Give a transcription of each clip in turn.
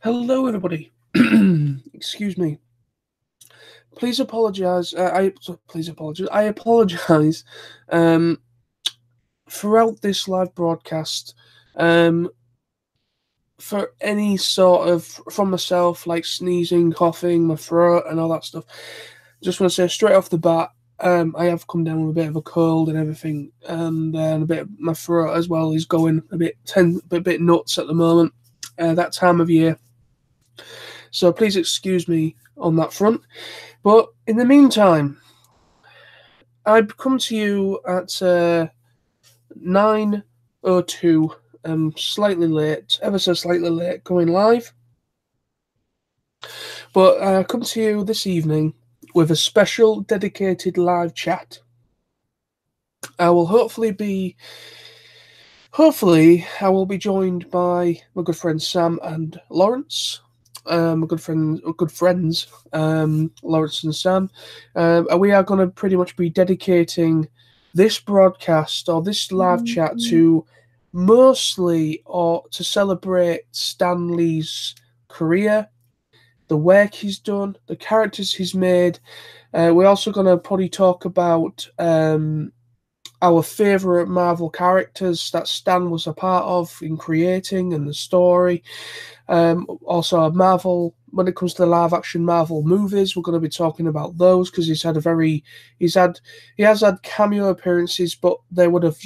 Hello, everybody. Excuse me. Please apologise. Please apologise. I apologise. Um, throughout this live broadcast, um, for any sort of from myself like sneezing, coughing, my throat, and all that stuff. Just want to say straight off the bat, I have come down with a bit of a cold and everything, and a bit of my throat as well is going a bit nuts at the moment. That time of year. So please excuse me on that front. But in the meantime, I've come to you at 9:02, slightly late, ever so slightly late, going live. But I come to you this evening with a special dedicated live chat. I will hopefully I will be joined by my good friends Sam and Lawrence. My good friends, Lawrence and Sam. And we are going to pretty much be dedicating this broadcast or this live chat to mostly or to celebrate Stan Lee's career, the work he's done, the characters he's made. We're also going to probably talk about our favourite Marvel characters that Stan was a part of in creating and the story. Also, Marvel, when it comes to the live action Marvel movies, we're going to be talking about those because he has had cameo appearances, but they would have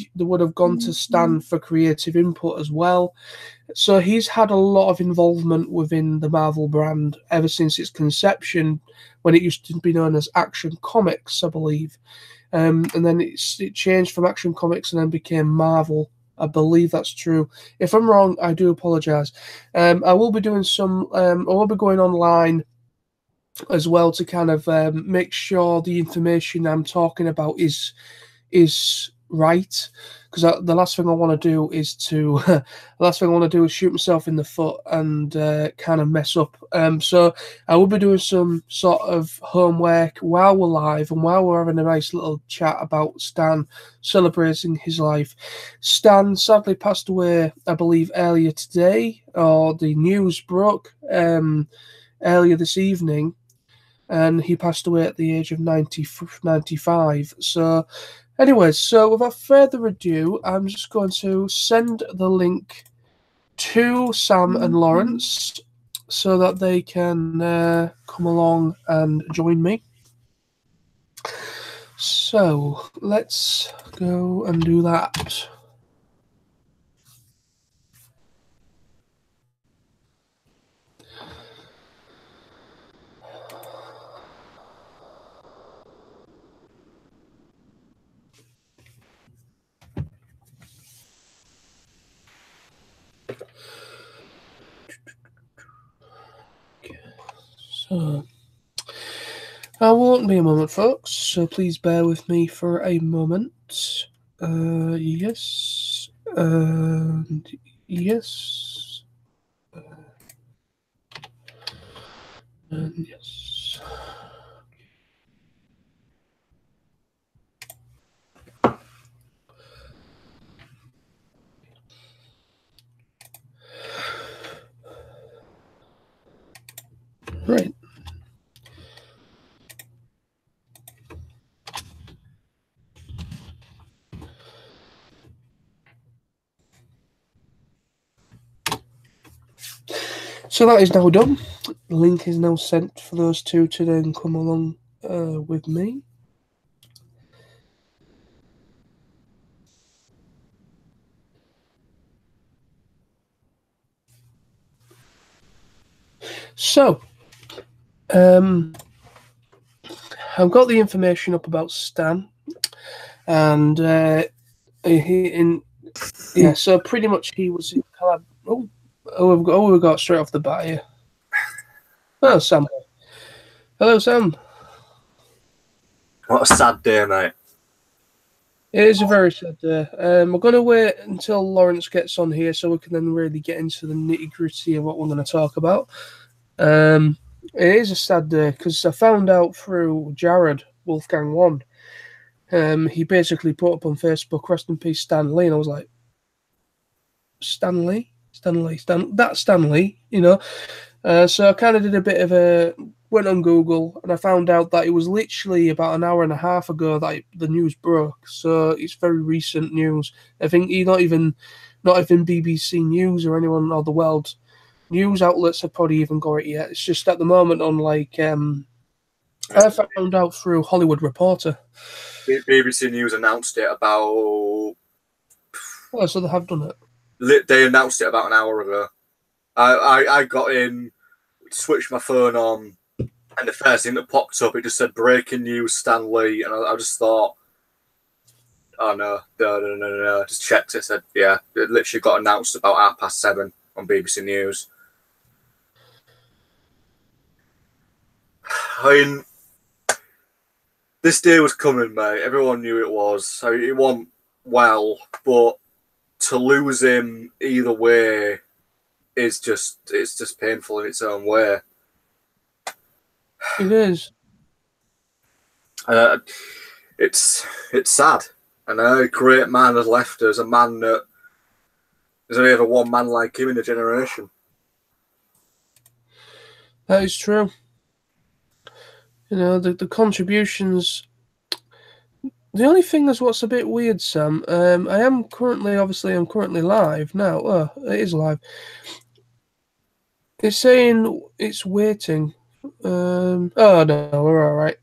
gone to Stan for creative input as well. So he's had a lot of involvement within the Marvel brand ever since its conception, when it used to be known as Action Comics, I believe. And then it changed from Action Comics and then became Marvel. I believe that's true. If I'm wrong, I do apologise. I will be doing I will be going online as well to kind of make sure the information I'm talking about is right, because the last thing I want to do is shoot myself in the foot and kind of mess up. So I will be doing some sort of homework while we're live and while we're having a nice little chat about Stan, celebrating his life. Stan sadly passed away, I believe, earlier today, or the news broke earlier this evening, and he passed away at the age of 95. So anyways, so without further ado, I'm just going to send the link to Sam and Lawrence so that they can come along and join me. So let's go and do that. So I won't be a moment, folks, so please bear with me for a moment. Yes, and yes, and yes. Right. So that is now done. The link is now sent for those two to then come along with me. So, I've got the information up about Stan, and so pretty much he was in collab. We've got straight off the bat here. Oh, Sam. Hello, Sam. What a sad day, mate. It is a very sad day. We're going to wait until Lawrence gets on here so we can then really get into the nitty-gritty of what we're going to talk about. It is a sad day because I found out through Jared, Wolfgang 1, he basically put up on Facebook, "Rest in peace, Stan Lee," and I was like, Stan Lee? That's Stan Lee, you know? So I kind of did a bit of went on Google and I found out that it was literally about an hour and a half ago that the news broke. So it's very recent news. I think not even BBC News or anyone or the world news outlets have probably even got it yet. It's just at the moment on I found out through Hollywood Reporter. BBC News announced it about. Oh, so they have done it. They announced it about an hour ago. I got in, switched my phone on, and the first thing that popped up, it just said breaking news, Stan Lee, and I just thought, oh no. Just checked it, said, yeah, it literally got announced about 7:30 on BBC News. I mean, this day was coming, mate. Everyone knew it was. It wasn't well, but to lose him either way it's just painful in its own way. It is. It's sad. And a great man has left us, a man that there's only ever one man like him in a generation. That is true. You know, the contributions. The only thing is what's a bit weird, Sam. I'm currently live now. Oh, it is live. It's saying it's waiting. Oh no, we're all right.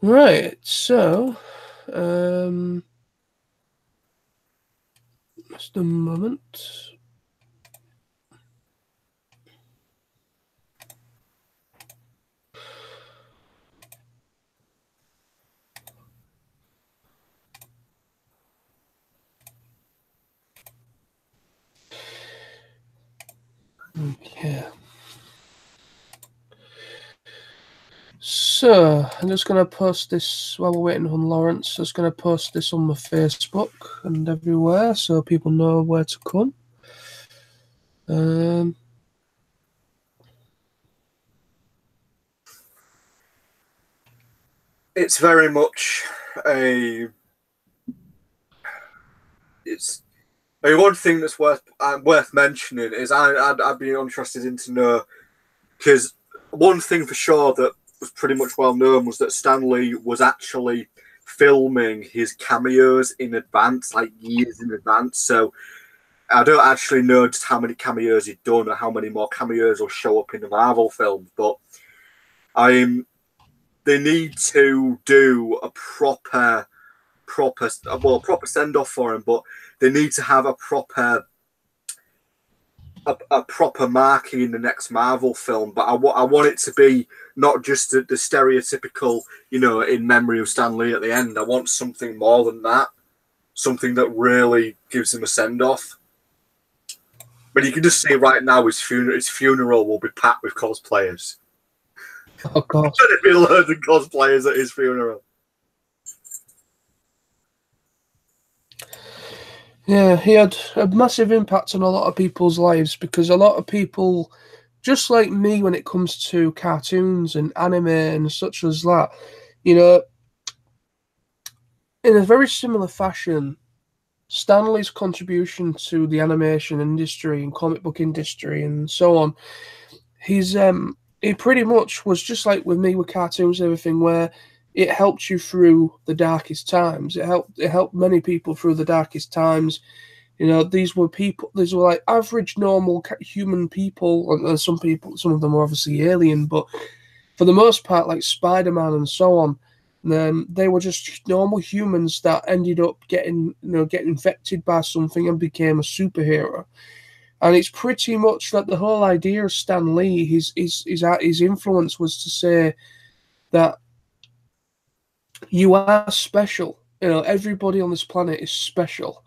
Right, so just a moment. Okay. So, I'm just going to post this while we're waiting on Lawrence. I'm just going to post this on my Facebook and everywhere so people know where to come. It's very much one thing that's worth mentioning is I'd be interested in to know, because one thing for sure that was pretty much well known was that Stan Lee was actually filming his cameos in advance, like years in advance. So I don't actually know just how many cameos he'd done or how many more cameos will show up in the Marvel films, but they need to do a proper send off for him, but they need to have a proper marking in the next Marvel film. But I want it to be not just the stereotypical, in memory of Stan Lee at the end. I want something more than that, something that really gives him a send off. But you can just see right now his funeral will be packed with cosplayers. Oh God! There'll be loads of cosplayers at his funeral. Yeah, he had a massive impact on a lot of people's lives because a lot of people, just like me, when it comes to cartoons and anime and such as that, in a very similar fashion, Stan Lee's contribution to the animation industry and comic book industry and so on, he pretty much was just like with me with cartoons and everything, where it helped you through the darkest times. It helped many people through the darkest times. These were like average, normal human people, and some of them were obviously alien, but for the most part, like Spider-Man and so on, they were just normal humans that ended up getting infected by something and became a superhero. And it's pretty much like the whole idea of Stan Lee. His influence was to say that you are special. Everybody on this planet is special,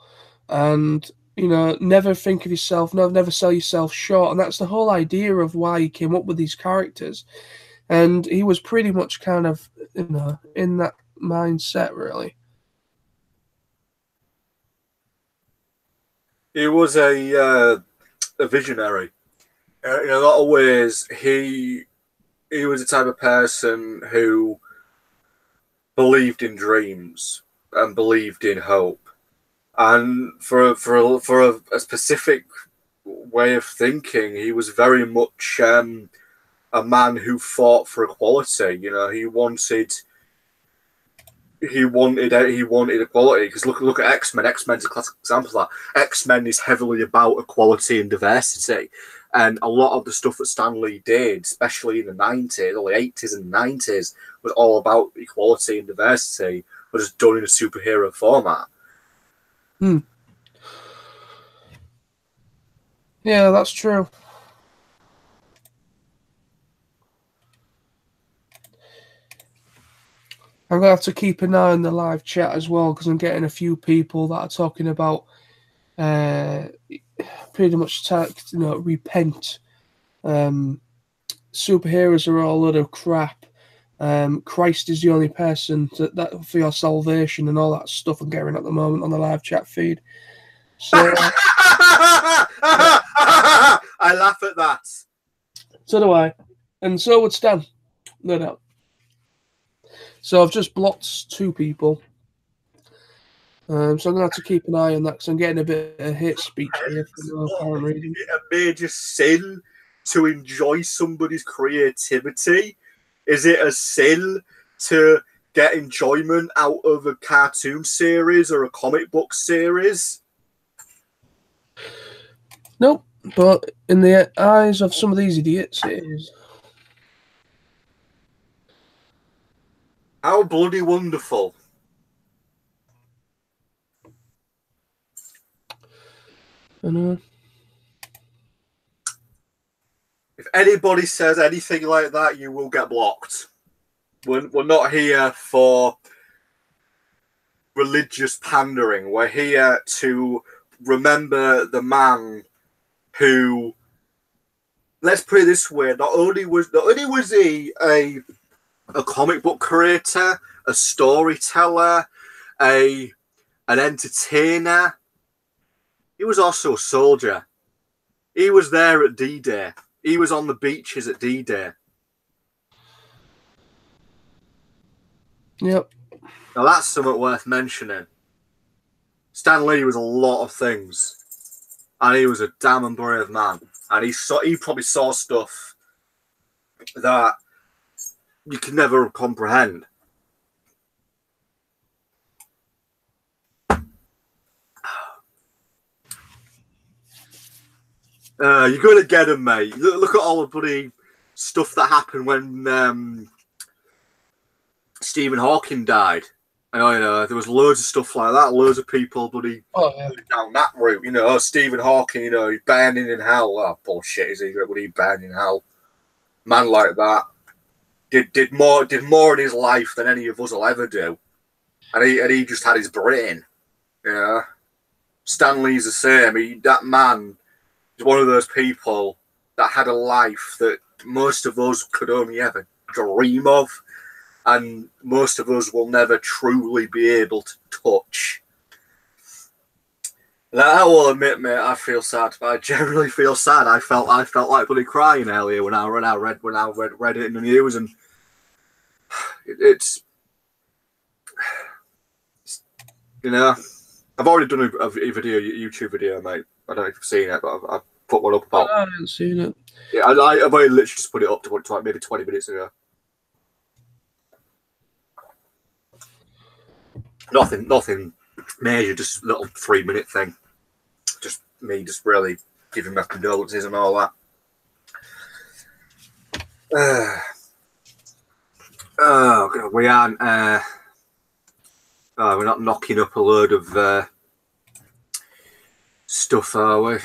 and never think of yourself, never sell yourself short. And that's the whole idea of why he came up with these characters. And he was pretty much kind of in that mindset, really. He was a visionary. In a lot of ways, he was the type of person who believed in dreams and believed in hope. And for a specific way of thinking, he was very much a man who fought for equality. You know, he wanted equality, because look at X-Men. X-Men's a classic example of that. X-Men is heavily about equality and diversity, and a lot of the stuff that Stan Lee did, especially in the 90s, or the 80s and 90s, was all about equality and diversity, but just done in a superhero format. Yeah, that's true. I'm gonna have to keep an eye on the live chat as well, because I'm getting a few people that are talking about pretty much repent. Superheroes are all a load of crap. Christ is the only person that for your salvation and all that stuff I'm getting at the moment on the live chat feed. So I laugh at that. So do I, and so would Stan, no doubt. So I've just blocked 2 people. So I'm going to have to keep an eye on that, because I'm getting a bit of hate speech here for no apparent reason. Is it a major sin to enjoy somebody's creativity? Is it a sin to get enjoyment out of a cartoon series or a comic book series? Nope, but in the eyes of some of these idiots, it is. How bloody wonderful. I know. If anybody says anything like that, you will get blocked. We're not here for religious pandering. We're here to remember the man who, let's put it this way, not only was he a comic book creator, a storyteller, an entertainer, he was also a soldier. He was there at D-Day. He was on the beaches at D-Day. Yep. Now that's something worth mentioning. Stan Lee was a lot of things, and he was a damn brave man. And he probably saw stuff that you can never comprehend. You're going to get him, mate. Look at all the bloody stuff that happened when Stephen Hawking died. I know, there was loads of stuff like that. Loads of people bloody down that route. You know, Stephen Hawking, he's burning in hell. Oh, bullshit, is he? What he burning in hell? Man like that did more in his life than any of us will ever do. And he just had his brain. Yeah. Stan Lee's the same. That man is one of those people that had a life that most of us could only ever dream of, and most of us will never truly be able to touch. Now, I will admit, mate, I feel sad. I generally feel sad. I felt like bloody crying earlier when I read it in the news, and it's I've already done a YouTube video, mate. I don't know if you've seen it, but I've put one up about. I haven't seen it. Yeah, I've only literally just put it up to like maybe 20 minutes ago. Nothing major, just a little 3-minute thing. Just me, just really giving my condolences and all that. Oh God, we aren't. We're not knocking up a load of stuff, are we?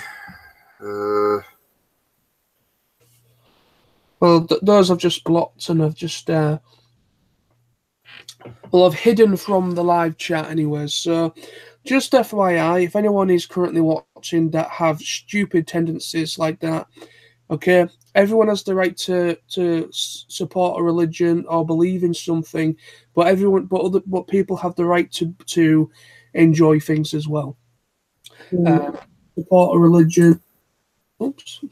Well, those I've just blocked, and I've just I've hidden from the live chat anyways. So, just FYI, if anyone is currently watching that have stupid tendencies like that, okay, everyone has the right to support a religion or believe in something, but people have the right to enjoy things as well. Support a religion. Oops.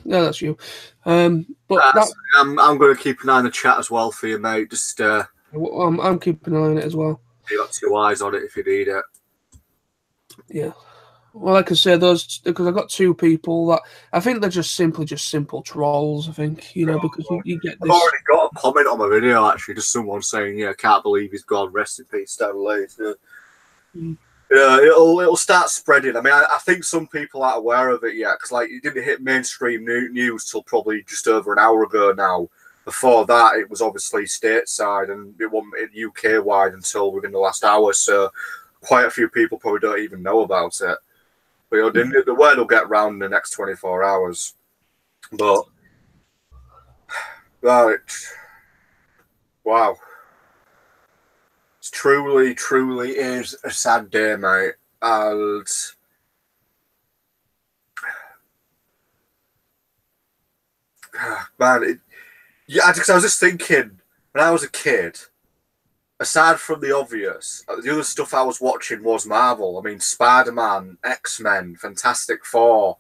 No, that's you. I'm going to keep an eye on the chat as well for you, mate. Just I'm keeping an eye on it as well. You got 2 eyes on it if you need it. Yeah. Well, like I say, those because I got two people that I think they're just simple trolls. I think because you get I've this. already got a comment on my video actually, just someone saying, "Yeah, can't believe he's gone. Rest in peace, Stan Lee." So, yeah, it'll start spreading. I mean, I think some people aren't aware of it yet because like it didn't hit mainstream news till probably just over an hour ago now. Before that, it was obviously stateside and it wasn't UK wide until within the last hour. So quite a few people probably don't even know about it. But the word will get round in the next 24 hours. But right, wow, it truly is a sad day, mate. And man, because I was just thinking when I was a kid. Aside from the obvious, the other stuff I was watching was Marvel. I mean, Spider-Man, X-Men, Fantastic Four,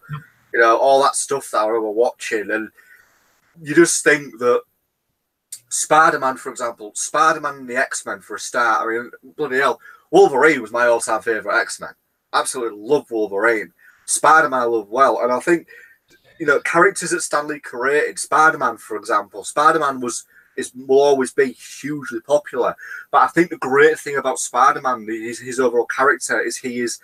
all that stuff that I remember watching. And you just think that Spider-Man, for example, Spider-Man and the X-Men for a start. I mean, bloody hell, Wolverine was my all-time favourite X-Men. Absolutely love Wolverine. Spider-Man I love well. And I think, characters that Stan Lee created, Spider-Man, for example, Spider-Man will always be hugely popular. But I think the great thing about Spider-Man, his overall character, is he is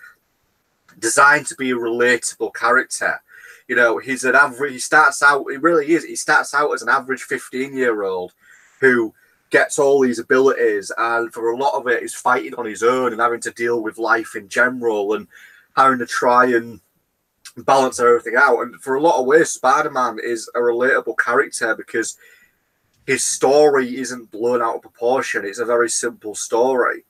designed to be a relatable character. He's an average. He starts out as an average 15-year-old who gets all these abilities, and for a lot of it is fighting on his own and having to deal with life in general and having to try and balance everything out. And for a lot of ways, Spider-Man is a relatable character because his story isn't blown out of proportion. It's a very simple story.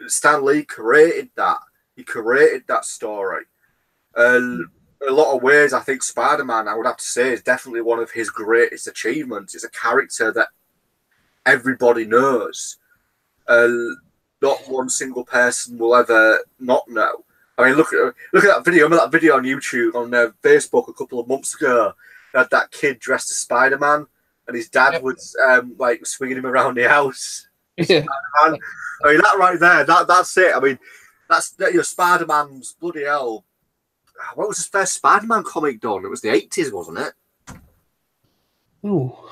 Stan Lee created that. He created that story. In a lot of ways, I think Spider-Man, I would have to say, is definitely one of his greatest achievements. It's a character that everybody knows. Not one single person will ever not know. I mean, look at that video. Remember that video on YouTube, on Facebook a couple of months ago? Had that kid dressed as Spider-Man, and his dad was like swinging him around the house. Yeah. I mean, that right there, that's it. I mean, that's Spider-Man's bloody hell. What was his first Spider-Man comic done? It was the 80s, wasn't it? Oh.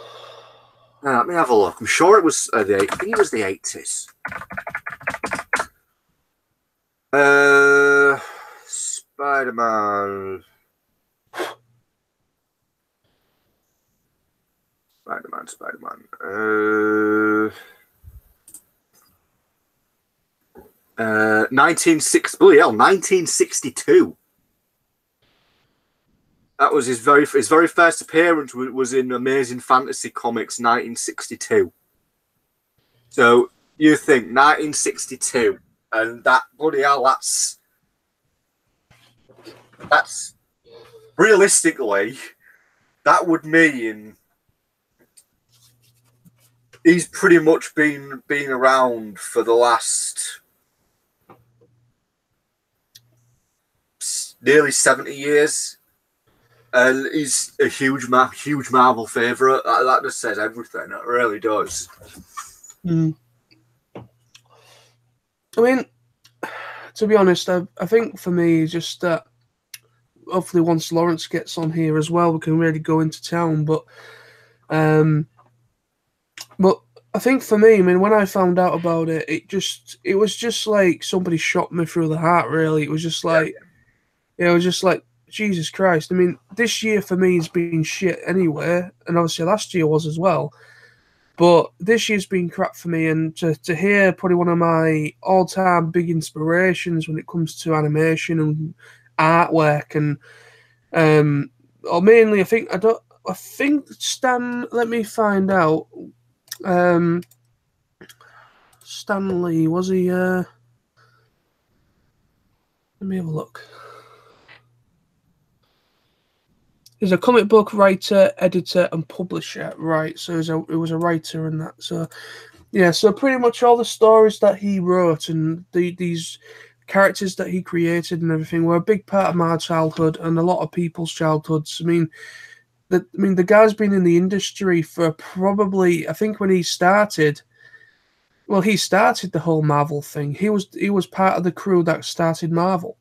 Let me have a look. I'm sure it was I think it was the 80s. Spider-Man. Spider-Man. 1962. That was his very first appearance. Was in Amazing Fantasy Comics, 1962. So you think 1962, and that bloody hell, that's realistically, that would mean he's pretty much been around for the last nearly 70 years. And he's a huge Marvel favourite. That just says everything. It really does. I mean, to be honest, I think for me, just that hopefully once Lawrence gets on here as well, we can really go into town. But I think for me, I mean, when I found out about it, it was just like somebody shot me through the heart. Really, it was just like, it was just like, Jesus Christ. I mean, this year for me has been shit anyway, and obviously last year was as well. But this year's been crap for me, and to hear probably one of my all-time big inspirations when it comes to animation and artwork, and or mainly, I think Stan. Let me find out. Stan Lee, was he? Let me have a look. He's a comic book writer, editor, and publisher, right? So he was a writer and that. So, yeah, so pretty much all the stories that he wrote and these characters that he created and everything were a big part of my childhood and a lot of people's childhoods. I mean, the guy's been in the industry for probably, I think when he started, Well, he started the whole Marvel thing. He was part of the crew that started Marvel.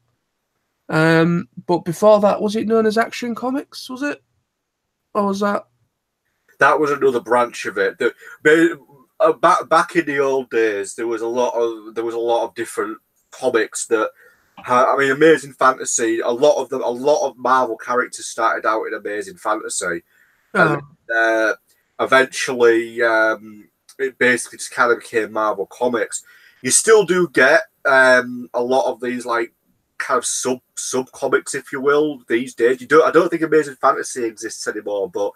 But before that, was it known as Action Comics? Was it, or was that? That was another branch of it. Back in the old days, there was a lot of different comics that. I mean, Amazing Fantasy. A lot of Marvel characters started out in Amazing Fantasy, and eventually, it basically just kind of became Marvel Comics. You still do get a lot of these like kind of sub comics, if you will, these days. I don't think Amazing Fantasy exists anymore, but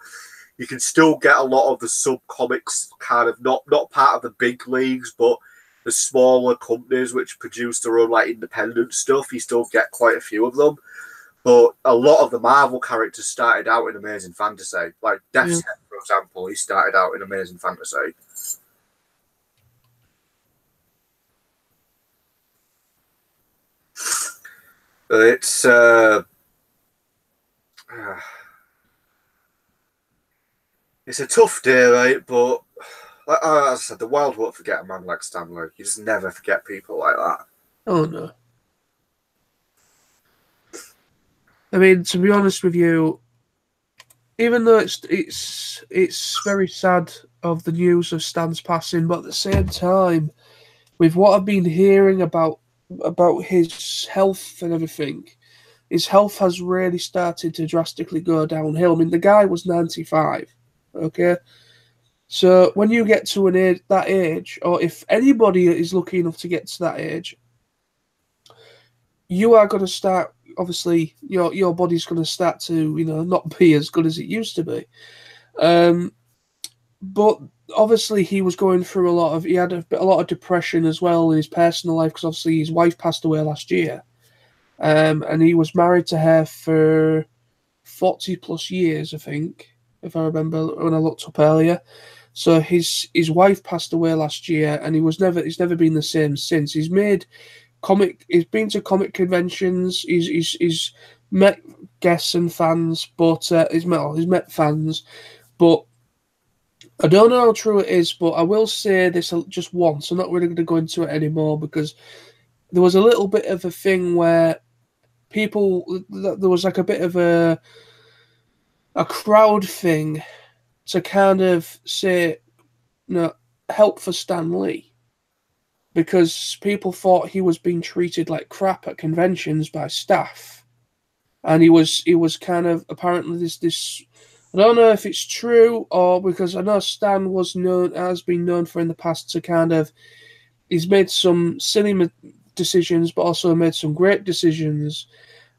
you can still get a lot of the sub comics, kind of not part of the big leagues, but the smaller companies which produce their own like independent stuff. You still get quite a few of them, but a lot of the Marvel characters started out in Amazing Fantasy. Like Deathshead, for example, he started out in Amazing Fantasy. It's it's a tough day, right? But like as I said, the world won't forget a man like Stan Lee. You just never forget people like that. Oh no. I mean, to be honest with you, even though it's very sad of the news of Stan's passing, but at the same time, with what I've been hearing about his health and everything, his health has really started to drastically go downhill. I mean, the guy was 95, okay? So when you get to that age, or if anybody is lucky enough to get to that age, you are going to start, obviously, your body's going to start to, not be as good as it used to be. But obviously he was going through he had a lot of depression as well in his personal life, because obviously his wife passed away last year. And he was married to her for 40 plus years, I think, if I remember when I looked up earlier. So his wife passed away last year, and he's never been the same since. He's been to comic conventions, he's met guests and fans, but he's met fans, but I don't know how true it is, but I will say this just once. I'm not really going to go into it anymore, because there was a little bit of a thing where there was like a bit of a crowd thing to kind of say, help for Stan Lee, because people thought he was being treated like crap at conventions by staff, and he was kind of apparently this. I don't know if it's true, or because I know Stan has been known for in the past to kind of, he's made some silly decisions, but also made some great decisions.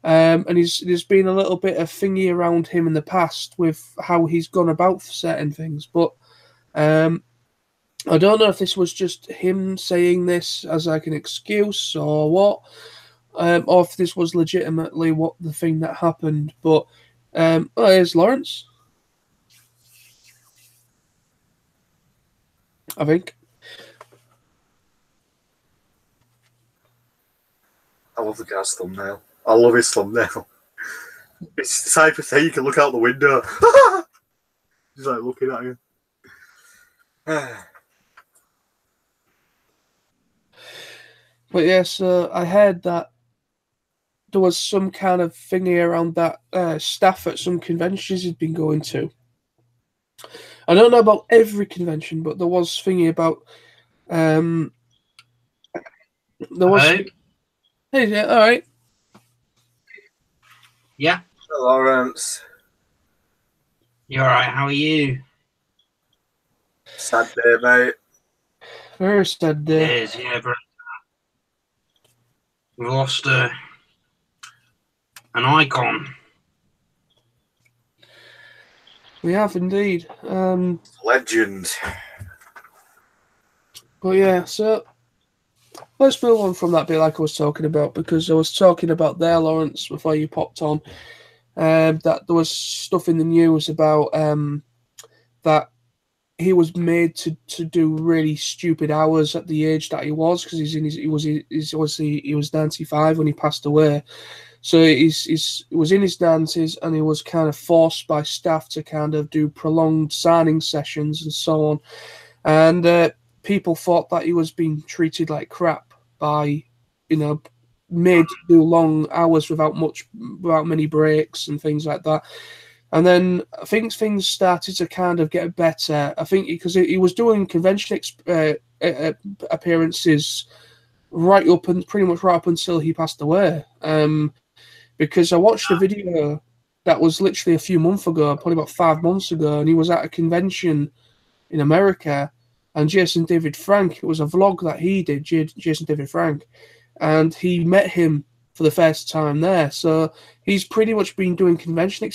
And there's been a little bit of thingy around him in the past with how he's gone about certain things. But I don't know if this was just him saying this as like an excuse or what, or if this was legitimately what the thing that happened. But here's Lawrence, I think. I love the guy's thumbnail. I love his thumbnail. It's the type of thing you can look out the window. He's like looking at you. But yeah, so I heard that there was some kind of thingy around that staff at some conventions he'd been going to. I don't know about every convention, but there was thingy about. There was. Hello? Hey, yeah, all right. Yeah. Lawrence. You're all right. How are you? Sad day, mate. Very sad day. It is, yeah, but we've lost an icon. We have indeed. Legend. But yeah, so let's move on from that bit like I was talking about, because I was talking about there, Lawrence, before you popped on, that there was stuff in the news about that he was made to do really stupid hours at the age that he was, because he was 95 when he passed away. So he was in his 90s, and he was kind of forced by staff to kind of do prolonged signing sessions and so on. And people thought that he was being treated like crap by, made to do long hours without many breaks and things like that. And then I think things started to kind of get better. I think because he was doing convention appearances pretty much right up until he passed away. Because I watched a video that was literally a few months ago, probably about 5 months ago, and he was at a convention in America, and Jason David Frank, it was a vlog that he did, Jason David Frank, and he met him for the first time there. So he's pretty much been doing convention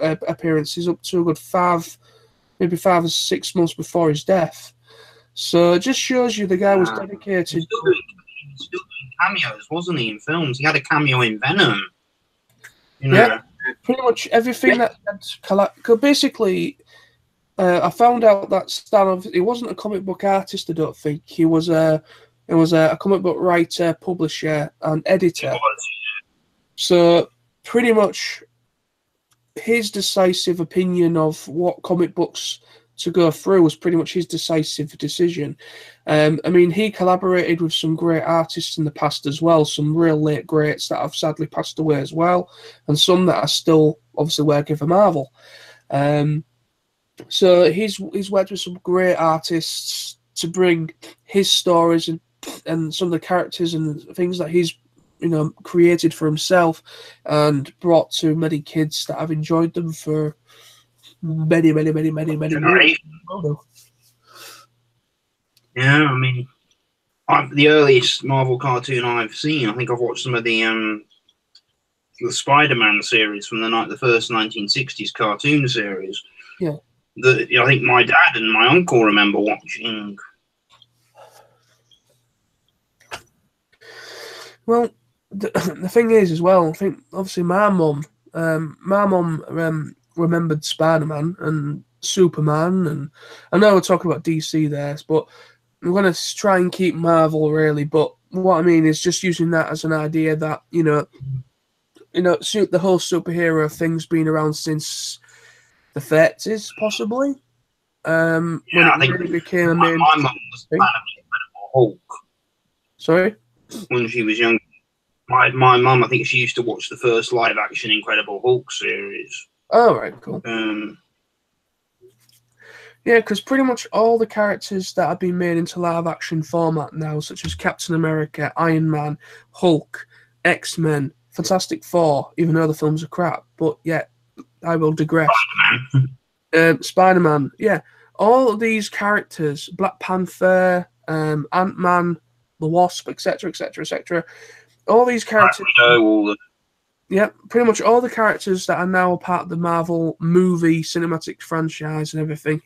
appearances up to a good 5 or 6 months before his death. So it just shows you the guy was dedicated. He was still doing cameos, wasn't he, in films? He had a cameo in Venom. Yeah, pretty much everything that basically. I found out that Stan, he wasn't a comic book artist. I don't think he was a comic book writer, publisher, and editor. So pretty much his decisive opinion of what comic books to go through was pretty much his decisive decision. I mean, he collaborated with some great artists in the past as well, some real late greats that have sadly passed away as well, and some that are still obviously working for Marvel. So he's worked with some great artists to bring his stories and some of the characters and things that he's created for himself and brought to many kids that have enjoyed them for many years. Yeah, I mean, the earliest Marvel cartoon I've seen, I think I've watched some of the Spider-Man series from the first 1960s cartoon series. Yeah. That I think my dad and my uncle remember watching. Well, the thing is as well, I think obviously my mum remembered Spider-Man and Superman, and I know we're talking about DC there, but I'm going to try and keep Marvel really. But what I mean is just using that as an idea that the whole superhero thing's been around since the 30s, possibly. When I it think really became a main. My mum was a fan of the Incredible Hulk. Sorry? When she was young. My mum, I think she used to watch the first live-action Incredible Hulk series. Oh, right, cool. Yeah, because pretty much all the characters that have been made into live-action format now, such as Captain America, Iron Man, Hulk, X-Men, Fantastic Four, even though the films are crap, but yeah, I will digress. Spider-Man, yeah. All of these characters, Black Panther, Ant-Man, the Wasp, etc., etc., etc. All these characters. Yeah, pretty much all the characters that are now a part of the Marvel movie cinematic franchise and everything.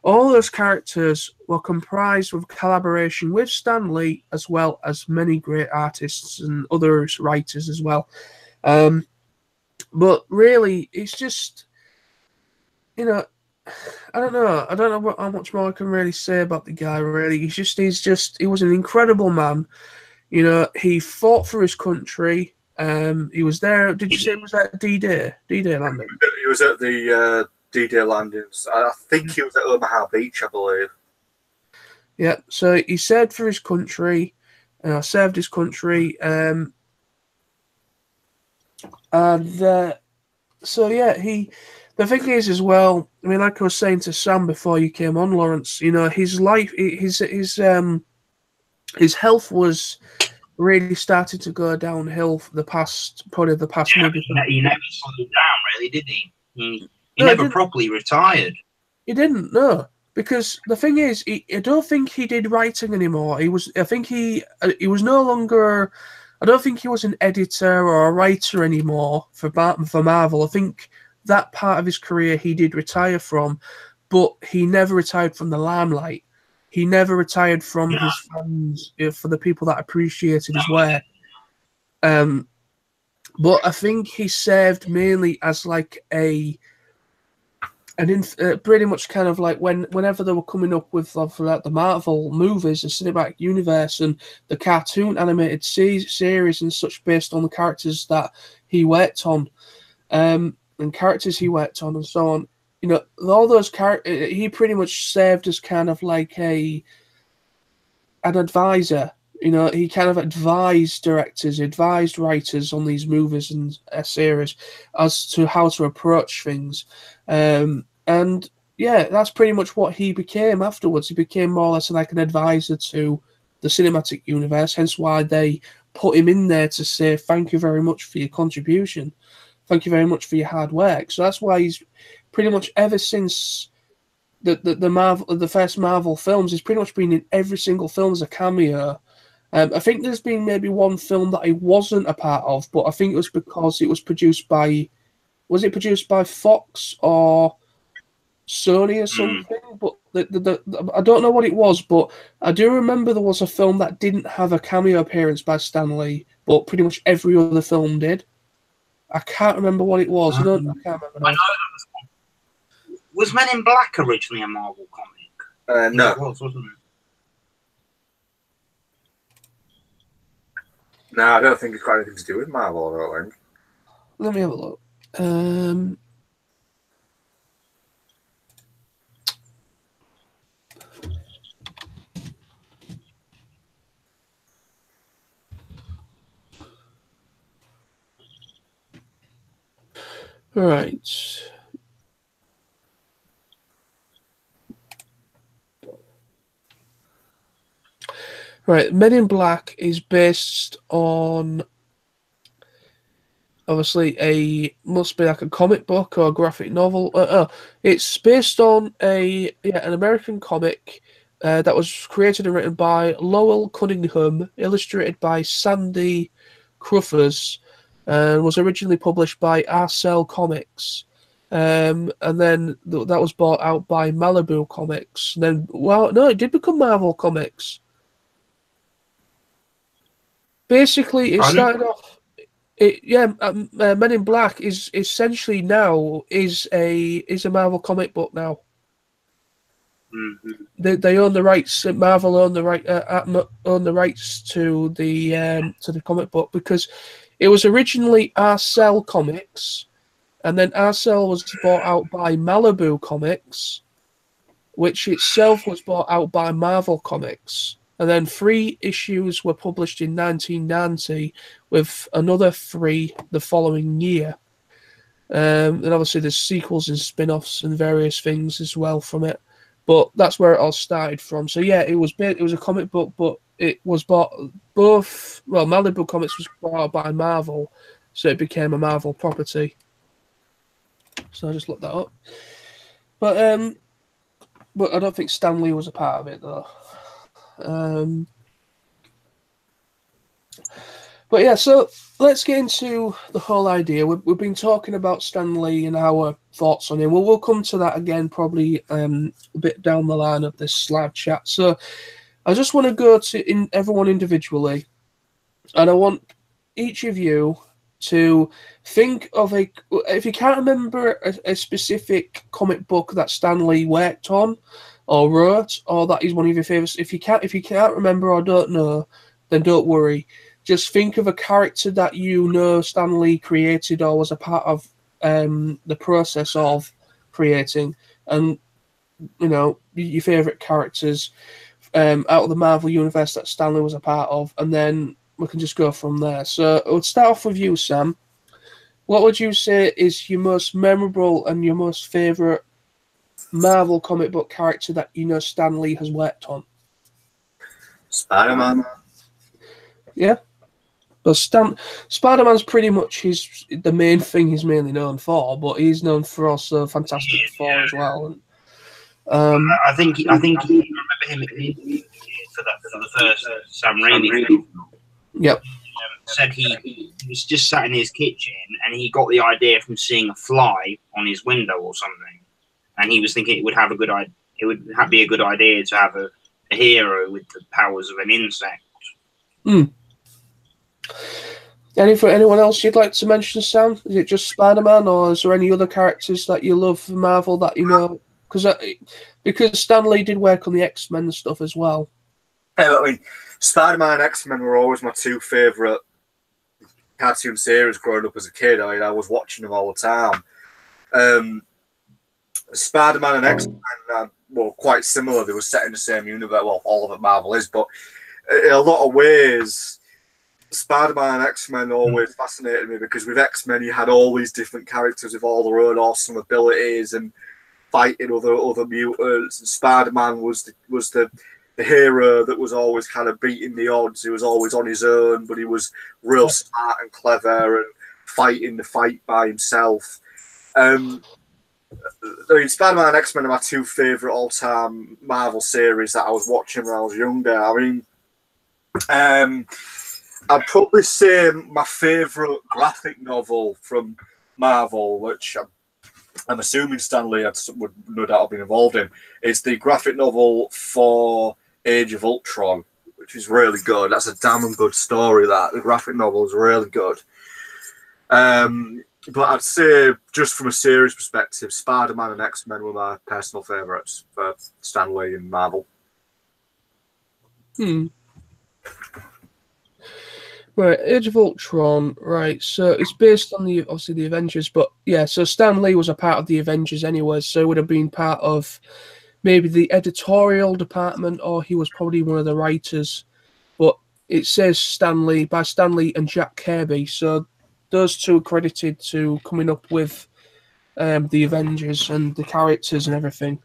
All those characters were comprised of collaboration with Stan Lee, as well as many great artists and other writers as well. But really, it's just, I don't know. I don't know how much more I can really say about the guy, really. He was an incredible man. He fought for his country. He was there. Did you say he was at D-Day? D-Day landing? He was at the D-Day landings. I think he was at Omaha Beach, I believe. Yeah, so he served for his country. Served his country. So yeah, the thing is as well, I mean, like I was saying to Sam before you came on, Lawrence, his life, his health was really started to go downhill for the past maybe. He never slowed down, really, did he? He never properly retired. He didn't, no. Because the thing is, I don't think he did writing anymore. He was no longer. I don't think he was an editor or a writer anymore for Marvel. I think that part of his career he did retire from, but he never retired from the limelight. He never retired from his fans, for the people that appreciated his work. But I think he served mainly as like pretty much kind of like whenever they were coming up with like the Marvel movies, the cinematic universe, and the cartoon animated series and such based on the characters that he worked on, and characters he worked on and so on. All those characters, he pretty much served as kind of like a an advisor. You know, he kind of advised directors, advised writers on these movies and series as to how to approach things. And yeah, that's pretty much what he became afterwards. He became more or less like an advisor to the cinematic universe, hence why they put him in there to say thank you very much for your contribution. Thank you very much for your hard work. So that's why he's pretty much ever since the first Marvel films, he's pretty much been in every single film as a cameo. I think there's been maybe one film that he wasn't a part of, but I think it was because it was produced by, was it produced by Fox or Sony or something? But I don't know what it was, but I do remember there was a film that didn't have a cameo appearance by Stan Lee, but pretty much every other film did. I can't remember what it was. I can't remember. I know that was Men in Black originally a Marvel comic? No. It was, wasn't it? No, I don't think it's got anything to do with Marvel, I don't think. Let me have a look. Right. Right, Men in Black is based on, obviously, must be like a comic book or a graphic novel. It's based on an American comic that was created and written by Lowell Cunningham, illustrated by Sandy Cruthers, and was originally published by Arcel Comics. And then that was bought out by Malibu Comics. And then, well, no, it did become Marvel Comics. Basically, it started off. Men in Black is essentially now is a Marvel comic book now. Mm-hmm. They own the rights. Marvel own the rights to the comic book because it was originally Arcel Comics, and then Arcel was bought out by Malibu Comics, which itself was bought out by Marvel Comics. And then 3 issues were published in 1990, with another 3 the following year. And obviously there's sequels and spin-offs and various things as well from it. But that's where it all started from. So yeah, it was a comic book, but it was Malibu Comics was bought by Marvel, so it became a Marvel property. So I just looked that up. But I don't think Stan Lee was a part of it though. But yeah, so let's get into the whole idea. We've been talking about Stan Lee and our thoughts on him. We'll come to that again probably a bit down the line of this live chat. So I just want to go to everyone individually, and I want each of you to think of if you can't remember a specific comic book that Stan Lee worked on or wrote, or that is one of your favorites. If you can't remember or don't know, then don't worry. Just think of a character that you know Stan Lee created or was a part of the process of creating, and you know your favorite characters out of the Marvel universe that Stan Lee was a part of, and then we can just go from there. So we'll start off with you, Sam. What would you say is your most memorable and your most favorite Marvel comic book character that you know Stan Lee has worked on? Spider-Man. Yeah. But Spider-Man's pretty much the main thing he's mainly known for, but he's known for also Fantastic Four as well. And, I think I remember him for the first Sam Raimi film. Yep. Said he was just sat in his kitchen and he got the idea from seeing a fly on his window or something, and he was thinking it would be a good idea to have a hero with the powers of an insect. Anyone else you'd like to mention, Sam? Is it just Spider-Man, or is there any other characters that you love from Marvel that you know? Because Stan Lee did work on the X-Men stuff as well. Yeah, I mean, Spider-Man and X-Men were always my 2 favourite cartoon series growing up as a kid. I mean, I was watching them all the time. Spider-Man and X-Men, well, quite similar. They were set in the same universe. Well, all of it Marvel is, but in a lot of ways, Spider-Man and X-Men always fascinated me, because with X-Men you had all these different characters with all their own awesome abilities and fighting other mutants. And Spider-Man was the hero that was always kind of beating the odds. He was always on his own, but he was real smart and clever and fighting the fight by himself. I mean, Spider-Man and X-Men are my two favourite all-time Marvel series that I was watching when I was younger. I mean, I'd probably say my favourite graphic novel from Marvel, which I'm assuming Stan Lee would no doubt have been involved in, is the graphic novel for Age of Ultron, which is really good. That's a damn good story, that. The graphic novel is really good. But I'd say, just from a series perspective, Spider-Man and X-Men were my personal favourites for Stan Lee and Marvel. Right, Age of Ultron, right, so it's based on obviously the Avengers, but yeah, so Stan Lee was a part of the Avengers anyway, so he would have been part of maybe the editorial department, or he was probably one of the writers, but it says Stan Lee, by Stan Lee and Jack Kirby, so those two are credited to coming up with the Avengers and the characters and everything.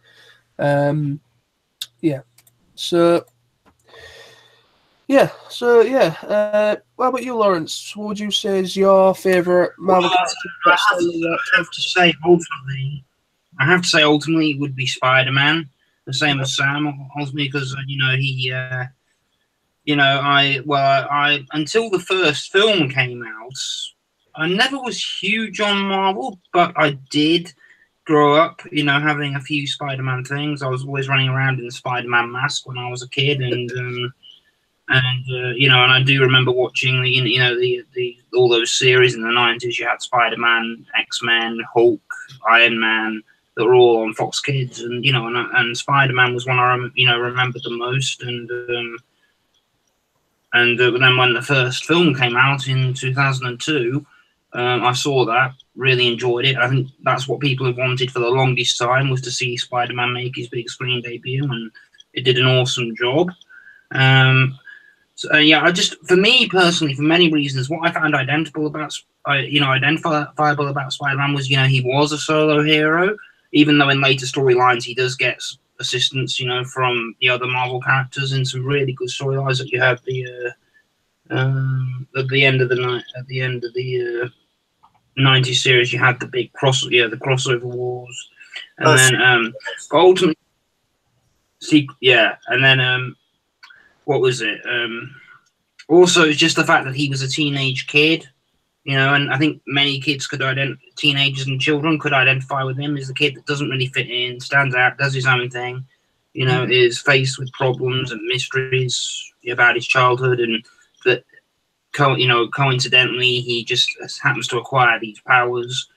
What about you, Lawrence? What would you say is your favourite Marvel character? I have to say, ultimately, it would be Spider-Man. The same as Sam, ultimately, because I until the first film came out, I never was huge on Marvel, but I did grow up, having a few Spider-Man things. I was always running around in the Spider-Man mask when I was a kid, and I do remember watching the all those series in the 90s. You had Spider-Man, X-Men, Hulk, Iron Man, that were all on Fox Kids, and Spider-Man was one I remembered the most, and then when the first film came out in 2002, I saw that, really enjoyed it. I think that's what people have wanted for the longest time, was to see Spider-Man make his big screen debut, and it did an awesome job. For me personally, for many reasons, what I found identifiable about Spider-Man was, he was a solo hero, even though in later storylines he does get assistance, from the other Marvel characters in some really good storylines. That you have at the end of the 90s series, you had the big the crossover wars, and then ultimately, and then what was it? Also, it's just the fact that he was a teenage kid, and I think many kids teenagers and children could identify with him as the kid that doesn't really fit in, stands out, does his own thing, is faced with problems and mysteries about his childhood, and that, coincidentally, he just happens to acquire these powers.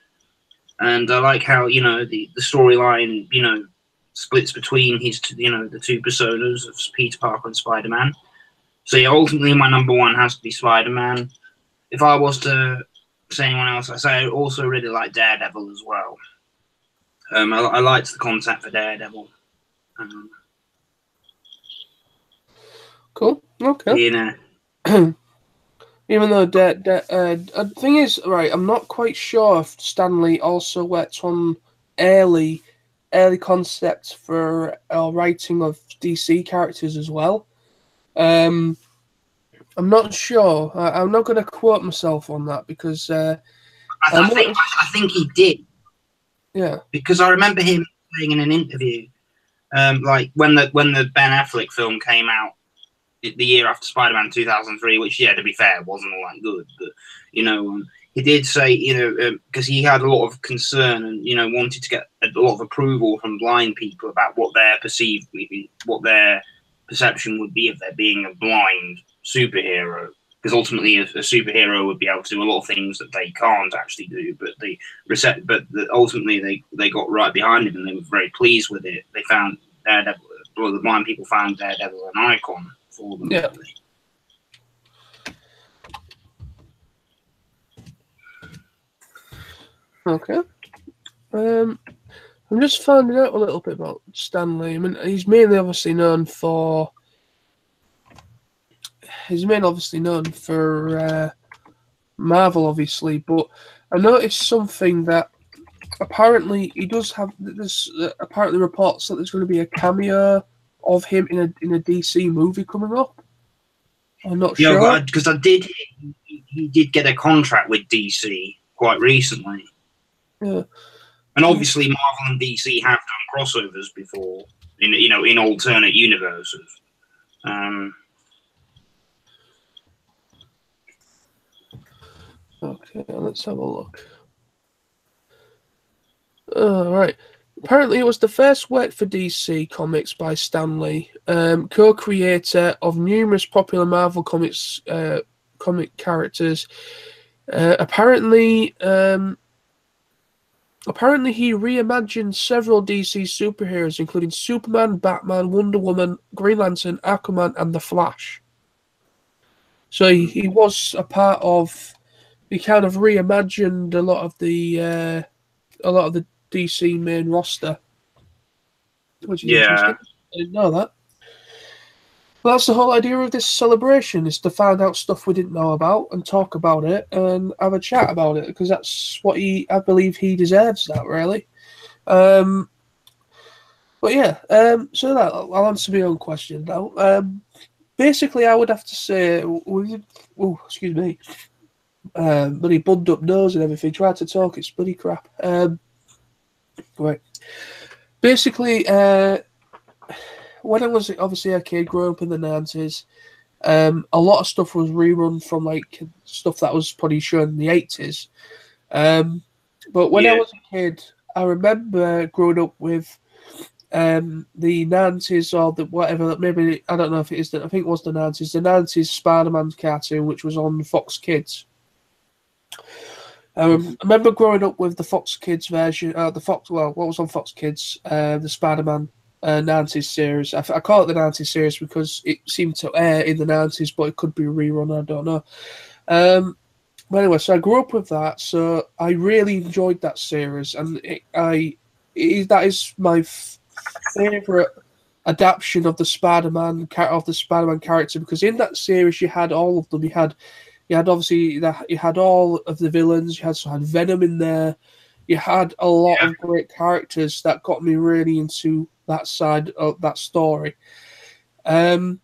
And I like how, the storyline, splits between his, the two personas of Peter Parker and Spider-Man. So yeah, ultimately my number one has to be Spider-Man. If I was to say anyone else, I say I also really like Daredevil as well. I liked the concept for Daredevil. Cool. Okay. Even though the thing is, right, I'm not quite sure if Stan Lee also worked on early concepts for writing of DC characters as well. I'm not sure. I'm not going to quote myself on that, because I think he did. Yeah, because I remember him saying in an interview, like when the Ben Affleck film came out the year after Spider-Man 2003, which, to be fair, wasn't all that good, but he did say, because he had a lot of concern and wanted to get a lot of approval from blind people about what their perception would be of there being a blind superhero, because ultimately a superhero would be able to do a lot of things that they can't actually do, but ultimately they got right behind him and they were very pleased with it. They found Daredevil, well, the blind people found Daredevil an icon for them. Yeah. Okay. I'm just finding out a little bit about Stanley. I mean, he's mainly obviously known for. He's mainly obviously known for Marvel, obviously, but I noticed something that apparently he does have. There's apparently reports that there's going to be a cameo of him in a DC movie coming up. I'm not sure. Yeah, because I did. He did get a contract with DC quite recently. Yeah. And obviously, Marvel and DC have done crossovers before, in alternate universes. Okay, let's have a look. All right. Apparently, it was the first work for DC Comics by Stan Lee, co-creator of numerous popular Marvel Comics comic characters. Apparently, he reimagined several DC superheroes, including Superman, Batman, Wonder Woman, Green Lantern, Aquaman, and The Flash. So he was a part of. He kind of reimagined a lot of the DC main roster, which is interesting. I didn't know that. Well, that's the whole idea of this celebration, is to find out stuff we didn't know about and talk about it and have a chat about it, because that's what I believe he deserves that, really. But yeah, so that I'll answer my own question now. Basically, I would have to say, excuse me, bloody bunned up nose and everything. Tried to talk, it's bloody crap. Right. Basically, when I was obviously a kid growing up in the 90s, a lot of stuff was rerun from like stuff that was probably shown in the 80s. But when I was a kid, I remember growing up with the 90s or the whatever, maybe, I don't know if it is, I think it was the 90s Spider-Man cartoon, which was on Fox Kids. I remember growing up with the Fox Kids version, what was on Fox Kids, the Spider-Man 90s series. I call it the 90s series because it seemed to air in the 90s, but it could be a rerun, I don't know. But anyway, so I grew up with that, so I really enjoyed that series, and that is my favourite adaptation of the Spider-Man character, because in that series you had all of them. You had obviously that you had all of the villains. You had Venom in there. You had a lot of great characters that got me really into that side of that story. And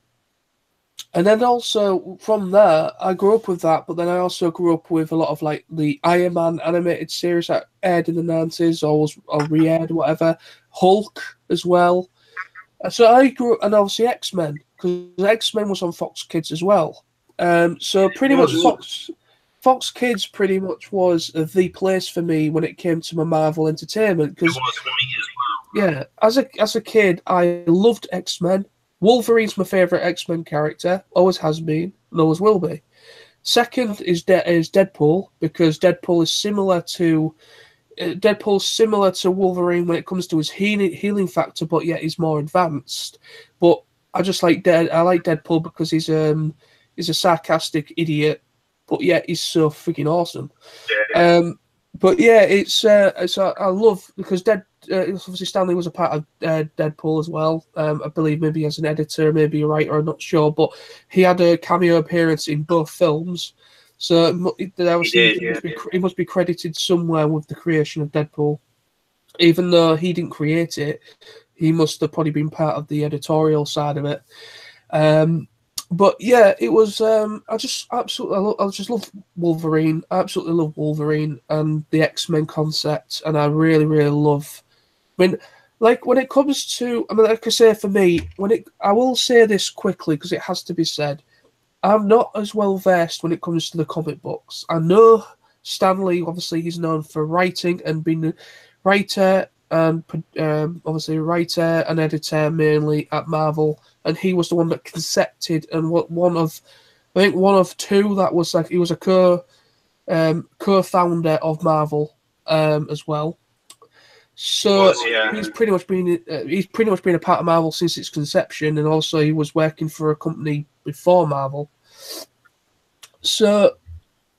then also from there, I grew up with that. But then I also grew up with a lot of like the Iron Man animated series that aired in the 90s or re-aired, whatever. Hulk as well. So I grew up, and obviously X-Men, because X-Men was on Fox Kids as well. So pretty much Fox Kids pretty much was the place for me when it came to my Marvel entertainment. Because yeah, as a kid, I loved X-Men. Wolverine's my favourite X-Men character, always has been, and always will be. Second is Deadpool, because Deadpool is similar to Wolverine when it comes to his healing factor, but yet he's more advanced. But I just like Deadpool because he's a sarcastic idiot, but yet he's so freaking awesome. But yeah, it's I love, because obviously Stanley was a part of Deadpool as well. I believe maybe as an editor, maybe a writer, I'm not sure, but he had a cameo appearance in both films. So he must be credited somewhere with the creation of Deadpool, even though he didn't create it. He must have probably been part of the editorial side of it. But yeah, it was. I just love Wolverine. I absolutely love Wolverine and the X-Men concept, and I really, really love. I mean, like when it comes to, like I say, for me, I will say this quickly because it has to be said. I'm not as well versed when it comes to the comic books. I know Stan Lee, obviously, he's known for writing and being a writer and obviously writer and editor mainly at Marvel, and he was the one that concepted and one of two that was like, he was a co-founder of Marvel as well. So he's pretty much been a part of Marvel since its conception, and also he was working for a company before Marvel. So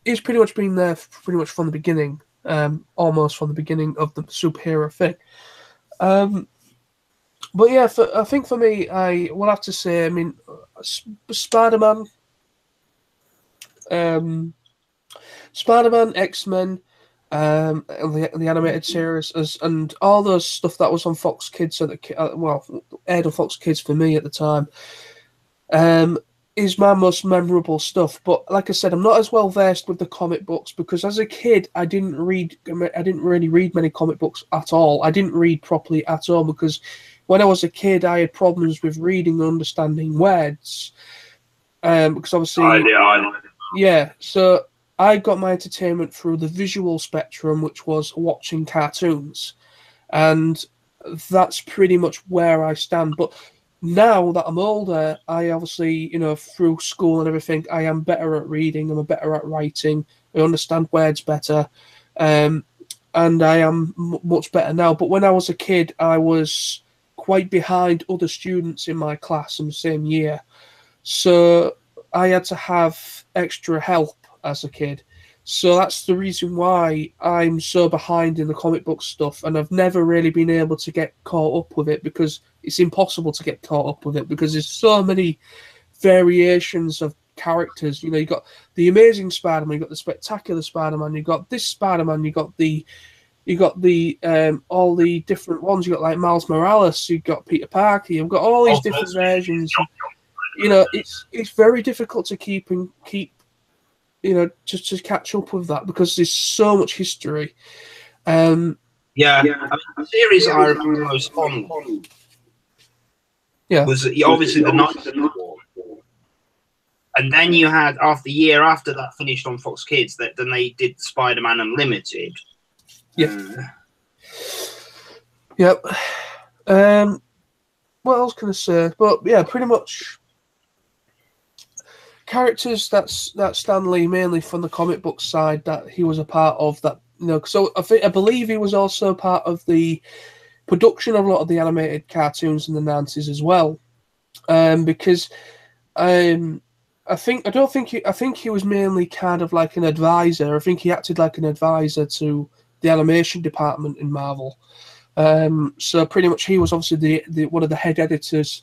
he's pretty much been there from the beginning, almost from the beginning of the superhero thing. But yeah, I think for me, I will have to say, I mean, Spider-Man, um, Spider-Man, X-Men, and the animated series, and all those stuff that was on Fox Kids aired on Fox Kids for me at the time, is my most memorable stuff. But like I said, I'm not as well versed with the comic books because as a kid, I didn't really read many comic books at all. I didn't read properly at all because when I was a kid, I had problems with reading and understanding words. Because obviously, yeah, so I got my entertainment through the visual spectrum, which was watching cartoons, and that's pretty much where I stand. But now that I'm older, I obviously, through school and everything, I am better at reading. I'm better at writing. I understand words better, and I am much better now. But when I was a kid, I was quite behind other students in my class in the same year, so I had to have extra help as a kid. So that's the reason why I'm so behind in the comic book stuff, and I've never really been able to get caught up with it because it's impossible to get caught up with it because there's so many variations of characters. You got the Amazing Spider-Man, you got the Spectacular Spider-Man, you got this Spider-Man, you got the all the different ones. You got like Miles Morales, you got Peter Parker, you've got all these different versions. It's very difficult to keep just to catch up with that because there's so much history. I mean, the series I remember most fondly was obviously the Knights of War. And then you had, after year after that finished on Fox Kids, then they did Spider-Man Unlimited. Yeah. Yep. What else can I say? But yeah, pretty much characters that Stan Lee, mainly from the comic book side, that he was a part of. That so I believe he was also part of the production of a lot of the animated cartoons in the 90s as well. Because I think he was mainly kind of like an advisor. I think he acted like an advisor to the animation department in Marvel. So pretty much he was obviously the one of the head editors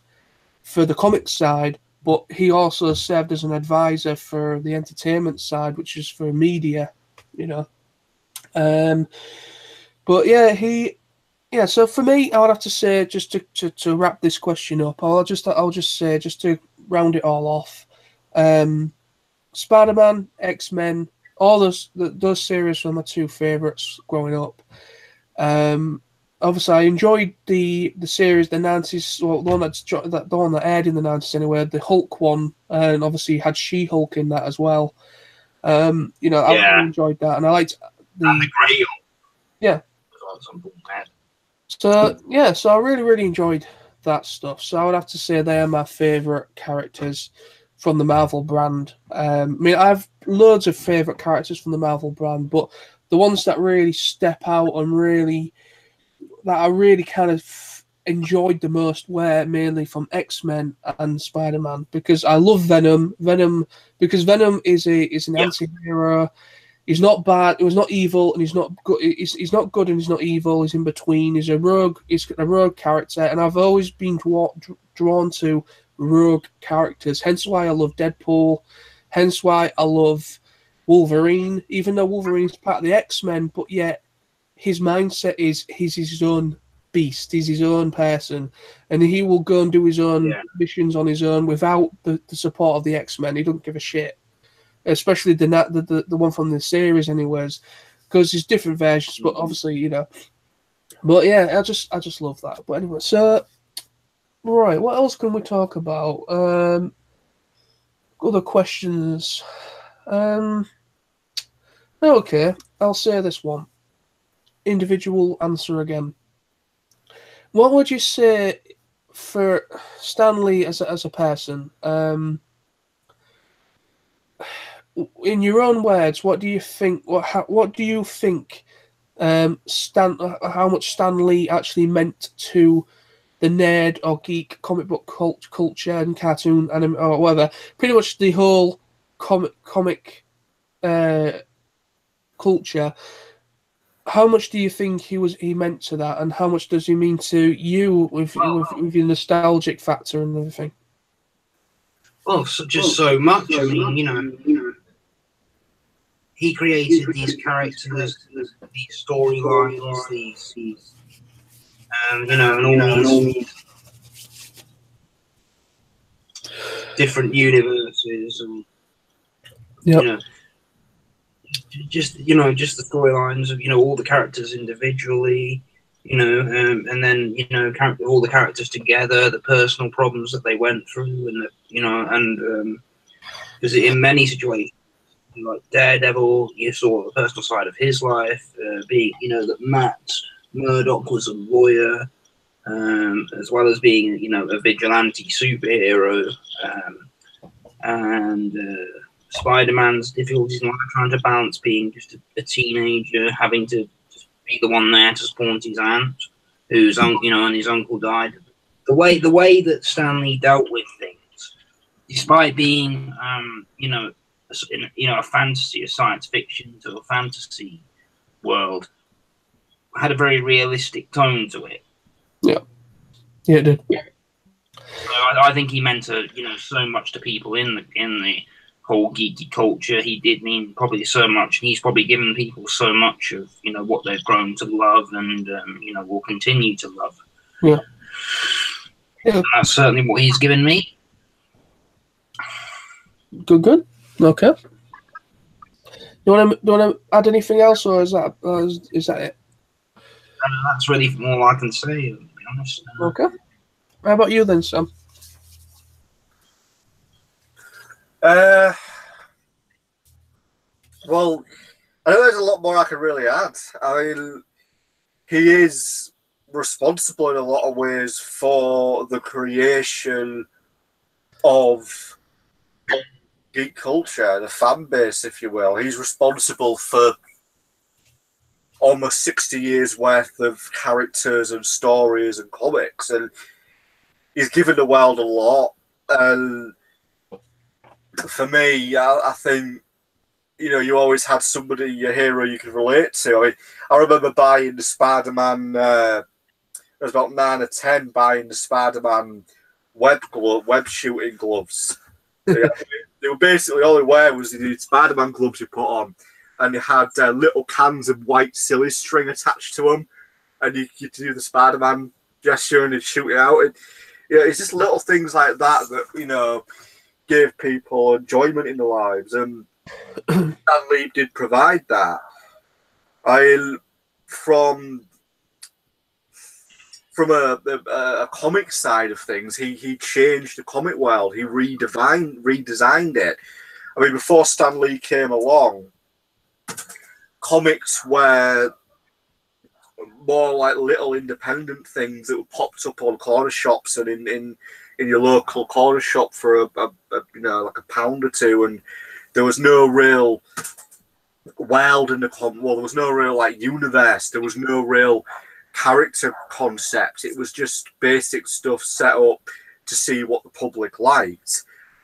for the comics side, but he also served as an advisor for the entertainment side, which is for media, But yeah, so for me, I would have to say, just to wrap this question up, I'll just say, just to round it all off, Spider-Man, X-Men, all those series were my two favourites growing up. Obviously, I enjoyed the series, the 90s, well, the one that aired in the 90s anyway, the Hulk one, and obviously had She-Hulk in that as well. I really enjoyed that, and I liked the Grey Hulk. Yeah. So I really, really enjoyed that stuff. So I would have to say they are my favourite characters from the Marvel brand. I mean, I have loads of favourite characters from the Marvel brand, but the ones that really step out and that I really kind of enjoyed the most were mainly from X-Men and Spider-Man, because I love Venom. Because Venom is an anti-hero. He's not bad. He was not evil, and he's not good. He's not good, and he's not evil. He's in between. He's a rogue. He's a rogue character, and I've always been drawn to rogue characters. Hence why I love Deadpool. Hence why I love Wolverine. Even though Wolverine's part of the X-Men, but yet his mindset is he's his own beast. He's his own person, and he will go and do his own missions on his own without the support of the X-Men. He doesn't give a shit. Especially the one from the series, anyways, because there's different versions, but obviously, But yeah, I just love that. But anyway, so right, what else can we talk about? Other questions. Okay, I'll say this one. Individual answer again. What would you say for Stan Lee as a person? In your own words, what do you think? What do you think? How much Stan Lee actually meant to the nerd or geek comic book culture and cartoon anime or whatever? Pretty much the whole comic culture. how much do you think he meant to that, and how much does he mean to you with your nostalgic factor and everything? Well, just so much. I mean, he created these characters, these storylines, these, and all these different universes, and just the storylines of all the characters individually, and then all the characters together, the personal problems that they went through, and because in many situations, like Daredevil, you saw the personal side of his life, being that Matt Murdock was a lawyer, as well as being a vigilante superhero, and Spider-Man's difficulties in life, trying to balance being just a teenager, having to just be the one there to support his aunt, who's and his uncle died. The way that Stan Lee dealt with things, despite being a fantasy, a science fiction to a fantasy world, had a very realistic tone to it. Yeah, it did. So I think he meant so much to people in the whole geeky culture. He did mean probably so much, and he's probably given people so much of what they've grown to love and will continue to love. Yeah, and that's certainly what he's given me. Good. Okay. Do you want to add anything else, or is that it? That's really all I can say, to be honest. Okay. How about you then, Sam? Well, I know there's a lot more I can really add. I mean, he is responsible in a lot of ways for the creation of geek culture, the fan base, if you will. He's responsible for almost 60 years worth of characters and stories and comics, and he's given the world a lot. And for me, I think you always had somebody, your hero, you could relate to. I mean, I remember buying the Spider-Man. I was about 9 or 10, buying the Spider-Man web shooting gloves. They were basically, all they were was the Spider-Man gloves you put on, and you had little cans of white silly string attached to them, and you could do the Spider-Man gesture and you'd shoot it out. And, it's just little things like that gave people enjoyment in their lives, and Stan Lee did provide that. From a comic side of things, he changed the comic world. He redesigned it. I mean, before Stan Lee came along, comics were more like little independent things that were popped up on corner shops and in your local corner shop for like a pound or two, and there was no real world in the there was no real universe. There was no real character concept. It was just basic stuff set up to see what the public liked.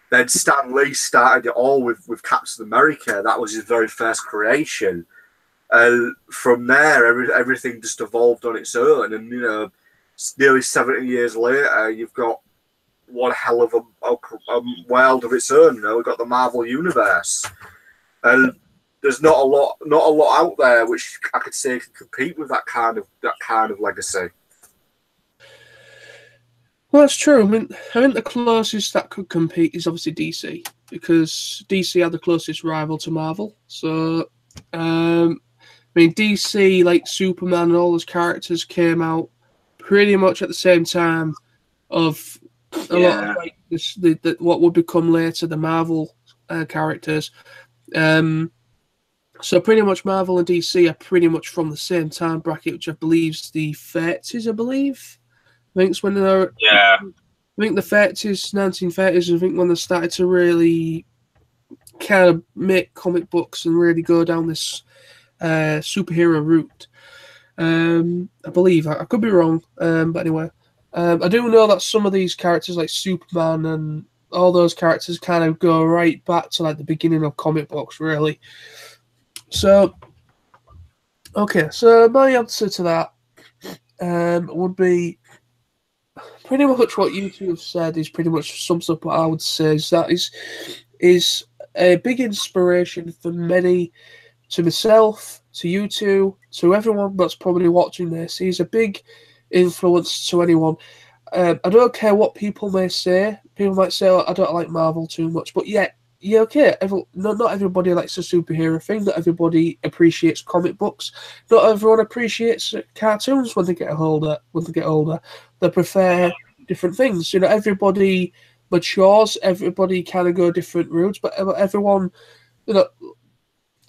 Then Stan Lee started it all with Captain America. That was his very first creation. From there, everything just evolved on its own. And, nearly 70 years later, you've got one hell of a world of its own. We've got the Marvel Universe. And there's not a lot out there which I could say can compete with that kind of legacy. Well, that's true. I think the closest that could compete is obviously DC, because DC are the closest rival to Marvel. So, DC, like Superman and all those characters, came out pretty much at the same time of a lot of what would become later the Marvel characters. So pretty much Marvel and DC are pretty much from the same time bracket, which I believe is the 30s, I think it's when they're... Yeah. I think the 30s, 1930s, I think when they started to really kind of make comic books and really go down this superhero route. I believe. I could be wrong, but anyway. I do know that some of these characters, like Superman and all those characters, kind of go right back to the beginning of comic books, really. So, Okay, so my answer to that would be pretty much what you two have said is pretty much sums up what I would say is that is a big inspiration for many, to myself, to you two, to everyone that's probably watching this. He's a big influence to anyone. I don't care what people may say. People might say, oh, I don't like Marvel too much, but yeah, okay. Not everybody likes a superhero thing. Not everybody appreciates comic books. Not everyone appreciates cartoons when they get older. They prefer different things. You know, everybody matures. Everybody kind of go different routes, but everyone, you know,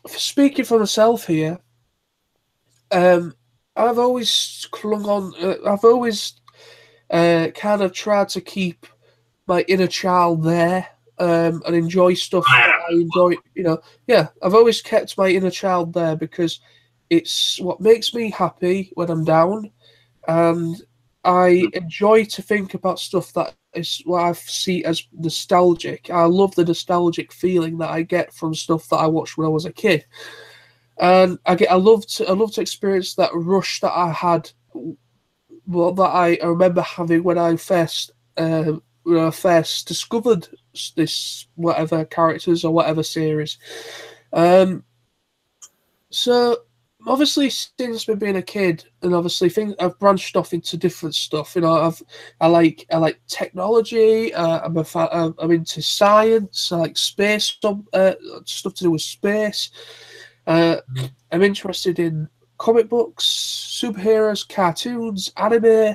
speaking for myself here, I've always clung on. I've always kind of tried to keep my inner child there and enjoy stuff that I enjoy. You know, yeah, I've always kept my inner child there because it's what makes me happy when I'm down, and I enjoy to think about stuff that is what I see as nostalgic. I love the nostalgic feeling that I get from stuff that I watched when I was a kid, and I love to experience that rush that I had. Well, that I remember having when I first discovered this whatever characters or whatever series. So obviously since me being a kid, and obviously things I've branched off into different stuff. You know, I like technology. I'm into science. I like space stuff to do with space. I'm interested in comic books, superheroes, cartoons, anime,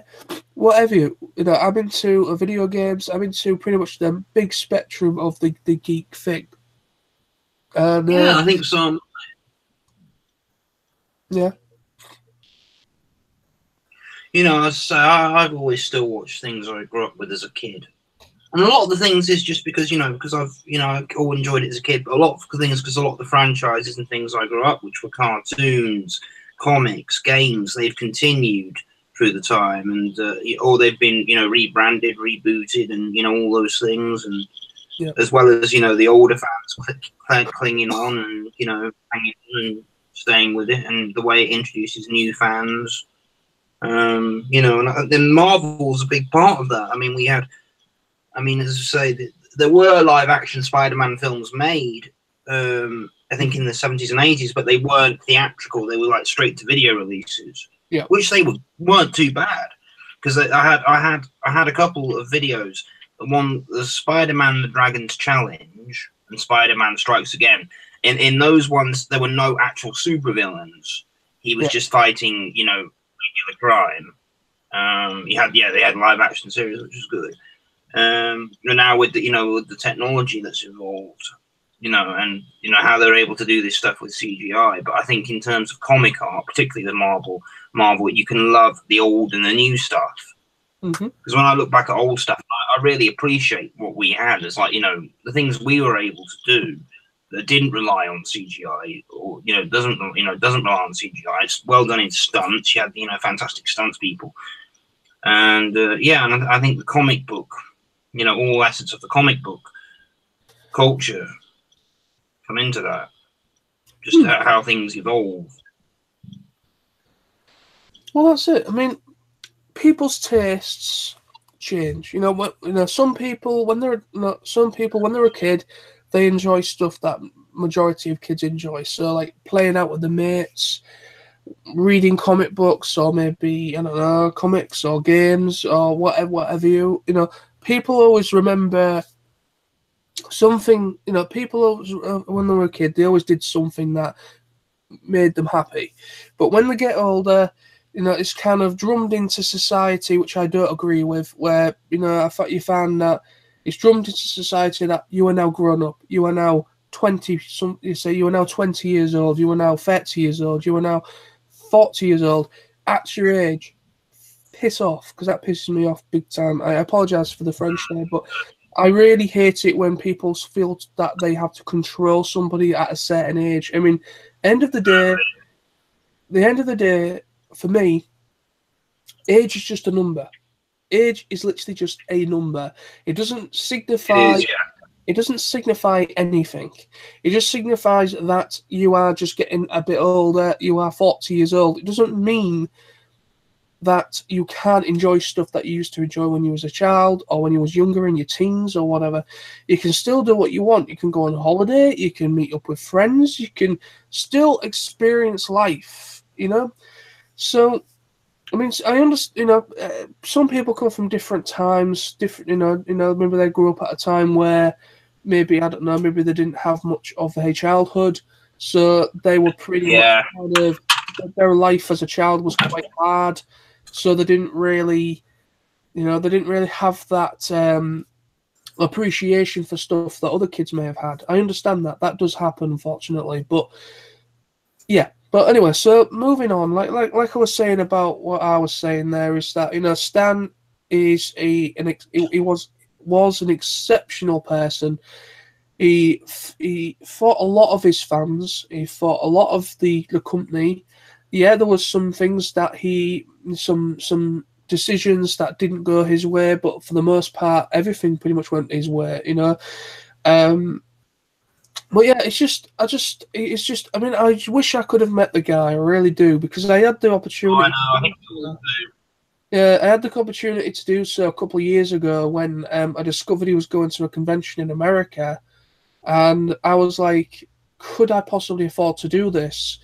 whatever. You know, I'm into video games. I'm into pretty much the big spectrum of the geek thing. And Yeah, I think so. Yeah. You know, I've always still watched things I grew up with as a kid. And a lot of the things is just because, because I've, I all enjoyed it as a kid, but a lot of the things because a lot of the franchises and things I grew up, which were cartoons, comics, games, they've continued through the time, and or they've been, rebranded, rebooted, and, all those things, and as well as, the older fans clinging on and, hanging on and staying with it, and the way it introduces new fans, and then Marvel's a big part of that. As I say, there were live-action Spider-Man films made, I think in the 70s and 80s, but they weren't theatrical. They were like straight-to-video releases, which they weren't too bad, because I had a couple of videos. One, the Spider-Man: The Dragon's Challenge and Spider-Man Strikes Again. In those ones, there were no actual supervillains. He was just fighting, regular crime. They had live-action series, which was good. And now with the technology that's evolved, and how they're able to do this stuff with CGI. But I think in terms of comic art, particularly the Marvel, you can love the old and the new stuff. Because when I look back at old stuff, I really appreciate what we had. It's like the things we were able to do that didn't rely on CGI, or doesn't rely on CGI. It's well done in stunts. You had fantastic stunts people, and and I think the comic book. All assets of the comic book culture come into that. Just how things evolve. Well, that's it. I mean, people's tastes change. Some people when they're a kid, they enjoy stuff that majority of kids enjoy. So, like playing out with the mates, reading comic books, or maybe comics or games or whatever. People always remember something. People always, when they were a kid, they always did something that made them happy. But when they get older, it's kind of drummed into society, which I don't agree with. Where you find that it's drummed into society that you are now grown up. You are now 20. You say you are now 20 years old. You are now 30 years old. You are now 40 years old. At your age, piss off, because that pisses me off big time. I apologize for the French there, but I really hate it when people feel that they have to control somebody at a certain age. I mean, the end of the day, for me, age is just a number. Age is literally just a number. It doesn't signify. It is, it doesn't signify anything. It just signifies that you are just getting a bit older. You are 40 years old. It doesn't mean that you can't enjoy stuff that you used to enjoy when you was a child or when you was younger in your teens or whatever. You can still do what you want. You can go on holiday. You can meet up with friends. You can still experience life, you know? So, I mean, I understand, you know, some people come from different times, different, maybe they grew up at a time where maybe, I don't know, maybe they didn't have much of a childhood. So they were pretty much kind of, their life as a child was quite hard. So they didn't really, they didn't really have that appreciation for stuff that other kids may have had. I understand that. That does happen, unfortunately. But, yeah. But anyway, so moving on, like I was saying about what I was saying there is that, Stan is he was an exceptional person. He fought a lot of his fans. He fought a lot of the company. Yeah, there was some things that some decisions that didn't go his way, but for the most part, everything pretty much went his way, But yeah, I mean, I wish I could have met the guy. I really do, because I had the opportunity. Yeah, I had the opportunity to do so a couple of years ago when I discovered he was going to a convention in America, and I was like, could I possibly afford to do this?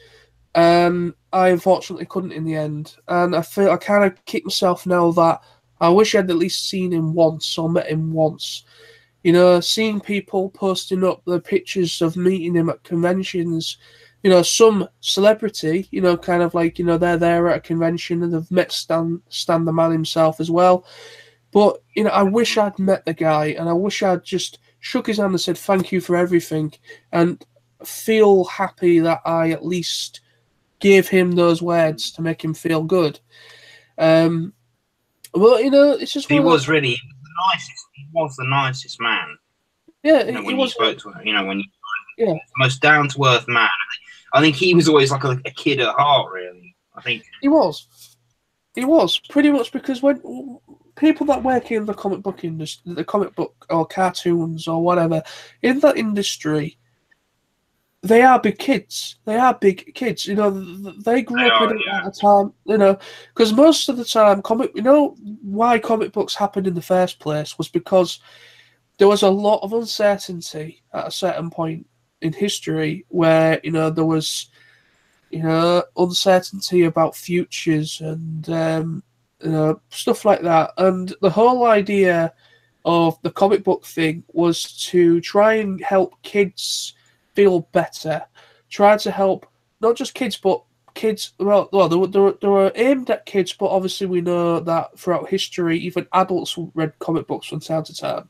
I unfortunately couldn't in the end, and I feel I kind of kick myself now that I wish I'd at least seen him once or met him once. Seeing people posting up the pictures of meeting him at conventions, some celebrity, kind of like, they're there at a convention and they've met Stan the man himself as well. But, I wish I'd met the guy, and I wish I'd just shook his hand and said thank you for everything, and feel happy that I at least gave him those words to make him feel good. Well, it's just he was really the nicest. He was the nicest man. Yeah, when you spoke to him, when the most down to earth man. I think he was always like a kid at heart. Really, I think he was pretty much, because when people that work in the comic book industry, the comic book or cartoons or whatever in that industry, they are big kids. They They grew up at a time, because most of the time, why comic books happened in the first place was because there was a lot of uncertainty at a certain point in history where, there was, uncertainty about futures and, stuff like that. And the whole idea of the comic book thing was to try and help kids feel better, try to help not just kids, but kids. Well, they were aimed at kids, but obviously we know that throughout history, even adults read comic books from time to time.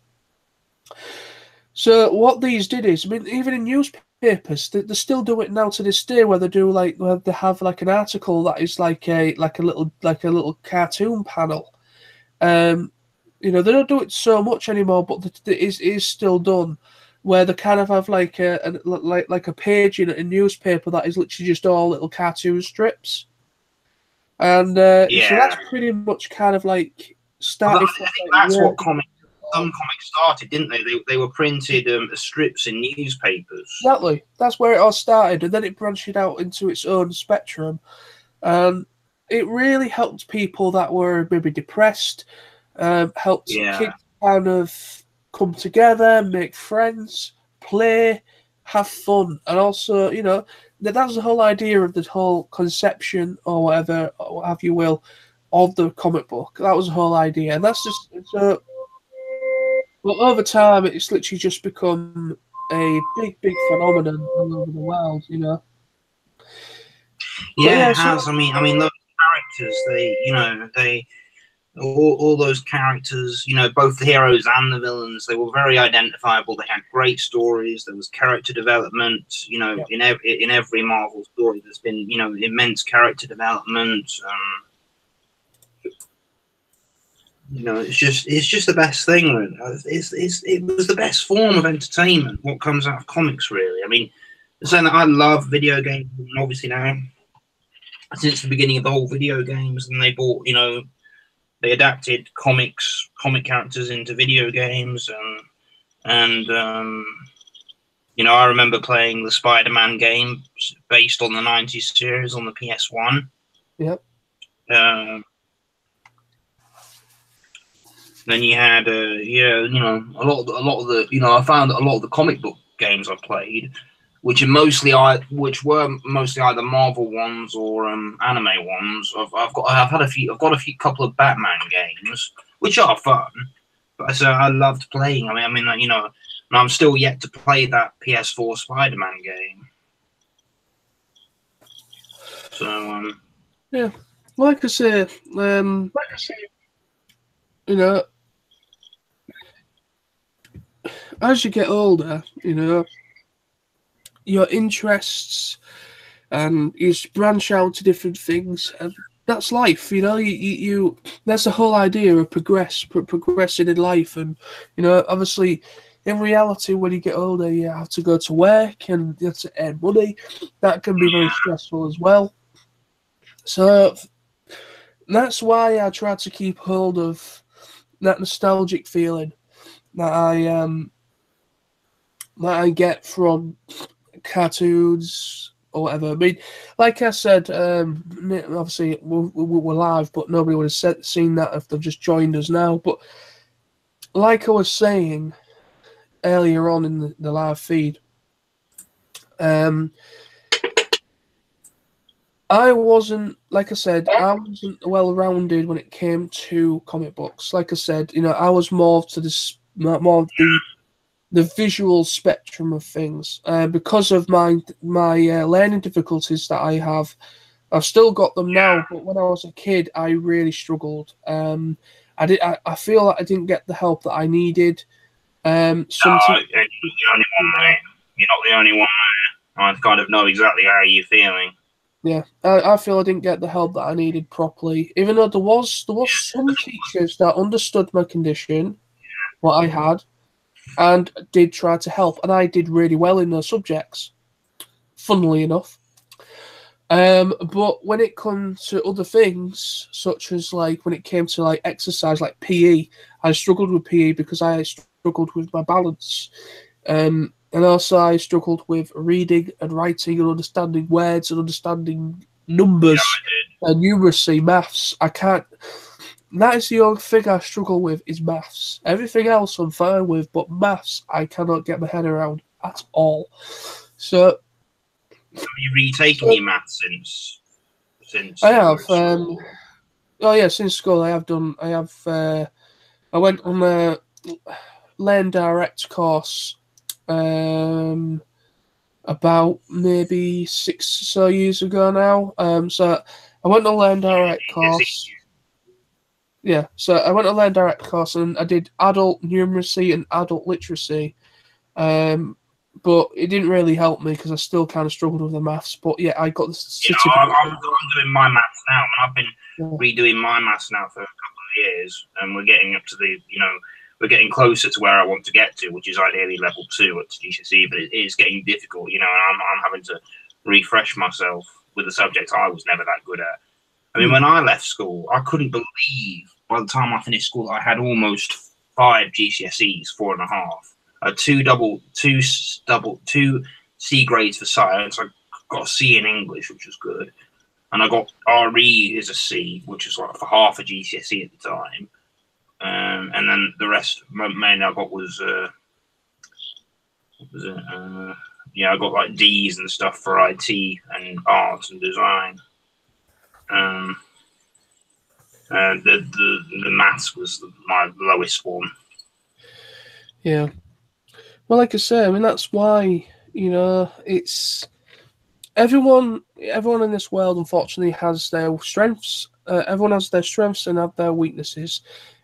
So what these did is, I mean, even in newspapers, they still do it now to this day, where they have like an article that is like a little cartoon panel. They don't do it so much anymore, but it is still done, where they kind of have like a page in a newspaper that is literally just all little cartoon strips, and so that's pretty much kind of like started. I think that's what some comics started, didn't they? They were printed as strips in newspapers. Exactly, that's where it all started, and then it branched out into its own spectrum. It really helped people that were maybe depressed, helped kids kind of come together, make friends, play, have fun, and also, that's the whole idea of the whole conception or whatever, or have you will, of the comic book. That was the whole idea, and that's just so. But over time, it's literally just become a big phenomenon all over the world, Yeah, it has. I mean, those characters, all those characters, both the heroes and the villains, they were very identifiable. They had great stories. There was character development. In every Marvel story, there's been immense character development. It's just the best thing. It was the best form of entertainment. What comes out of comics, really. I mean, saying that I love video games, and obviously now, since the beginning of the whole video games, and they bought, they adapted comic characters into video games, And you know, I remember playing the Spider-Man game based on the '90s series on the PS1. Yep. Then you had, yeah, you know, a lot of the, you know, I found that a lot of the comic book games I played, which were mostly either Marvel ones or anime ones. I've got a couple of Batman games, which are fun, but I loved playing. I mean, you know, and I'm still yet to play that PS4 Spider-Man game. So yeah, like I say, you know, as you get older, you know, your interests and you branch out to different things, and that's life. You know, you that's the whole idea of progressing in life, and you know, obviously, in reality, when you get older, you have to go to work and you have to earn money. That can be very stressful as well. So that's why I try to keep hold of that nostalgic feeling that I get from cartoons or whatever. I mean, like I said, obviously we're live, but nobody would have seen that if they've just joined us now. But like I was saying earlier on in the live feed, I wasn't, like I said, I wasn't well-rounded when it came to comic books. Like I said, you know, I was more to this, more of the visual spectrum of things. Because of my learning difficulties that I have, I've still got them now. But when I was a kid, I really struggled. I feel like I didn't get the help that I needed. you're the only one, mate. You're not the only one, mate. I kind of know exactly how you're feeling. Yeah, I feel I didn't get the help that I needed properly. Even though there was some teachers that understood my condition, what I had, and did try to help, and I did really well in those subjects, funnily enough. But when it comes to other things, such as like when it came to like exercise, like PE, I struggled with PE because I struggled with my balance. And also I struggled with reading and writing and understanding words and understanding numbers and numeracy, maths. I can't. That is the only thing I struggle with is maths. Everything else I'm fine with, but maths I cannot get my head around at all. So have you retaken your maths since I have. Oh yeah, since school I have done. I went on a Learn Direct course about maybe 6 or so years ago now. So I went on a Learn Direct course. Yeah, so I went on a Learn Direct course and I did adult numeracy and adult literacy. But it didn't really help me because I still kind of struggled with the maths. But yeah, I got the certificate. I'm doing my maths now, and I've been redoing my maths now for a couple of years, and we're getting up to we're getting closer to where I want to get to, which is ideally level 2 at GCSE, but it is getting difficult, and I'm having to refresh myself with the subjects I was never that good at. I mean, when I left school, I couldn't believe by the time I finished school, I had almost 5 GCSEs, 4.5. I had two C grades for science. I got a C in English, which was good, and I got RE as a C, which was like for half a GCSE at the time. And then the rest, mainly I got was what was it? I got like D's and stuff for IT and art and design. The maths was my lowest one. Yeah. Well, like I say, I mean that's why it's everyone in this world unfortunately has their strengths. Everyone has their strengths and have their weaknesses.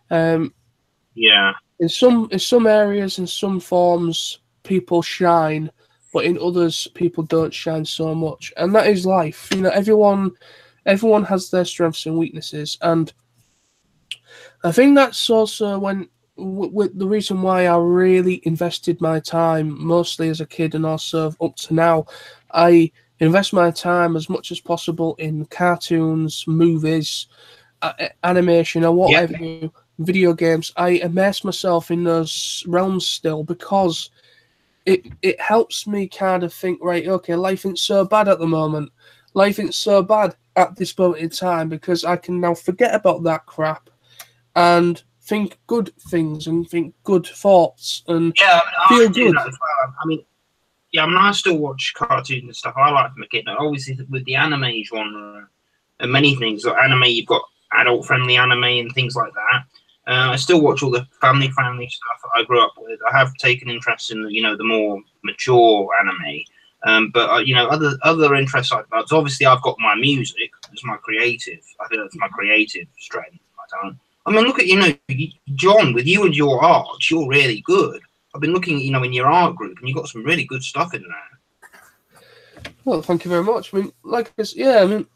Yeah. In some areas, in some forms, people shine, but in others, people don't shine so much, and that is life. Everyone has their strengths and weaknesses, and I think that's also with the reason why I really invested my time, mostly as a kid and also up to now. I invest my time as much as possible in cartoons, movies, animation, or whatever. video games, I immerse myself in those realms still because it helps me kind of think, right, okay, life ain't so bad at the moment. Life ain't so bad at this moment in time because I can now forget about that crap and think good things and think good thoughts and feel good. That as well. I mean, yeah, I mean, I still watch cartoons and stuff. I like them again. Obviously, with the anime genre and many things, like anime, you've got adult-friendly anime and things like that. I still watch all the family-friendly stuff that I grew up with. I have taken interest in, the more mature anime. But other interests I've got. So obviously, I've got my music as my creative. I think that's my creative strength, my talent. I mean, look at John, with you and your art, you're really good. I've been looking, in your art group, and you've got some really good stuff in there. Well, thank you very much. I mean,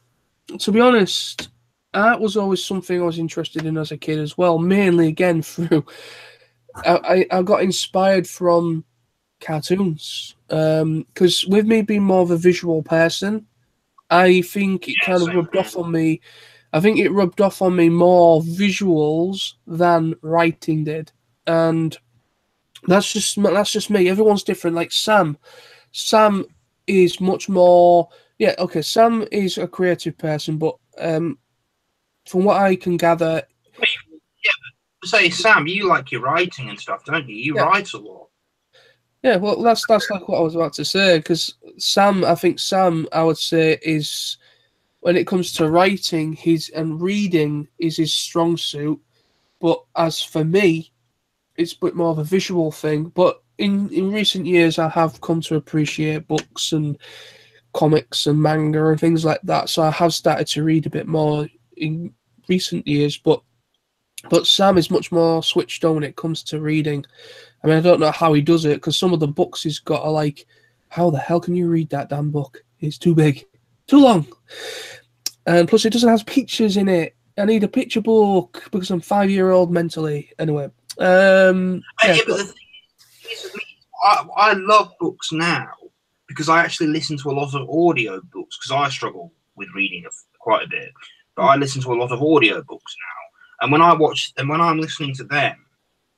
to be honest, art was always something I was interested in as a kid as well. Mainly, again, through I got inspired from cartoons. Because with me being more of a visual person, I think it kind of rubbed off on me. I think it rubbed off on me more visuals than writing did, and that's just me. Everyone's different. Like Sam is much more. Yeah, okay. Sam is a creative person, but from what I can gather, Say, Sam, you like your writing and stuff, don't you? You write a lot. Yeah, well, that's like what I was about to say. Because I think Sam, I would say, is, when it comes to writing, and reading is his strong suit. But as for me, it's a bit more of a visual thing. But in recent years, I have come to appreciate books and comics and manga and things like that. So I have started to read a bit more in recent years. But Sam is much more switched on when it comes to reading. I mean, I don't know how he does it, because some of the books he's got are like, how the hell can you read that damn book? It's too big, too long. And plus it doesn't have pictures in it. I need a picture book because I'm 5-year-old mentally. Anyway. But the thing is, I love books now because I actually listen to a lot of audio books because I struggle with reading quite a bit. But I listen to a lot of audio books now. And when I'm listening to them,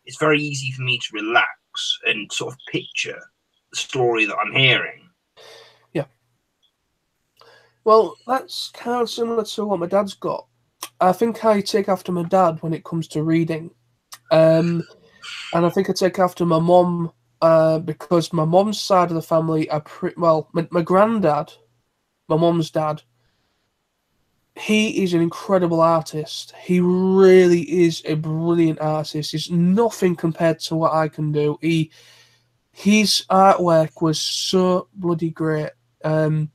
it's very easy for me to relax and sort of picture the story that I'm hearing. Yeah. Well, that's kind of similar to what my dad's got. I think I take after my dad when it comes to reading. And I think I take after my mum because my mum's side of the family are my granddad, my mum's dad, he is an incredible artist. He really is a brilliant artist. He's nothing compared to what I can do. His artwork was so bloody great. And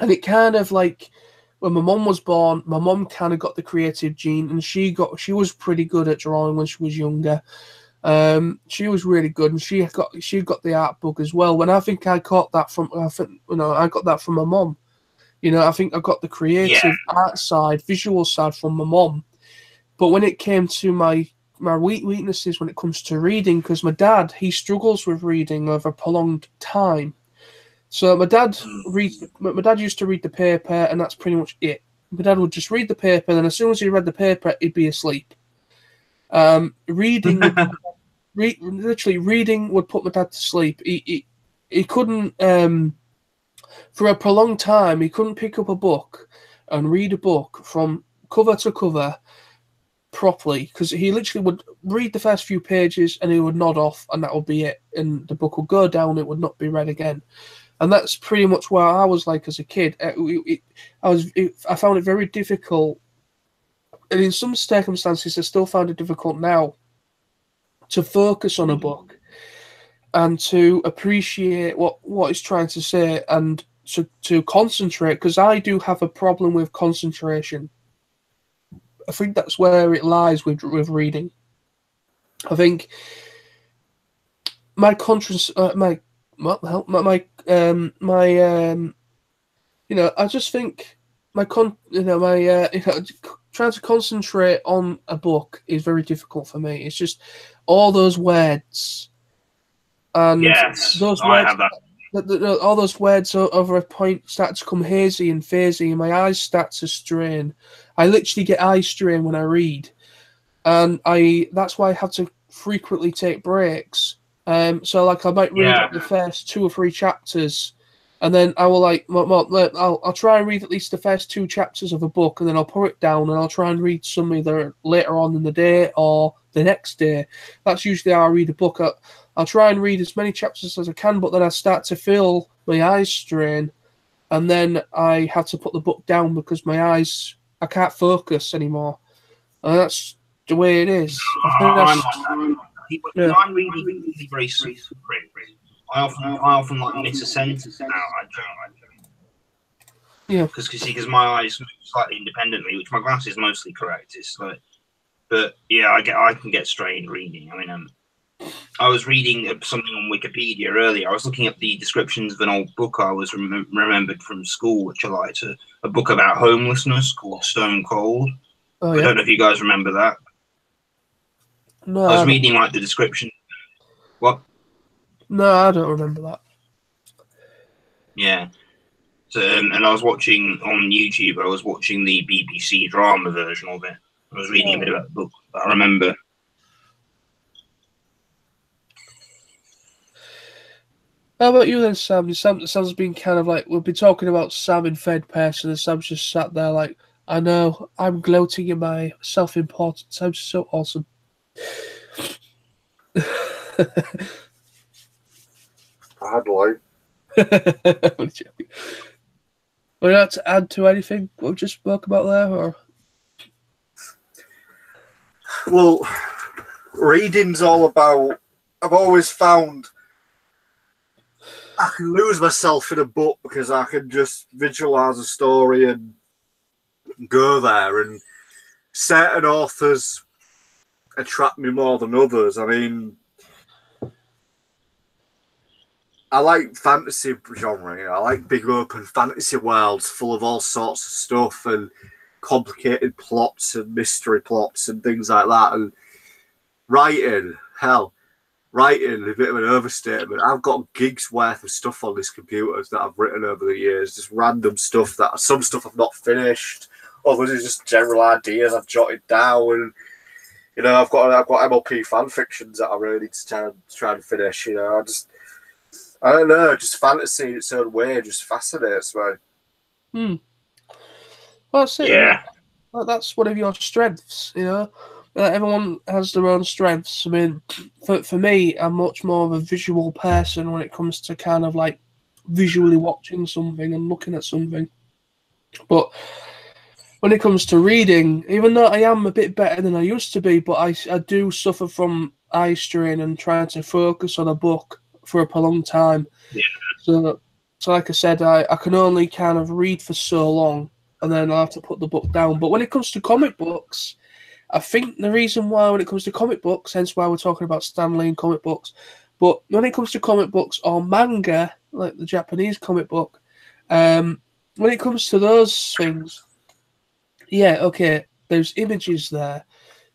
it kind of like, when my mum was born, my mum kind of got the creative gene, and she was pretty good at drawing when she was younger. She was really good, and she got the art book as well. When I think I got that from my mum. I think I got the creative art side, visual side from my mum. But when it came to my weaknesses when it comes to reading, because my dad, he struggles with reading over a prolonged time. So my dad used to read the paper, and that's pretty much it. My dad would just read the paper, and then as soon as he read the paper, he'd be asleep. Reading would put my dad to sleep. He couldn't. For a prolonged time, he couldn't pick up a book and read a book from cover to cover properly, because he literally would read the first few pages and he would nod off, and that would be it. And the book would go down; it would not be read again. And that's pretty much where I was like as a kid. I found it very difficult, and in some circumstances, I still find it difficult now to focus on a book and to appreciate what it's trying to say, and to concentrate, because I do have a problem with concentration. I think that's where it lies with reading. I think I just think trying to concentrate on a book is very difficult for me. It's just all those words. And those words, all those words over a point start to come hazy and phasey, and my eyes start to strain. I literally get eye strain when I read. and that's why I have to frequently take breaks. So like I might read like the first 2 or 3 chapters, and then I will I'll try and read at least the first 2 chapters of a book, and then I'll put it down, and I'll try and read some either later on in the day or the next day. That's usually how I read a book. I'll try and read as many chapters as I can, but then I start to feel my eyes strain, and then I have to put the book down because I can't focus anymore. And that's the way it is. I'm reading very swiftly. I often like miss a sentence now. Yeah, because my eyes move slightly independently, which my glasses mostly correct. It's like, but yeah, I can get strained reading. I mean, I was reading something on Wikipedia earlier. I was looking at the descriptions of an old book I was remembered from school, which I liked, a book about homelessness called Stone Cold. Oh, I don't know if you guys remember that. No, I was reading like the description. What? No, I don't remember that. Yeah. So, and I was watching on YouTube. I was watching the BBC drama version of it. I was reading a bit about the book that I remember. How about you then, Sam? Sam's been kind of like, we've been talking about Sam in third person, and Sam's just sat there like, I know, I'm gloating in my self-importance. I'm so awesome. I'd like. Would you like to add to anything we just spoke about there, or? Well, reading's all about. I've always found I can lose myself in a book because I can just visualize a story and go there. And certain authors attract me more than others. I mean, I like fantasy genre. I like big open fantasy worlds full of all sorts of stuff and complicated plots and mystery plots and things like that. And writing, a bit of an overstatement. I've got gigs worth of stuff on this computer that I've written over the years, just random stuff some stuff I've not finished, others are just general ideas I've jotted down. And you know, I've got MLP fan fictions that I really need to try and finish. You know, I don't know, just fantasy in its own way just fascinates me. Well, that's it. Yeah. Well, that's one of your strengths, you know. Everyone has their own strengths. I mean, for me, I'm much more of a visual person when it comes to kind of like visually watching something and looking at something. But when it comes to reading, even though I am a bit better than I used to be, but I do suffer from eye strain and trying to focus on a book for a prolonged time. Yeah. So like I said, I can only kind of read for so long, and then I have to put the book down. But when it comes to comic books, I think the reason why when it comes to comic books, hence why we're talking about Stan Lee and comic books, but when it comes to comic books or manga, like the Japanese comic book, when it comes to those things, yeah, okay, there's images there.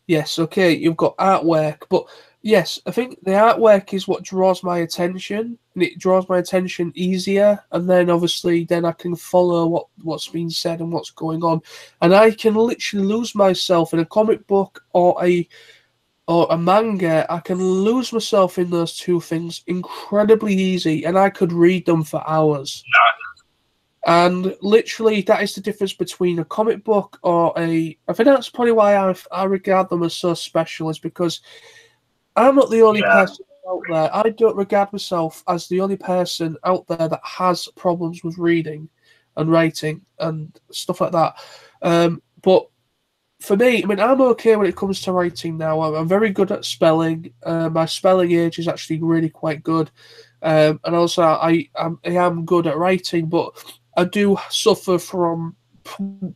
Yes, okay, you've got artwork, but yes, I think the artwork is what draws my attention, and it draws my attention easier, and then obviously then I can follow what's being said and what's going on, and I can literally lose myself in a comic book or a manga. I can lose myself in those two things incredibly easy, and I could read them for hours. And literally, that is the difference between a comic book or I think that's probably why I regard them as so special, is because I'm not the only person out there. I don't regard myself as the only person out there that has problems with reading and writing and stuff like that. But for me, I mean, I'm okay when it comes to writing now. I'm very good at spelling. My spelling age is actually really quite good. And also, I am good at writing, but I do suffer from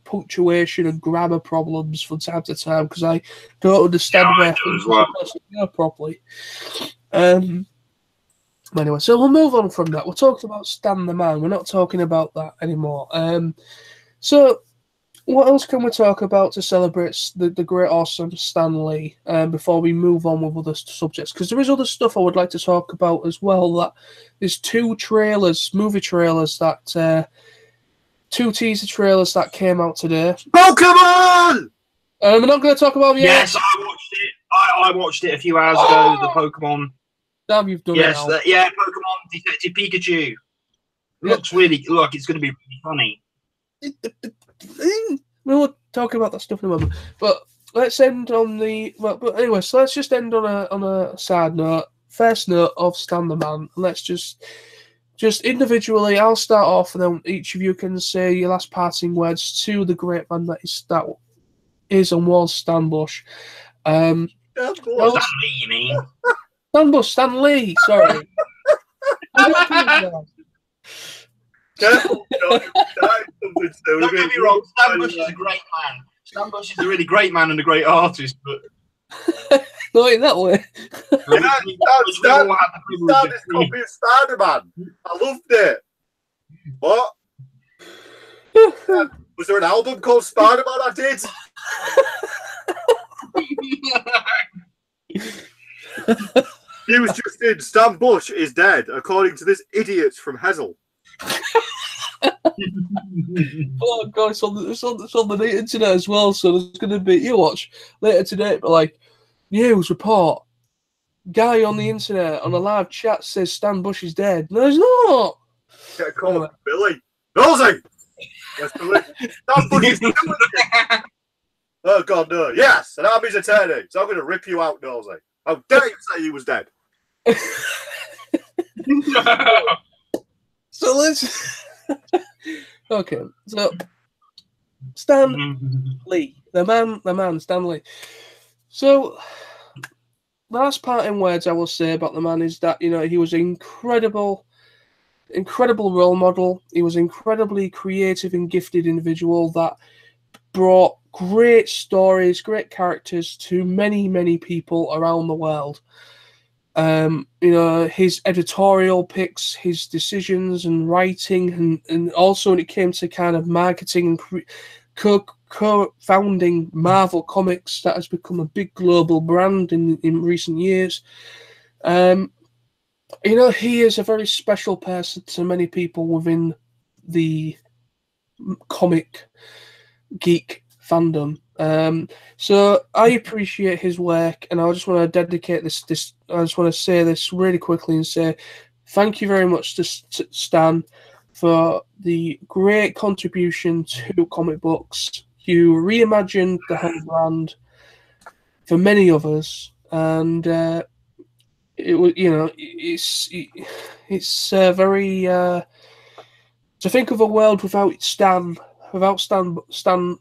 punctuation and grammar problems from time to time because I don't understand where things are supposed to go properly. Anyway, so we'll move on from that. We're talking about Stan the Man. We're not talking about that anymore. So what else can we talk about to celebrate the great, awesome Stan Lee before we move on with other subjects? Because there is other stuff I would like to talk about as well. That there's two movie trailers that. Two teaser trailers that came out today. Pokemon! We're not going to talk about them yet. Yes, I watched I watched it a few hours ago. The Pokemon. Damn, you've done Yes, it now. yeah, Pokemon Detective Pikachu. Looks really it's going to be really funny. We'll talk about that stuff in a moment. But let's end on the But anyway, so let's just end on a sad note. First note of Stan the Man. Let's just individually. I'll start off, and then each of you can say your last parting words to the great man that is and was Stan Bush. Stan Lee, you mean? Stan Bush, Stan Lee. Sorry. Careful, John, don't get me wrong, Stan Bush is a great man. Stan Bush is a really great man and a great artist, but not in that way. Stan is copy of Spider-Man. I loved it. What? Was there an album called Spider-Man I did? He was just in Stan Bush is dead, according to this idiot from Hessel. Oh god, it's on the internet as well. So there's going to be, you watch later today, but like news report, guy on the internet on a live chat says Stan Bush is dead. No, he's not. Get a call from Billy. Nosey. Yes, Billy. Stan Bush is dead. Oh god, no. Yes, and I'm his attorney, so I'm going to rip you out, Nosey. How dare you say he was dead? So let's. Okay, so Stan Lee, the man, Stan Lee. So, the last parting words I will say about the man is that, you know, he was an incredible role model. He was an incredibly creative and gifted individual that brought great stories, great characters to many, many people around the world. You know, his editorial picks, his decisions and writing, and also when it came to kind of marketing and co-founding Marvel Comics, that has become a big global brand in recent years. You know, he is a very special person to many people within the comic geek fandom. So I appreciate his work, and I just want to dedicate this. I just want to say this really quickly and say thank you very much to Stan for the great contribution to comic books. You reimagined the whole brand for many of us, and it was, you know, it's very to think of a world without Stan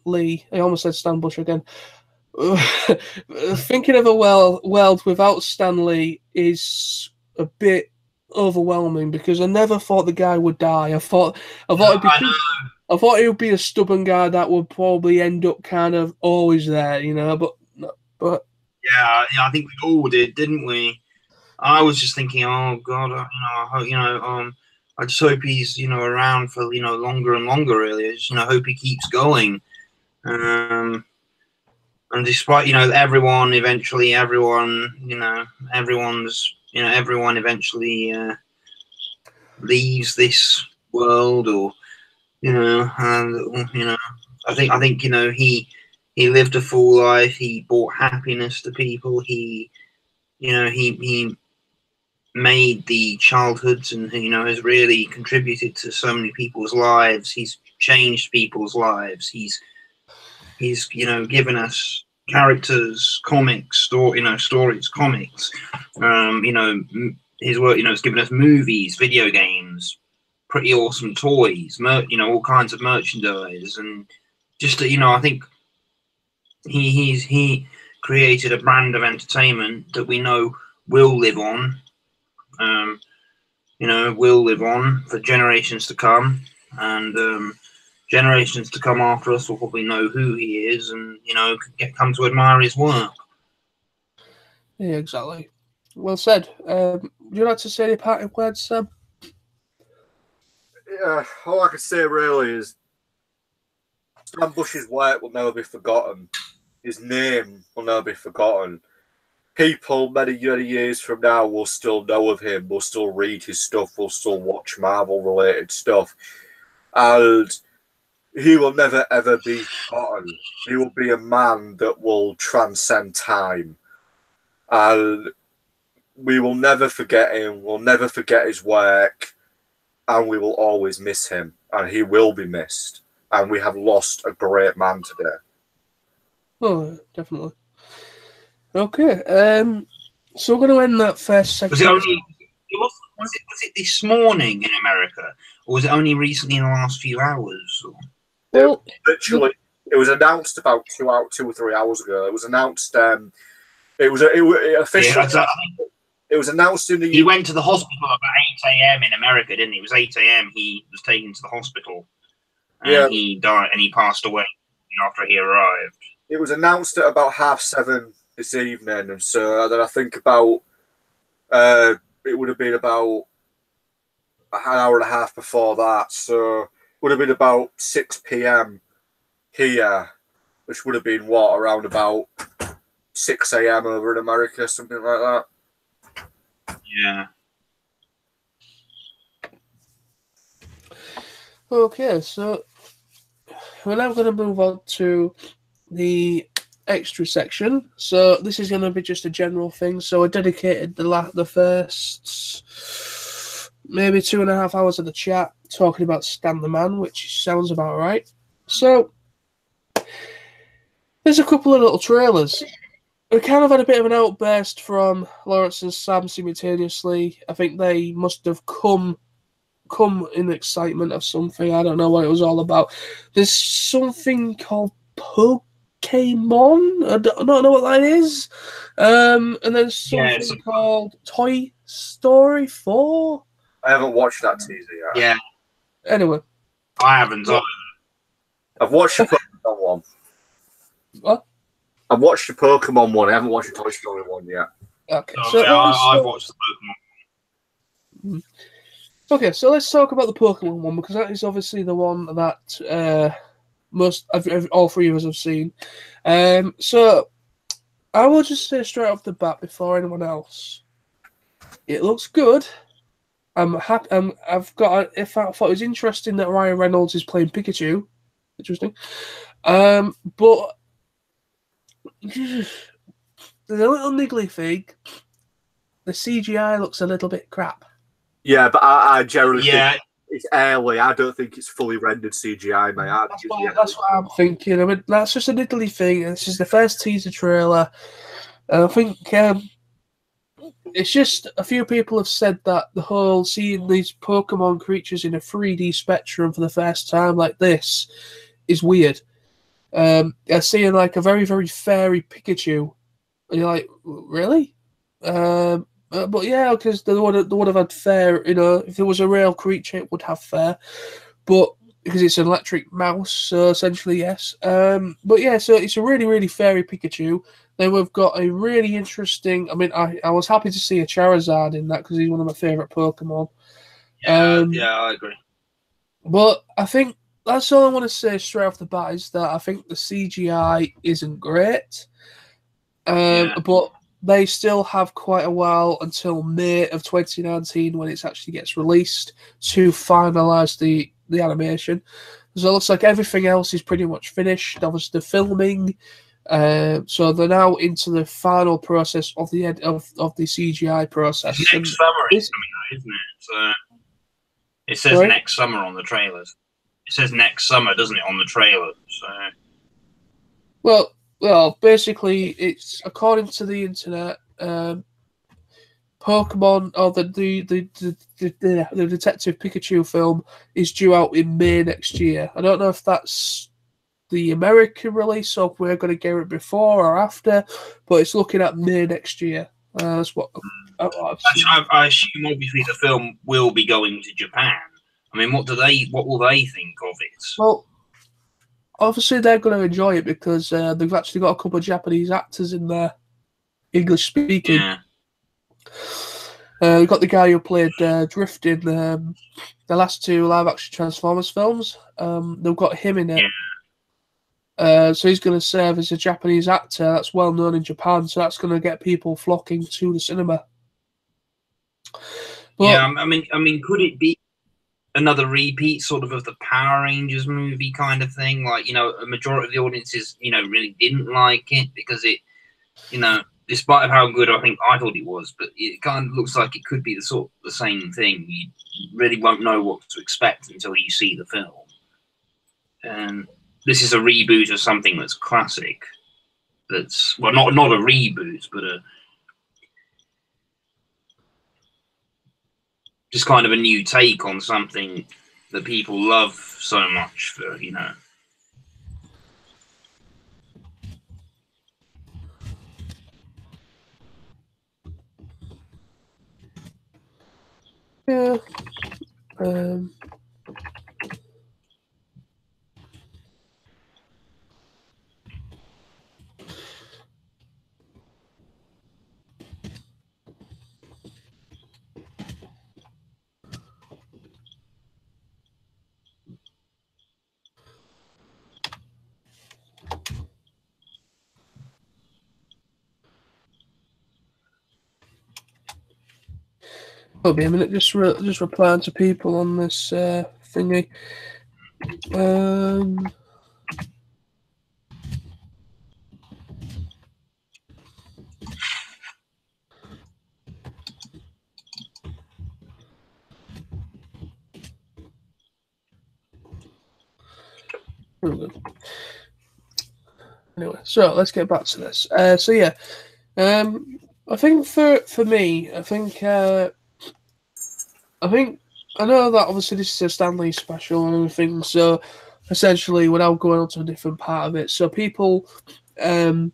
Lee. I almost said Stan Bush again. Thinking of a world without Stan Lee is a bit overwhelming, because I never thought the guy would die. I thought he would be a stubborn guy that would probably end up kind of always there, you know. But yeah, I think we all did, didn't we? I was just thinking, oh God, I hope, I just hope he's, around for, longer and longer, really. I just, hope he keeps going. And despite, everyone eventually leaves this world, or, I think, he lived a full life. He brought happiness to people. He made the childhoods, and has really contributed to so many people's lives. He's changed people's lives. He's given us characters, comics, stories, comics. His work, has given us movies, video games, pretty awesome toys, all kinds of merchandise, and just I think he created a brand of entertainment that we know will live on. Will live on for generations to come, and generations to come after us will probably know who he is, and come to admire his work. Yeah, exactly. Well said. Would you like to say any parting words, Sam? Yeah, all I can say really is Stan Bush's work will never be forgotten. His name will never be forgotten. People many years from now will still know of him, will still read his stuff, will still watch Marvel-related stuff. And he will never, ever be forgotten. He will be a man that will transcend time. And we will never forget him. We'll never forget his work, and we will always miss him. And he will be missed. And we have lost a great man today. Oh, definitely. Okay. So we're going to end that first section. Was it only? Was it this morning in America, or was it only recently in the last few hours? Well, Literally, it was announced about 2 or 3 hours ago. It was announced. It officially. Yeah, it was announced in the. He went to the hospital about 8 a.m. in America, didn't he? It was 8 a.m. He was taken to the hospital, and he died, and he passed away after he arrived. It was announced at about 7:30 this evening, and so then I think about it would have been about an hour and a half before that, so it would have been about 6 p.m. here, which would have been around about 6 a.m. over in America, something like that. Yeah. Okay, so we're now going to move on to the extra section. So this is going to be just a general thing. So I dedicated the first maybe 2.5 hours of the chat talking about Stan the Man, which sounds about right. So there's a couple of little trailers. We kind of had a bit of an outburst from Lawrence and Sam simultaneously. I think they must have come in excitement of something. I don't know what it was all about. There's something called Pokemon. I don't know what that is. And there's something called Toy Story 4. I haven't watched that teaser yet. Yeah. Anyway. I haven't. I've watched the Pokemon one. What? I've watched the Pokemon one. I haven't watched the Toy Story one yet. Okay. I've watched the Pokemon. Okay, so let's talk about the Pokemon one, because that is obviously the one that all three of us have seen. So I will just say straight off the bat before anyone else, it looks good. I'm happy. I thought it was interesting that Ryan Reynolds is playing Pikachu. Interesting. But there's a little niggly thing. The CGI looks a little bit crap. Yeah, but I generally think it's early. I don't think it's fully rendered CGI, mate. That's what I'm thinking. I mean, that's just a niggly thing. This is the first teaser trailer. And I think it's just a few people have said that the whole seeing these Pokemon creatures in a 3D spectrum for the first time like this is weird. Seeing like a very, very fairy Pikachu, and you're like, really? But yeah, because they would have had fair, if it was a real creature, it would have fair. But because it's an electric mouse, so essentially, yes. But yeah, so it's a really, really fairy Pikachu. Then we've got a really interesting, I was happy to see a Charizard in that because he's one of my favourite Pokemon. Yeah, I agree. But I think that's all I want to say straight off the bat is that I think the CGI isn't great. But they still have quite a while until May of 2019 when it actually gets released to finalise the animation. So it looks like everything else is pretty much finished. Obviously, the filming. So they're now into the final process of the CGI process. Next summer is coming out, isn't it? So it says next summer on the trailers. It says next summer, doesn't it, on the trailer? So Well, basically, it's according to the internet. Pokemon or the Detective Pikachu film is due out in May next year. I don't know if that's the American release or if we're going to get it before or after, but it's looking at May next year. That's what I assume. Obviously, the film will be going to Japan. I mean, what will they think of it? Well, obviously they're going to enjoy it because they've actually got a couple of Japanese actors in there, English speaking. Yeah. We've got the guy who played Drift in the last two live-action Transformers films. They've got him in it. Yeah. So he's going to serve as a Japanese actor that's well known in Japan. So that's going to get people flocking to the cinema. But, yeah, I mean, could it be another repeat, sort of the Power Rangers movie kind of thing? Like, a majority of the audiences, really didn't like it because it, despite of how good I thought it was, but it kind of looks like it could be the same thing. You really won't know what to expect until you see the film. And this is a reboot of something that's classic. That's, well, not a reboot, but just kind of a new take on something that people love so much for, you know. Yeah. It'll be a minute. Just replying to people on this thingy. Anyway, so let's get back to this. So yeah, I think for me, I think I know that obviously this is a Stanley special and everything. So essentially, without going on to a different part of it, so people that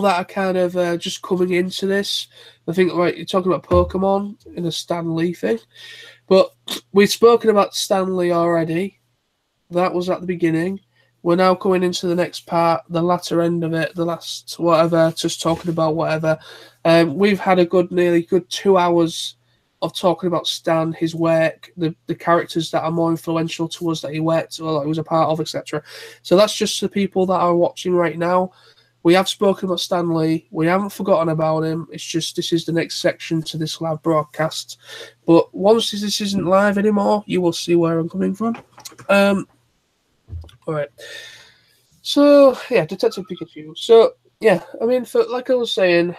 are kind of just coming into this, I think, right, you're talking about Pokemon in a Stan Lee thing, but we've spoken about Stan Lee already. That was at the beginning. We're now going into the next part, the latter end of it, the last whatever, just talking about whatever. We've had nearly good 2 hours of talking about Stan, his work, the characters that are more influential to us that he worked or that he was a part of, etc. So that's just the people that are watching right now. We have spoken about Stan Lee. We haven't forgotten about him. It's just this is the next section to this live broadcast. But once this isn't live anymore, you will see where I'm coming from. All right. So yeah, Detective Pikachu. So yeah, I mean, like I was saying,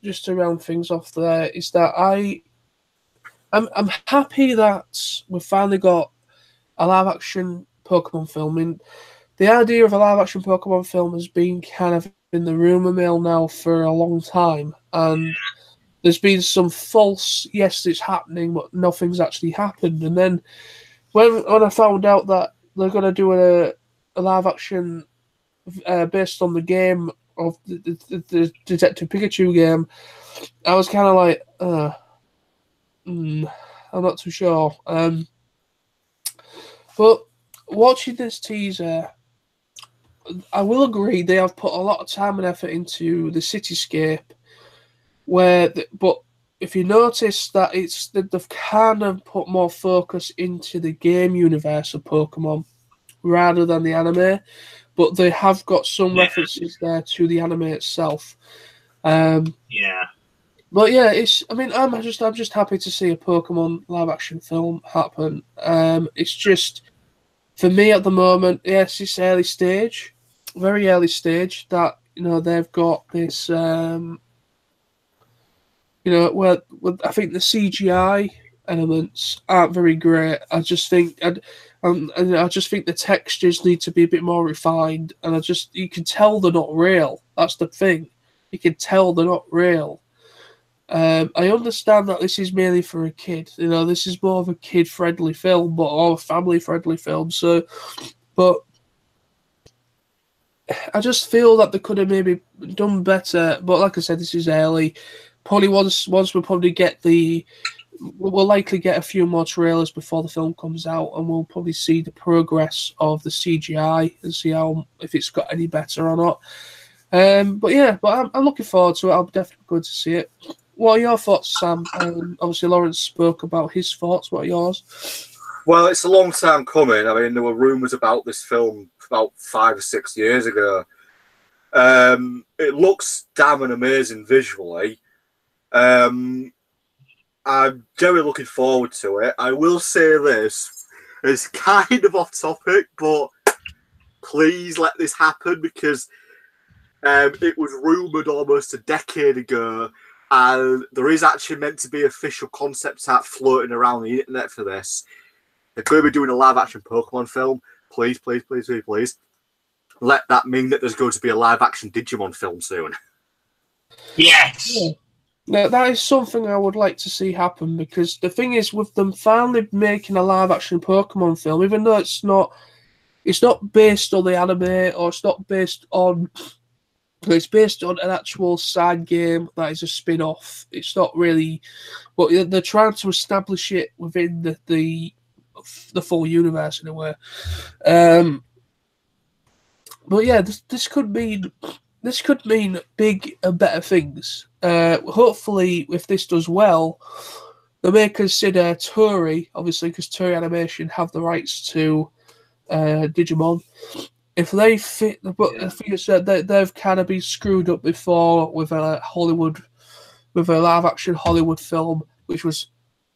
just to round things off there, is that I'm happy that we've finally got a live action Pokemon film. I mean, the idea of a live action Pokemon film has been kind of in the rumor mill now for a long time, and there's been some false yes, it's happening, but nothing's actually happened. And then when I found out that they're going to do a live action based on the game of the Detective Pikachu game, I was kind of like, I'm not too sure. But watching this teaser, I will agree they have put a lot of time and effort into the cityscape. But if you notice that they've kind of put more focus into the game universe of Pokemon rather than the anime, but they have got some references there to the anime itself. Yeah. But yeah, I'm just happy to see a Pokemon live action film happen. It's just for me at the moment, yes, it's early stage, very early stage. That they've got this. Well, I think the CGI elements aren't very great. I just think, and I just think the textures need to be a bit more refined. And you can tell they're not real. That's the thing. You can tell they're not real. I understand that this is mainly for a kid. This is more of a kid-friendly film, or a family-friendly film. So, but I just feel that they could have maybe done better. But like I said, this is early. Probably once we'll probably we'll likely get a few more trailers before the film comes out, and we'll probably see the progress of the CGI and see if it's got any better or not. But I'm looking forward to it. I'm definitely going to see it. What are your thoughts, Sam? Obviously, Lawrence spoke about his thoughts. What are yours? Well, it's a long time coming. I mean, there were rumours about this film about 5 or 6 years ago. It looks damn and amazing visually. I'm very looking forward to it. I will say this, it's kind of off topic, but please let this happen, because It was rumoured almost a decade ago, and there is actually meant to be official concept art floating around the internet for this. They're going to be doing a live-action Pokemon film. Please, please, please, please, please. Let that mean that there's going to be a live-action Digimon film soon. Yes. Yeah. Now, that is something I would like to see happen, because the thing is, with them finally making a live-action Pokemon film, even though it's not based on the anime, or it's not based on, it's based on an actual side game that is a spin-off. It's not really, but they're trying to establish it within the full universe in a way. But yeah, this could mean big and better things. Hopefully, if this does well, they may consider Toei, obviously, because Toei Animation have the rights to Digimon. If they fit, but the thing is that they've kind of been screwed up before with a live action Hollywood film, which was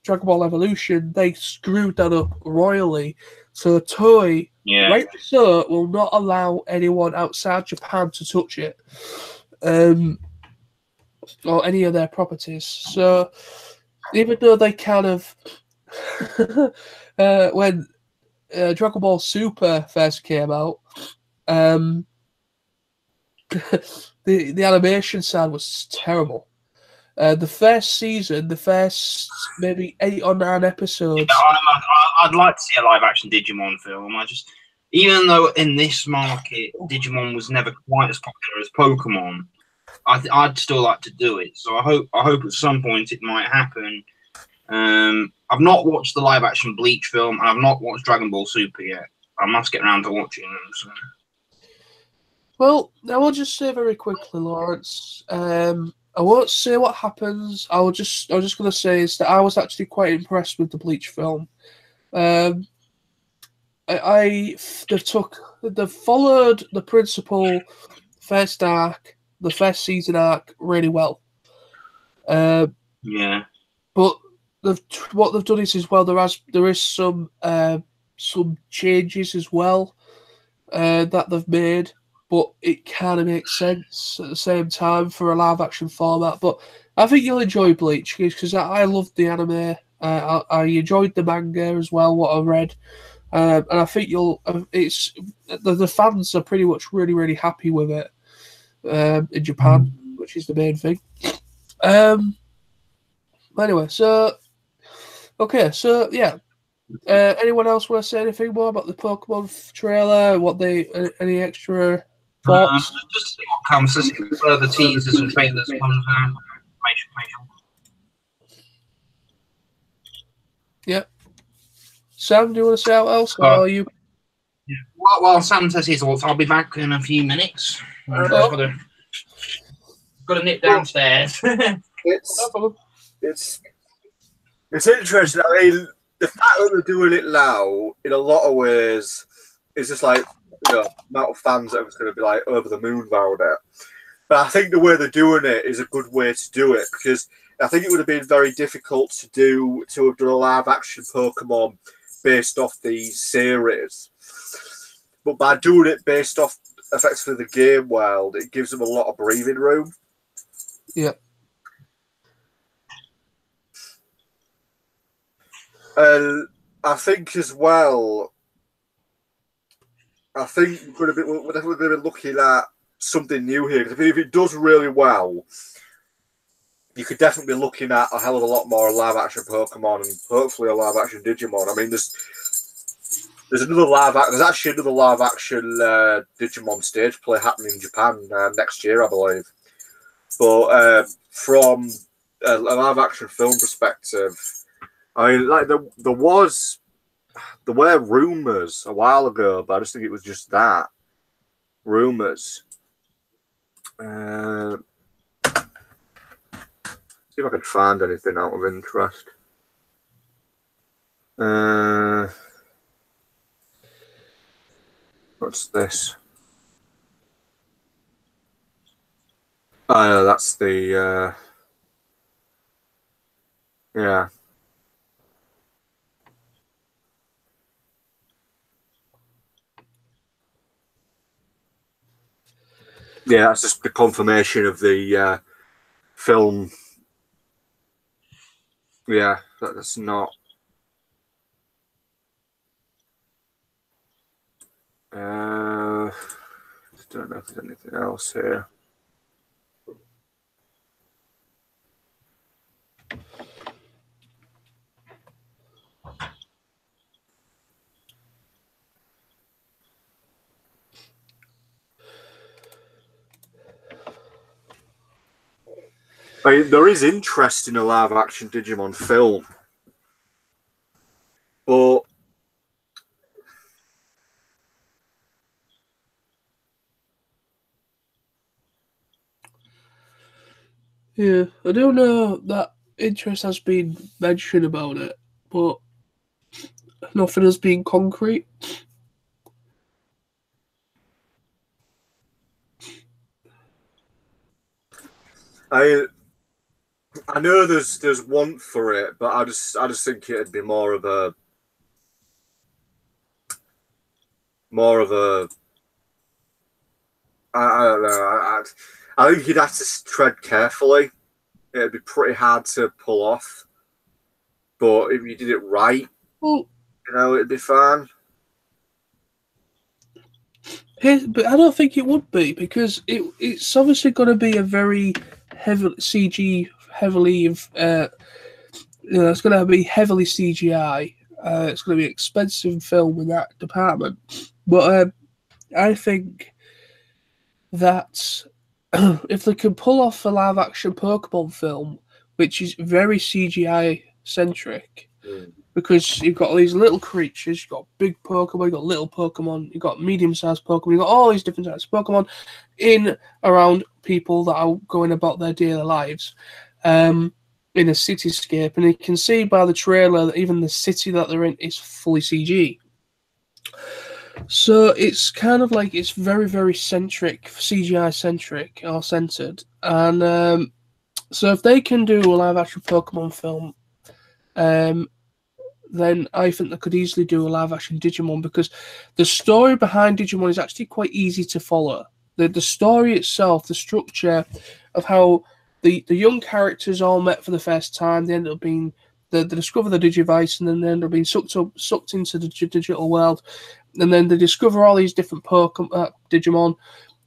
Dragon Ball Evolution. They screwed that up royally. So Toei, rightly so, will not allow anyone outside Japan to touch it, or any of their properties. So even though they kind of, when Dragon Ball Super first came out, the animation side was terrible. The first season, the first maybe 8 or 9 episodes. Yeah, I'd like to see a live action Digimon film. Even though in this market Digimon was never quite as popular as Pokemon, I'd still like to do it. So I hope at some point it might happen. I've not watched the live action Bleach film, and I've not watched Dragon Ball Super yet. I must get around to watching them. So. Well, I will just say very quickly, Lawrence. I won't say what happens. I was just going to say is that I was actually quite impressed with the Bleach film. They've followed the principal first arc, the first season arc, really well. Yeah. But what they've done is as well. There is some changes as well that they've made. But it kind of makes sense at the same time for a live-action format. But I think you'll enjoy Bleach, because I loved the anime. I enjoyed the manga as well, what I read. And I think the fans are pretty much really, really happy with it in Japan, which is the main thing. Anyway, yeah. Anyone else want to say anything more about the Pokemon trailer? Any extra thoughts? Just to see what comes. Just further teasers and trailers comes out. Yeah. Sam, do you want to say what else? Or are you? Yeah. Well, Sam says his thoughts. I'll be back in a few minutes. Got to nip downstairs. It's interesting. I mean, the fact that they're doing it now, in a lot of ways, is just like, amount of fans that are going to be like over the moon about it. But I think the way they're doing it is a good way to do it, because I think it would have been very difficult to have done a live action Pokemon based off the series. But by doing it based off effectively the game world, it gives them a lot of breathing room. Yeah. And I think as well, we're definitely going to be looking at something new here. Because if it does really well, you could definitely be looking at a hell of a lot more live action Pokemon and hopefully a live action Digimon. I mean, there's actually another live action Digimon stage play happening in Japan next year, I believe. But from a live action film perspective, I mean, like there were rumors a while ago, but I just think it was just that rumors. See if I can find anything out of interest. What's this? Oh, yeah, that's the yeah. Yeah, that's just the confirmation of the film. Yeah, that's not. Don't know if there's anything else here. I mean, there is interest in a live-action Digimon film, but Yeah, I don't know that interest has been mentioned about it, but nothing has been concrete. I know there's want for it, but I just think it'd be more of a I don't know. I think you'd have to tread carefully. It'd be pretty hard to pull off, but if you did it right, Well, it'd be fine. but I don't think it would be because it's obviously going to be a very heavy CG, heavily, it's going to be heavily CGI. It's going to be an expensive film in that department, but I think that if they can pull off a live action Pokemon film, which is very CGI centric, because you've got all these little creatures, you've got big Pokemon, you've got little Pokemon, you've got medium sized Pokemon, you've got all these different types of Pokemon in around people that are going about their daily lives. In a cityscape, and you can see by the trailer that even the city that they're in is fully CG. So it's kind of like it's very, very centric, CGI centric or centered. And so if they can do a live action Pokemon film, then I think they could easily do a live action Digimon because the story behind Digimon is actually quite easy to follow. The story itself, the structure of how the young characters all met for the first time, they end up being they discover the Digivice and then they end up being sucked into the digital world, and then they discover all these different Digimon,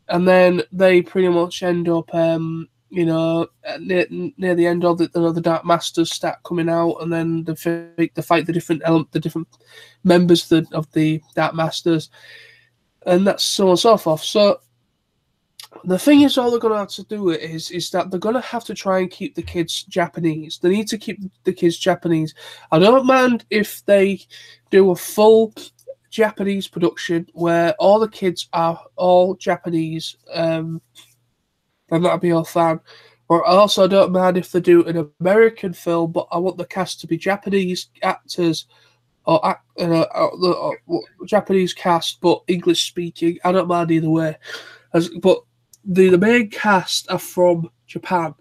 and then they pretty much end up near the end of the Dark Masters start coming out, and then they fight the different members of the Dark Masters, and that's so on and so forth. So the thing is, all they're going to have to do is that they're going to have to try and keep the kids Japanese. They need to keep the kids Japanese. I don't mind if they do a full Japanese production where all the kids are all Japanese, then that'd be all fine. Or also, I don't mind if they do an American film, but I want the cast to be Japanese actors or Japanese cast, but English speaking. I don't mind either way. But the main cast are from Japan.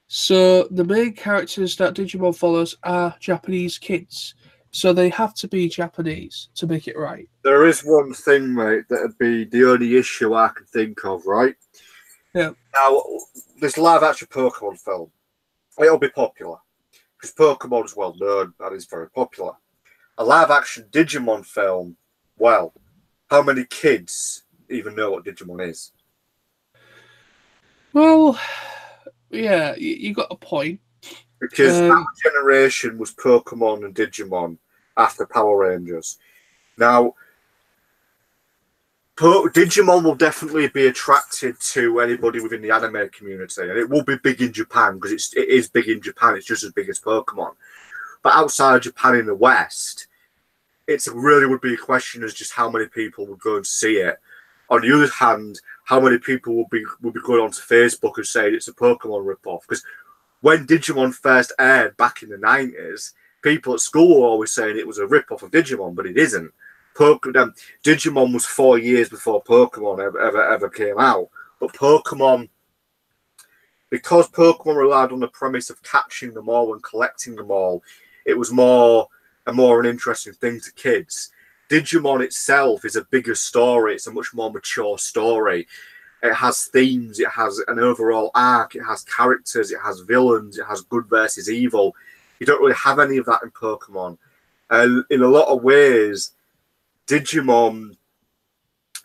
So the main characters that Digimon follows are Japanese kids. So they have to be Japanese to make it right. There is one thing, mate, that'd be the only issue I can think of, right? Yeah. Now, this live-action Pokemon film, it'll be popular because Pokemon is well known and is very popular. A live-action Digimon film, well, how many kids even know what Digimon is? Well, yeah, you got a point. Because our generation was Pokemon and Digimon after Power Rangers. Now, Digimon will definitely be attracted to anybody within the anime community, and it will be big in Japan because it is big in Japan. It's just as big as Pokemon. But outside of Japan in the West, it really would be a question as just how many people would go and see it. On the other hand, how many people will be going onto Facebook and saying it's a Pokemon ripoff? Because when Digimon first aired back in the 90s, people at school were always saying it was a rip-off of Digimon, but it isn't. Digimon was 4 years before Pokemon ever came out. But Pokemon, because Pokemon relied on the premise of catching them all and collecting them all, it was more an interesting thing to kids. Digimon itself is a bigger story. It's a much more mature story. It has themes, it has an overall arc, it has characters, it has villains, it has good versus evil. You don't really have any of that in Pokemon. And in a lot of ways, Digimon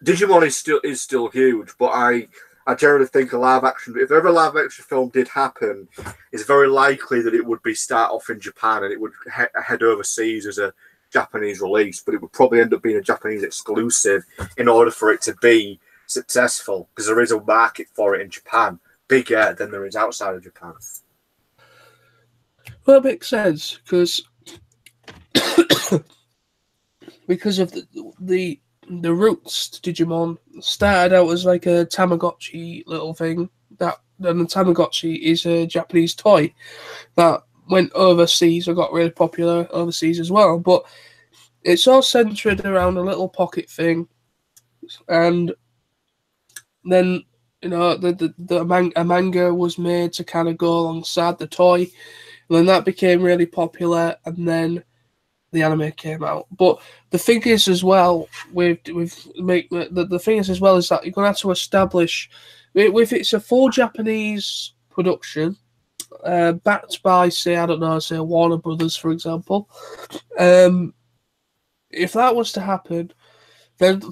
is still huge, but I generally think a live action, if ever a live action film did happen, it's very likely that it would be start off in Japan and it would head overseas as a Japanese release, but it would probably end up being a Japanese exclusive in order for it to be successful, because there is a market for it in Japan, bigger than there is outside of Japan. Well, it makes sense because of the roots to Digimon started out as like a Tamagotchi little thing. Then the Tamagotchi is a Japanese toy that went overseas or got really popular overseas as well. But it's all centered around a little pocket thing, and then a manga was made to kind of go alongside the toy, and then that became really popular, and then the anime came out. But the thing is as well the thing is as well is that you're gonna have to establish if it's a full Japanese production, backed by say Warner Brothers, for example. If that was to happen, then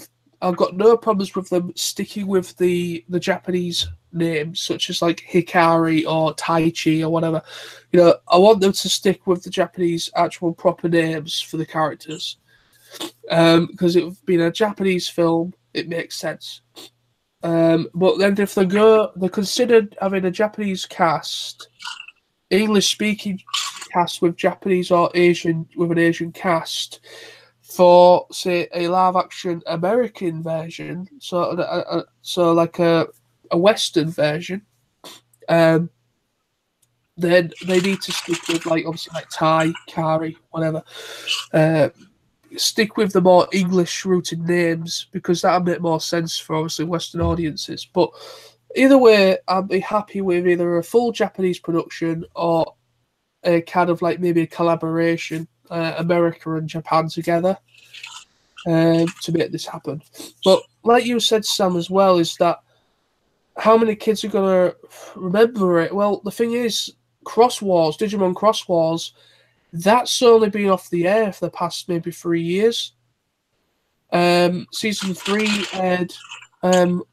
I've got no problems with them sticking with the Japanese names, such as like Hikari or Taichi or whatever. I want them to stick with the Japanese actual proper names for the characters. Because it being a Japanese film, it makes sense. But then if they considered having a Japanese cast, English-speaking cast with Japanese or Asian with an Asian cast, for say a live-action American version, so like a Western version, then they need to stick with obviously Tai, Kari, whatever. Stick with the more English-rooted names because that'll make more sense for obviously Western audiences. But either way, I'd be happy with either a full Japanese production or a kind of maybe a collaboration, America and Japan together, to make this happen. But like you said, Sam, as well, is that how many kids are going to remember it? Well, the thing is, Digimon Cross Wars, that's only been off the air for the past maybe 3 years. Season 3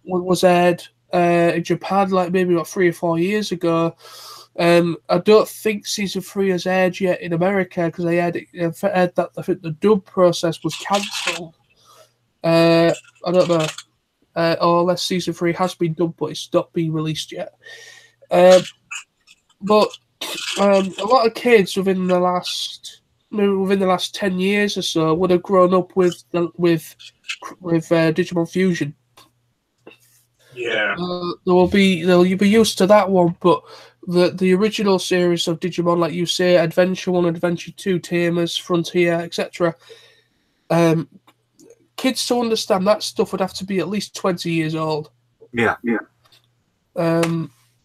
was aired in Japan maybe about 3 or 4 years ago. I don't think season 3 has aired yet in America because I heard that I think the dub process was cancelled. I don't know, or unless season 3 has been dubbed but it's not been released yet. But a lot of kids within the last 10 years or so would have grown up with Digimon Fusion. Yeah, you'll be used to that one, but the original series of Digimon, like you say, Adventure 1, Adventure 2, Tamers, Frontier, etc. Kids to understand that stuff would have to be at least 20 years old. Yeah.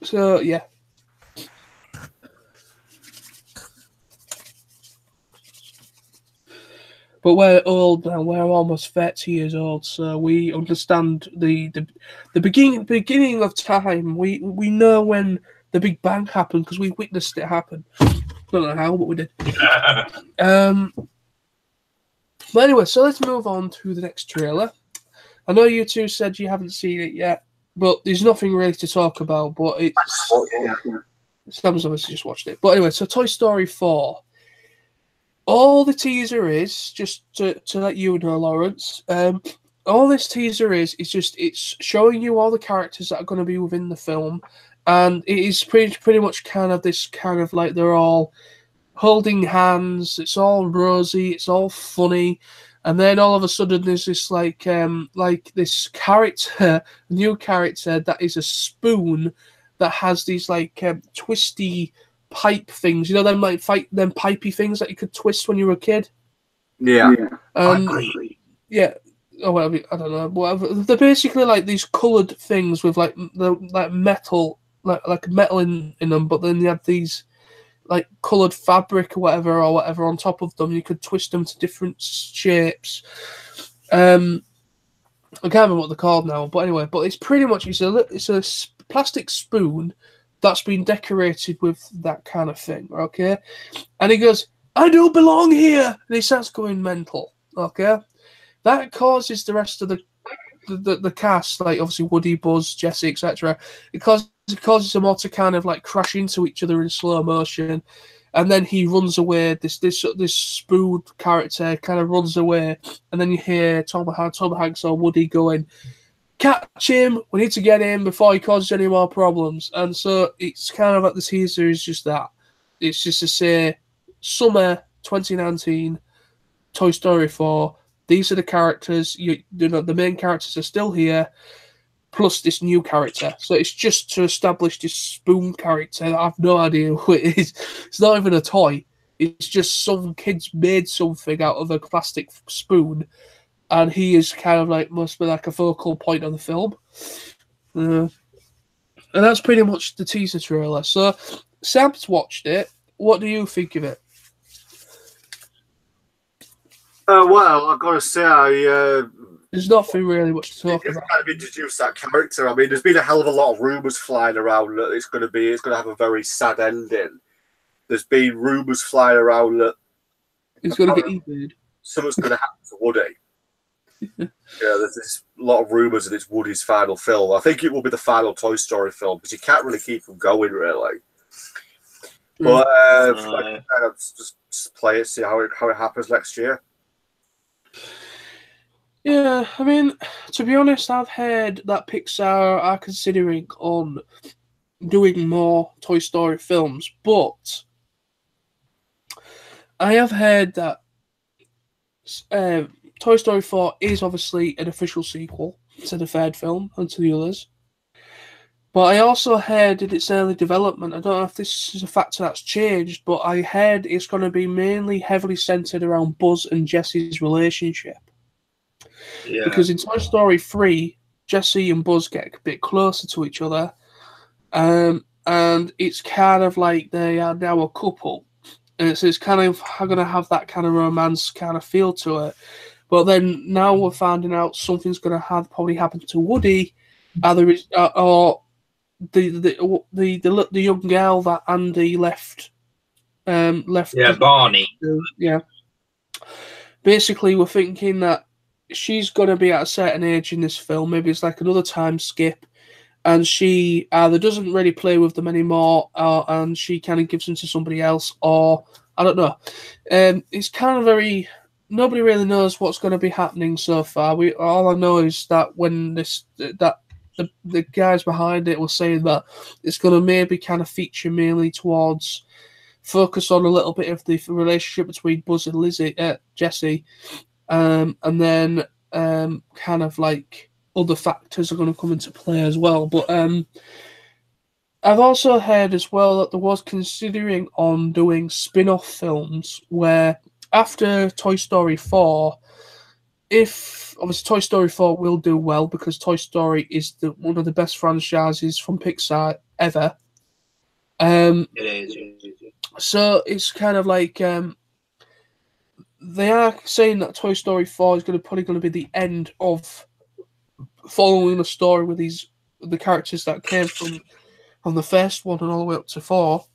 So yeah. But we're old now. We're almost 30 years old, so we understand the beginning of time. We know when the Big Bang happened because we witnessed it happen. Don't know how, but we did. But anyway, so let's move on to the next trailer. I know you two said you haven't seen it yet, but there's nothing really to talk about. But it's Sam's obviously just watched it. But anyway, so Toy Story 4. All the teaser is, just to let you know, Lawrence, all this teaser is just it's showing you all the characters that are going to be within the film, and it is pretty much kind of like they're all holding hands, it's all rosy, it's all funny, and then all of a sudden there's this like this character, new character that is a spoon that has these twisty pipe things, them them pipey things that you could twist when you were a kid. Yeah. Yeah. Oh well, I don't know. Whatever. They're basically like these coloured things with metal, like metal in them, but then you have these like coloured fabric or whatever on top of them. You could twist them to different shapes. I can't remember what they're called now, but anyway, but it's pretty much it's a plastic spoon that's been decorated with that kind of thing, okay? And he goes, "I don't belong here," and he starts going mental, okay? That causes the rest of the cast, like obviously Woody, Buzz, Jessie, etc. It causes them all to kind of like crash into each other in slow motion. And then he runs away. This spoon character kind of runs away, and then you hear Tom Hanks or Woody going, "Catch him! We need to get him before he causes any more problems." And so it's kind of like the teaser is just that. It's just to say, summer 2019, Toy Story 4. These are the characters. You know, the main characters are still here, plus this new character. So it's just to establish this spoon character. I have no idea who it is. It's not even a toy. It's just some kids made something out of a plastic spoon, and he is kind of like must be like a focal point of the film. And that's pretty much the teaser trailer. So Sam's watched it. What do you think of it? Well, I've got to say, There's nothing really much to talk about. Kind of introduced that character. I mean, there's been a hell of a lot of rumours flying around that it's going to have a very sad ending. There's been rumours flying around that It's going to get eaten. Something's going to happen to Woody. There's a lot of rumours that it's Woody's final film. I think it will be the final Toy Story film because you can't really keep them going, really. But just play it, see how it happens next year. Yeah, I mean, to be honest, I've heard that Pixar are considering on doing more Toy Story films, but I have heard that Toy Story 4 is obviously an official sequel to the third film and to the others. But I also heard in its early development, I don't know if this is a factor that's changed, but I heard it's going to be mainly heavily centered around Buzz and Jessie's relationship. Yeah. Because in Toy Story 3, Jessie and Buzz get a bit closer to each other, and it's kind of like they are now a couple. And so it's kind of going to have that kind of romance kind of feel to it. But then now we're finding out something's going to probably happen to Woody, or the young girl that Andy left. Barney. Yeah. Basically, we're thinking that she's going to be at a certain age in this film. Maybe it's like another time skip, and she either doesn't really play with them anymore, and she kind of gives them to somebody else, or I don't know. It's kind of very. Nobody really knows what's going to be happening so far. All I know is that when the guys behind it were saying that it's going to maybe kind of feature mainly towards focus on a little bit of the relationship between Buzz and Jessie, and then kind of like other factors are going to come into play as well. But I've also heard as well that there was considering on doing spin-off films where after Toy Story 4, if obviously Toy Story 4 will do well because Toy Story is one of the best franchises from Pixar ever. It is. So it's kind of like they are saying that Toy Story 4 is probably going to be the end of following the story with the characters that came from the first one and all the way up to 4.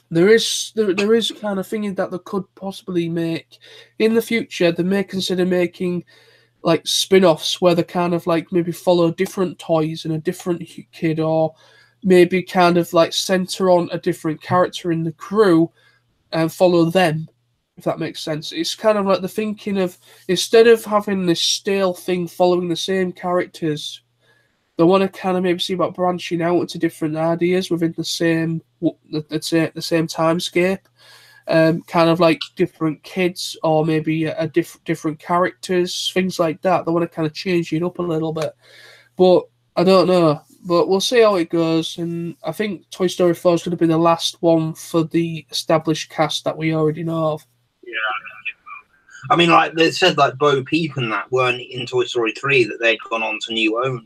There is kind of thinking that they could possibly make in the future. They may consider making like spin-offs where they kind of like maybe follow different toys and a different kid, or maybe kind of like center on a different character in the crew and follow them, if that makes sense. It's kind of like the thinking of, instead of having this stale thing following the same characters, they want to kind of maybe see about branching out into different ideas within the same timescape, kind of like different kids or maybe a different characters, things like that. They want to kind of change it up a little bit, but I don't know. But we'll see how it goes, and I think Toy Story 4 is going to be the last one for the established cast that we already know of. Yeah. I mean, like they said, like Bo Peep and that weren't in Toy Story 3, that they'd gone on to new owners.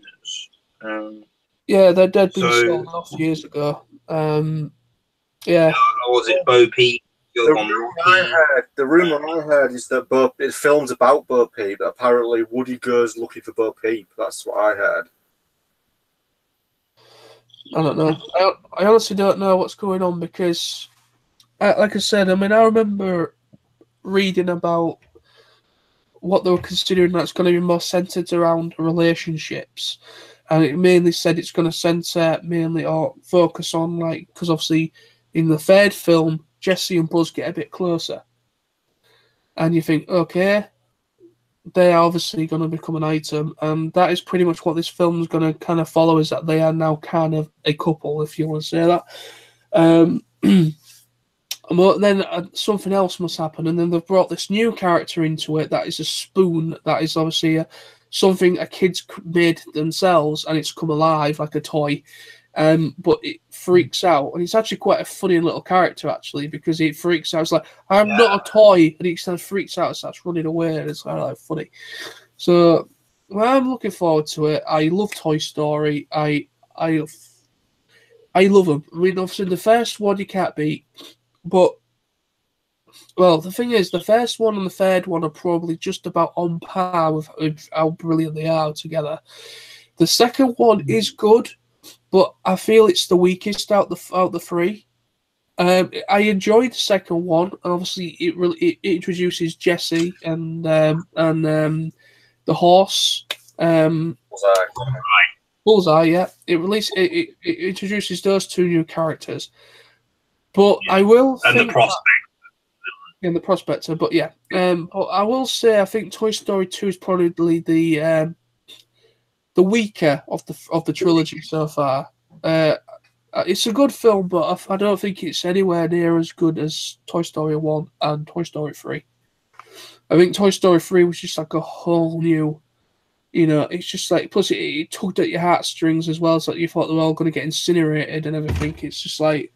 Yeah, they're dead, been sold off years ago. Yeah. Was it Bo Peep, go on Rocky. The rumor I heard is that it's films about Bo Peep. That apparently Woody goes looking for Bo Peep. That's what I heard. I don't know. I honestly don't know what's going on because, like I said, I mean, I remember reading about what they were considering that's going to be more centered around relationships, and it mainly said it's going to center mainly or focus on because obviously in the third film Jesse and Buzz get a bit closer, and you think, okay, they are obviously going to become an item, and that is pretty much what this film is going to kind of follow, is that they are now kind of a couple, if you want to say that. But then something else must happen, and then they've brought this new character into it that is a spoon, that is obviously something a kid's made themselves, and it's come alive like a toy. But it freaks out, and it's actually quite a funny little character actually, because it freaks out. It's like, I'm not a toy, and it kind of freaks out and starts running away, and it's kind of like funny. So well, I'm looking forward to it. I love Toy Story. I love them. I mean, obviously the first one you can't beat, but well, the thing is, the first one and the third one are probably just about on par with how brilliant they are together. The second one is good, but I feel it's the weakest out the three. I enjoyed the second one. Obviously, it introduces Jesse and the horse. Bullseye, yeah. It introduces those two new characters. But I will and think the prospect. in the prospector, but yeah. But I will say I think Toy Story 2 is probably the weaker of the trilogy so far. It's a good film, but I don't think it's anywhere near as good as Toy Story 1 and Toy Story 3. I think Toy Story 3 was just like a whole new, it's just like, plus it tugged at your heartstrings as well, so you thought they were all going to get incinerated and everything. It's just like,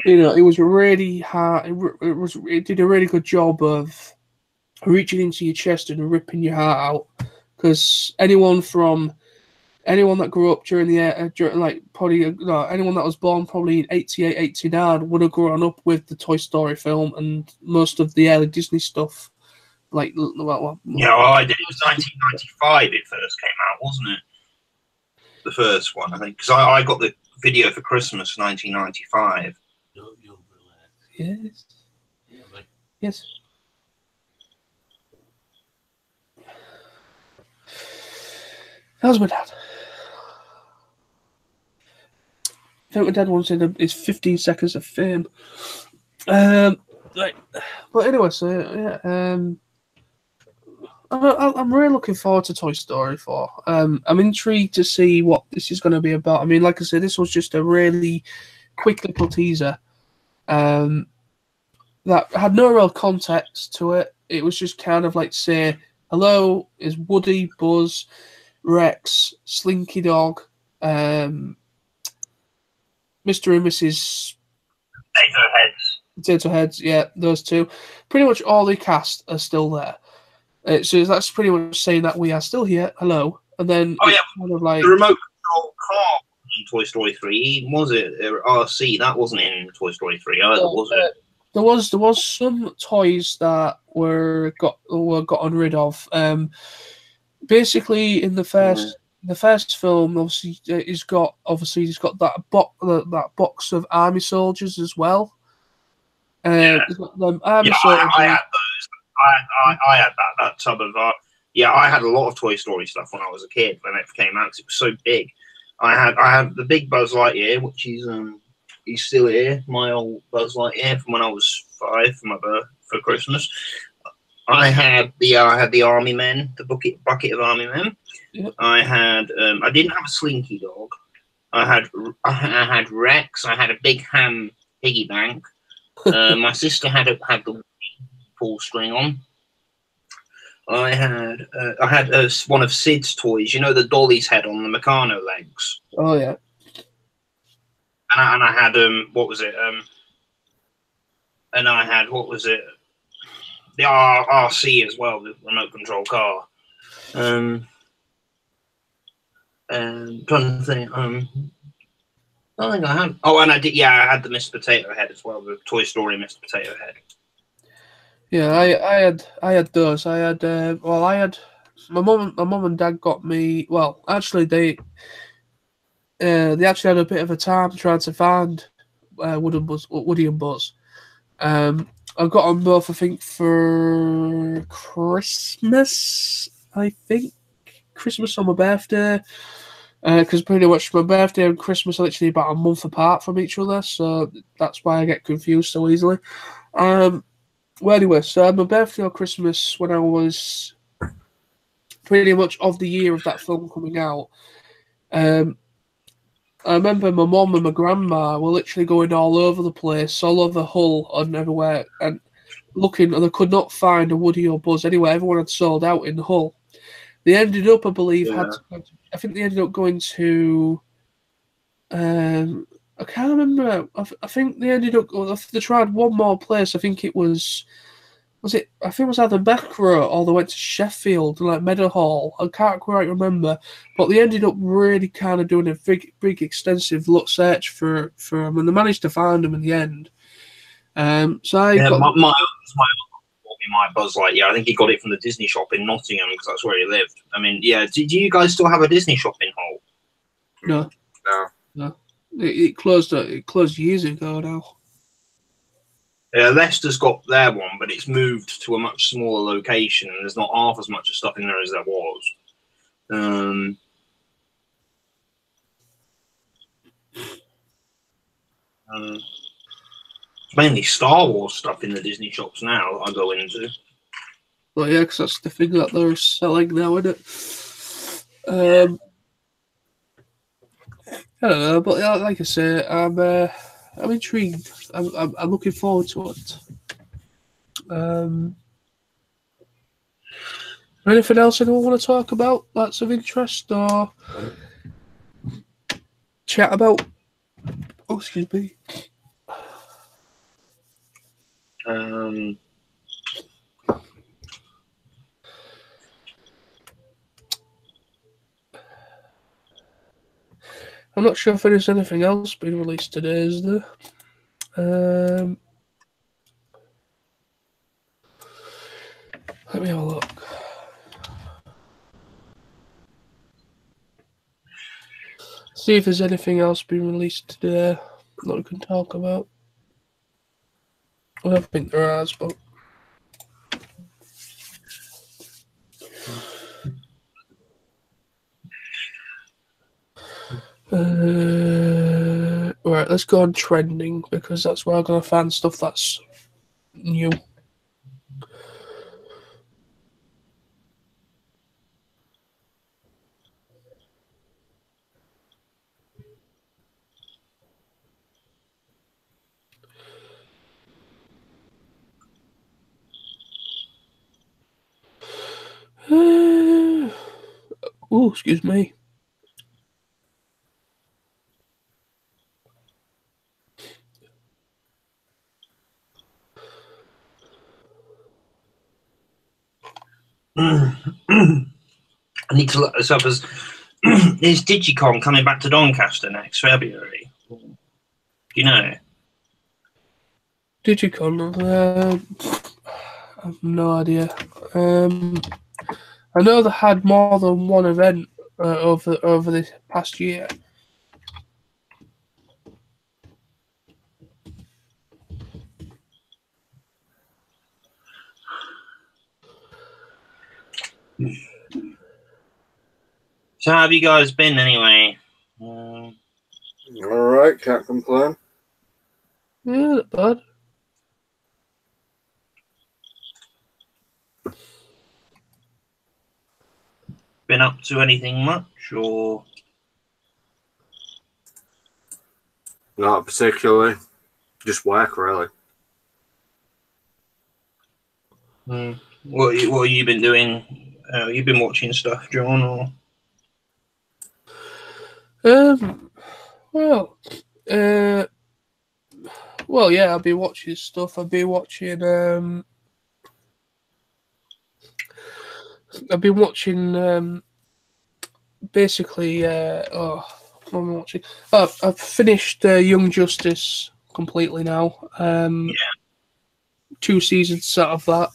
it was really hard. It did a really good job of reaching into your chest and ripping your heart out, because anyone that grew up during anyone that was born probably in 88, 89 would have grown up with the Toy Story film and most of the early Disney stuff. I did. It was 1995 it first came out, wasn't it? The first one, I think, because I got the video for Christmas 1995. Yes. Yes. That was my dad. I think my dad once said it's 15 seconds of fame. But anyway, so yeah, I'm really looking forward to Toy Story 4. I'm intrigued to see what this is going to be about. I mean, like I said, this was just a really quick little teaser that had no real context to it. It was just kind of like, say, hello, is Woody, Buzz, Rex, Slinky Dog, Mr. and Mrs. Potato Heads, yeah, those two. Pretty much all the cast are still there. So that's pretty much saying that we are still here. Hello, and then kind of like the remote control car in Toy Story 3, was it? RC, that wasn't in Toy Story 3 either, was it? There was some toys that were gotten rid of. Basically, in the first film, obviously he's got that box of army soldiers as well. He's got them army soldiers. I had those. I had that tub of. I had a lot of Toy Story stuff when I was a kid when it came out because it was so big. I had the big Buzz Lightyear, which he's still here. My old Buzz Lightyear from when I was 5 for Christmas. I had the Army Men, the bucket of Army Men. Yep. I didn't have a Slinky Dog. I had Rex. I had a Big Ham piggy bank. My sister had the pull string on. I had one of Sid's toys. You know, the dolly's head on the Meccano legs. Oh yeah. And I had what was it? And I had the RC as well, the remote control car. Trying to think. I don't think I had. Oh, and I did. Yeah, I had the Mr. Potato Head as well. The Toy Story Mr. Potato Head. Yeah, I had those. I had I had my mum and dad got me. Well, actually, they actually had a bit of a time trying to find Woody and Buzz. I got them both, I think, for Christmas. I think Christmas on my birthday. Because pretty much my birthday and Christmas are literally about a month apart from each other, so that's why I get confused so easily. Well, anyway, so I had my birthday or Christmas when I was pretty much of the year of that film coming out. I remember my mum and my grandma were literally going all over the place, all over Hull and everywhere, and looking, and they could not find a Woody or Buzz anywhere. Everyone had sold out in Hull. They ended up, I believe, I think they ended up going to. I can't remember. I think they ended up. They tried one more place. I think it was. Was it? I think it was either Macro or they went to Sheffield, like Meadowhall. I can't quite remember, but they ended up really kind of doing a big, extensive search for them, and they managed to find them in the end. So I got my bought me my Buzz Lightyear. I think he got it from the Disney shop in Nottingham because that's where he lived. I mean, yeah. Do you guys still have a Disney shop in Hull? No. It closed. It closed years ago now. Leicester's got their one, but it's moved to a much smaller location, and there's not half as much stuff in there as there was. It's mainly Star Wars stuff in the Disney shops now that I go into. Well, yeah, because that's the thing that they're selling now, isn't it? I don't know, but like I say, I'm intrigued. I'm looking forward to it. Anything else anyone want to talk about that's of interest or chat about? Oh, excuse me. I'm not sure if there's anything else being released today, is there? Let me have a look. See if there's anything else being released today that we can talk about. I don't think there is, but right, let's go on trending because that's where I'm gonna find stuff that's new. Oh, excuse me. I need to look this up. As is Digicon coming back to Doncaster next February? Do you know? Digicon, I have no idea. I know they had more than one event over this past year. So how have you guys been anyway? All right, can't complain. Yeah, not bad. Been up to anything much, or Not particularly. Just work, really. what have you been doing? You've been watching stuff, John, or? Well, yeah, I've been watching stuff. I've been watching basically What am I watching? Oh, I've finished Young Justice completely now. 2 seasons out of that.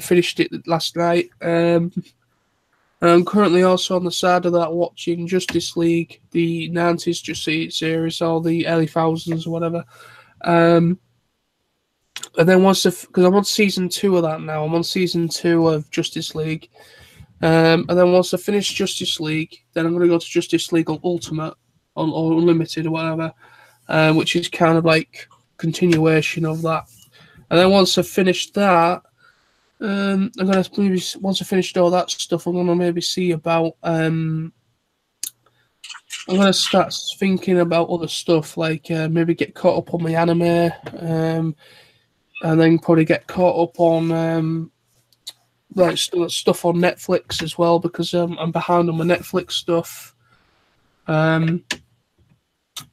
Finished it last night. I'm currently also on the side of that watching Justice League, the 90s Justice series, or the early thousands or whatever. And then because I'm on season 2 of that now, I'm on season 2 of Justice League. And then once I finish Justice League, then I'm going to go to Justice League Ultimate or Unlimited or whatever, which is kind of like continuation of that. And then once I've finished that, I'm gonna maybe once I finished all that stuff, I'm gonna maybe see about. I'm gonna start thinking about other stuff, like maybe get caught up on my anime, and then probably get caught up on like stuff on Netflix as well, because I'm behind on my Netflix stuff.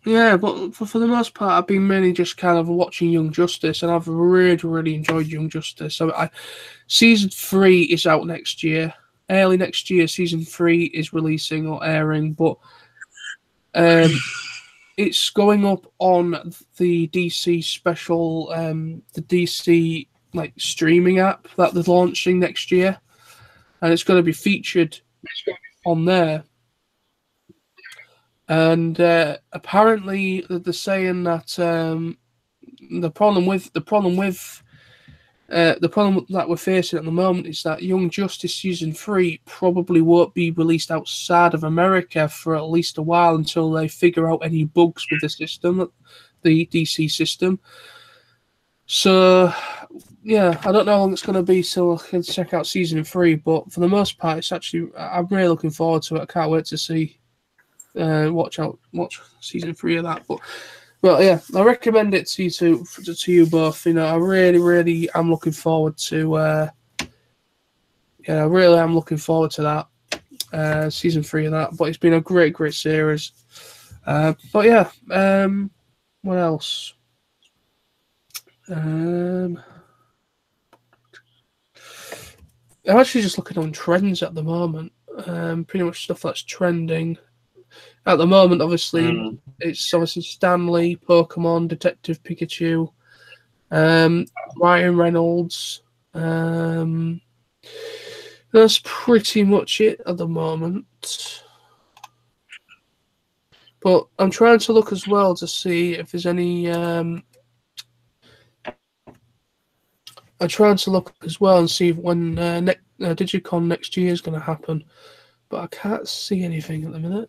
Yeah, but for the most part, I've been mainly just kind of watching Young Justice, and I've really enjoyed Young Justice. Season 3 is out next year. Early next year, season 3 is releasing or airing, but it's going up on the DC special, the DC like streaming app that they're launching next year, and it's going to be featured on there. And apparently, they're saying that the problem that we're facing at the moment is that Young Justice season 3 probably won't be released outside of America for at least a while until they figure out any bugs with the system, the DC system. So, yeah, I don't know how long it's going to be till I can check out season 3, but for the most part, I'm really looking forward to it. I can't wait to see. Watch season 3 of that. But yeah, I recommend it to you both. You know, I really am looking forward to. I really am looking forward to that season 3 of that. But it's been a great series. But yeah, what else? I'm actually just looking on trends at the moment. Pretty much stuff that's trending. At the moment, obviously, it's obviously Stanley, Pokemon, Detective Pikachu, Ryan Reynolds. That's pretty much it at the moment. But I'm trying to look as well to see if there's any. I'm trying to look as well and see when Digicon next year is going to happen. But I can't see anything at the minute.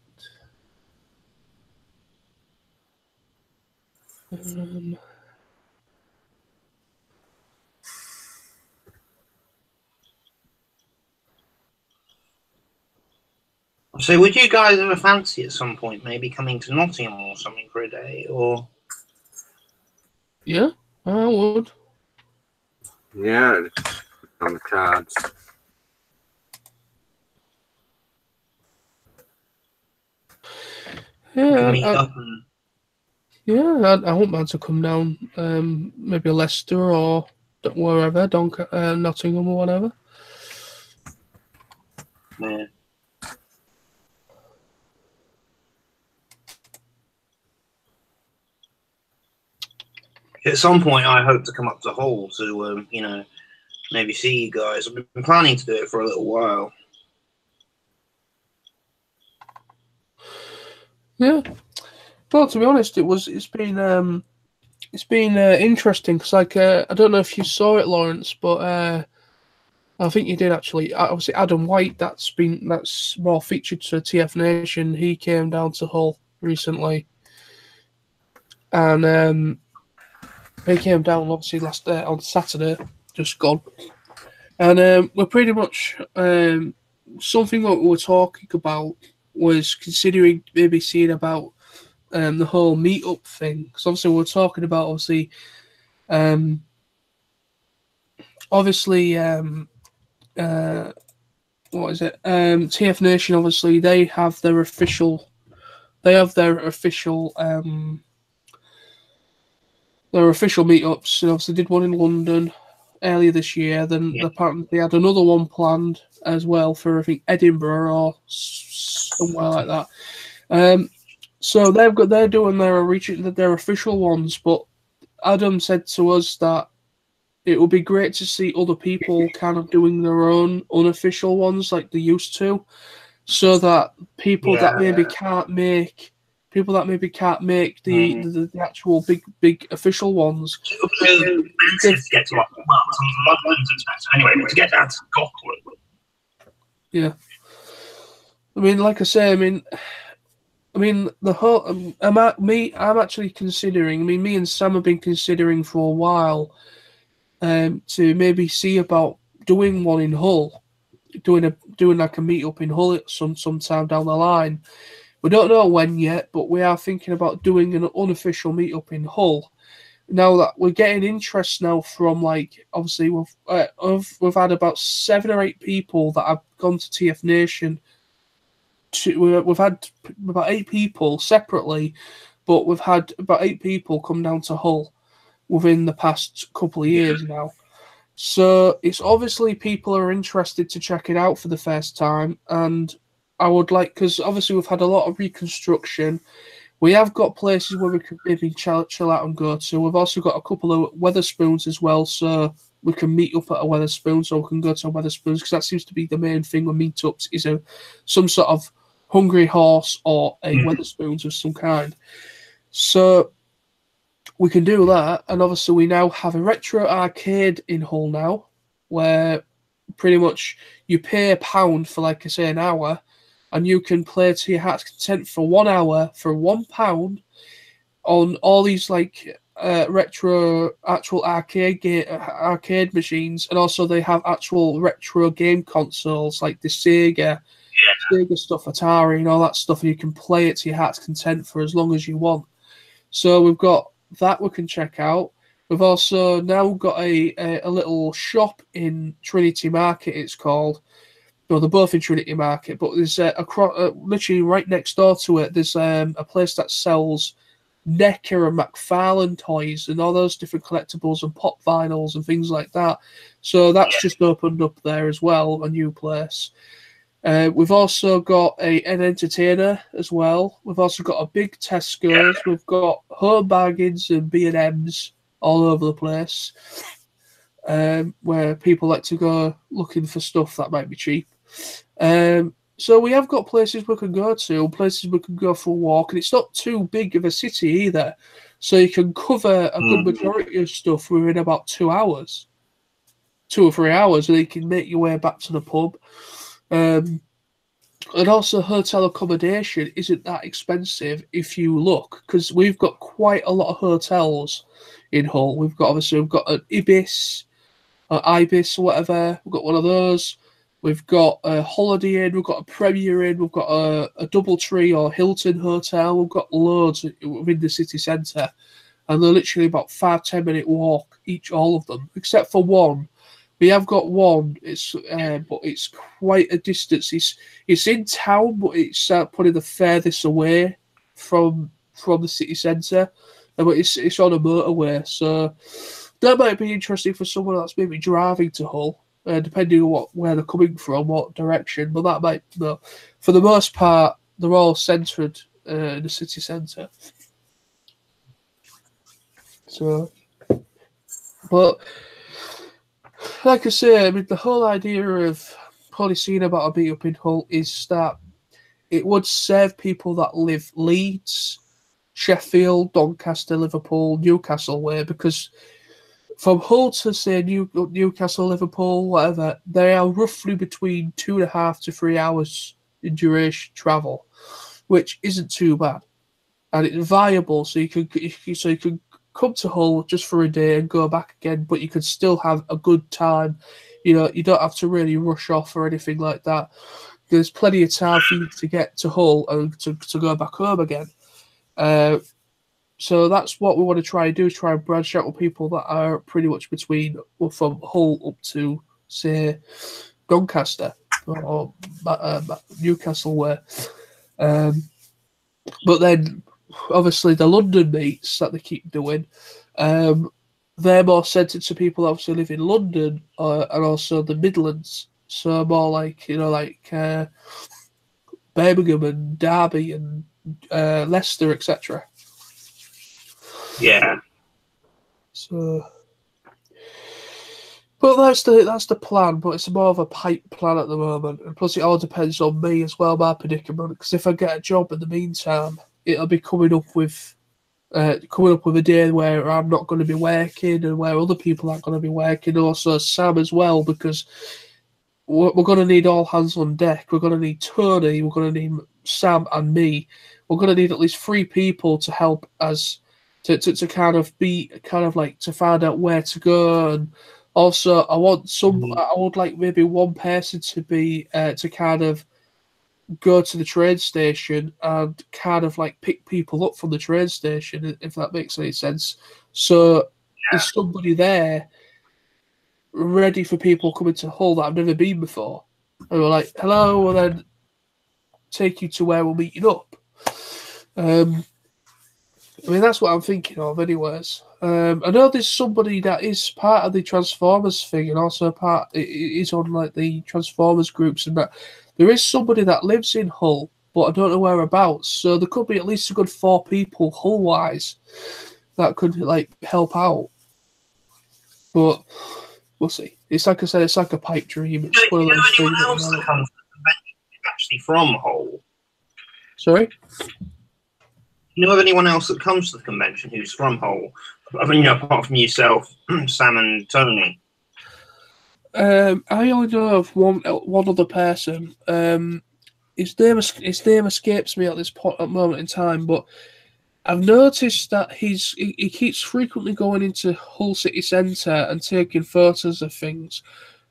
So, would you guys ever fancy at some point maybe coming to Nottingham or something for a day? Or yeah, I would. Yeah, on the cards. Yeah, I want man to come down. Maybe Leicester or wherever, Nottingham or whatever. Yeah. At some point, I hope to come up to Hull to, maybe see you guys. I've been planning to do it for a little while. Yeah. Well, to be honest, it's been interesting because I don't know if you saw it, Lawrence, but I think you did actually. Obviously, Adam White, that's more featured to TF Nation. He came down to Hull recently, and he came down obviously last on Saturday, just gone, and we're pretty much something what we were talking about was considering maybe seeing about. The whole meetup thing, because obviously we're talking about what is it? TF Nation, obviously they have their official meetups, and obviously did one in London earlier this year. Then apparently they had another one planned as well for I think Edinburgh or somewhere like that. So they're doing their official ones, but Adam said to us that it would be great to see other people kind of doing their own unofficial ones like they used to, so that people that maybe can't make the actual big official ones. To get to London's expensive anyway, but to get out to Scotland. Yeah. I mean, like I say, I mean, the whole. I'm actually considering. I mean, me and Sam have been considering for a while, to maybe see about doing one in Hull, doing like a meetup in Hull sometime down the line. We don't know when yet, but we are thinking about doing an unofficial meetup in Hull. Now that we're getting interest now from, like, obviously we've had about 7 or 8 people that have gone to TF Nation. We've had about 8 people separately, but we've had about 8 people come down to Hull within the past couple of years now. So it's obviously people are interested to check it out for the first time, and I would like, because obviously we've had a lot of reconstruction. We have got places where we could maybe chill out and go to. We've also got a couple of Weatherspoons as well, so we can meet up at a Weatherspoons, or we can go to a Weatherspoons, because that seems to be the main thing with meetups, is some sort of Hungry Horse or a Weatherspoons of some kind. So we can do that, and obviously we now have a retro arcade in Hull now, where pretty much you pay £1 for, like I say, an hour, and you can play to your heart's content for 1 hour for £1 on all these like retro actual arcade machines, and also they have actual retro game consoles like the Sega stuff, Atari, and all that stuff, and you can play it to your heart's content for as long as you want. So we've got that we can check out. We've also now got a little shop in Trinity Market, it's called. Well, they're both in Trinity Market, but there's literally right next door to it, there's a place that sells NECA and McFarlane toys and all those different collectibles and pop vinyls and things like that. So that's just opened up there as well, a new place. We've also got an entertainer as well. We've also got a big Tesco's. We've got Home Bargains and B&M's all over the place, where people like to go looking for stuff that might be cheap. So we have got places we can go to, places we can go for a walk, and it's not too big of a city either. So you can cover a good majority of stuff within about 2 hours, 2 or 3 hours, and you can make your way back to the pub. And also hotel accommodation isn't that expensive if you look, because we've got quite a lot of hotels in Hull. We've got an Ibis, Ibis or whatever. We've got one of those. We've got a Holiday Inn. We've got a Premier Inn. We've got a Doubletree or Hilton hotel. We've got loads within the city centre, and they're literally about 5-10 minute walk all of them, except for one. We have got one. But it's quite a distance. It's in town, but it's probably the furthest away from the city centre. But it's on a motorway, so that might be interesting for someone that's maybe driving to Hull, depending on where they're coming from, what direction. But that might, for the most part, they're all centred in the city centre. So, but like I say, I mean, the whole idea of Polycene about a meet up in Hull is that it would serve people that live Leeds, Sheffield, Doncaster, Liverpool, Newcastle way, because from Hull to say Newcastle, Liverpool, whatever, they are roughly between 2.5 to 3 hours in duration travel, which isn't too bad, and it's viable. So you could come to Hull just for a day and go back again, but you could still have a good time. You know, you don't have to really rush off or anything like that. There's plenty of time for you to get to Hull and to go back home again. So that's what we want to try and do, is try and branch out with people that are pretty much from Hull up to, say, Doncaster or Newcastle way. But then, obviously, the London meets that they keep doing, they're more centred to people that obviously live in London and also the Midlands. So more like, Birmingham and Derby and Leicester, etc. Yeah. So, but that's the plan. But it's more of a pipe plan at the moment, and plus it all depends on me as well, my predicament. Because if I get a job in the meantime, it'll be coming up with a day where I'm not going to be working and where other people aren't going to be working. Also, Sam as well, because we're going to need all hands on deck. We're going to need Tony. We're going to need Sam and me. We're going to need at least 3 people to help us to kind of to find out where to go. And also, I would like maybe one person to be to kind of go to the train station and kind of like pick people up from the train station, if that makes any sense. So there's somebody there ready for people coming to Hull that I've never been before. And we're like, hello, and then take you to where we're meeting up. I mean, that's what I'm thinking of anyways. I know there's somebody that is part of the Transformers thing and also is on like the Transformers groups and that. There is somebody that lives in Hull, but I don't know whereabouts. So there could be at least a good 4 people Hull-wise that could like help out. But we'll see. It's like I said, it's like a pipe dream. It's one of those things. Else that comes to the convention actually from Hull? Sorry? You know of anyone else that comes to the convention who's from Hull? I mean, apart from yourself, Sam and Tony. I only know of one other person. His name escapes me at this moment in time, but I've noticed that he keeps frequently going into Hull City Centre and taking photos of things.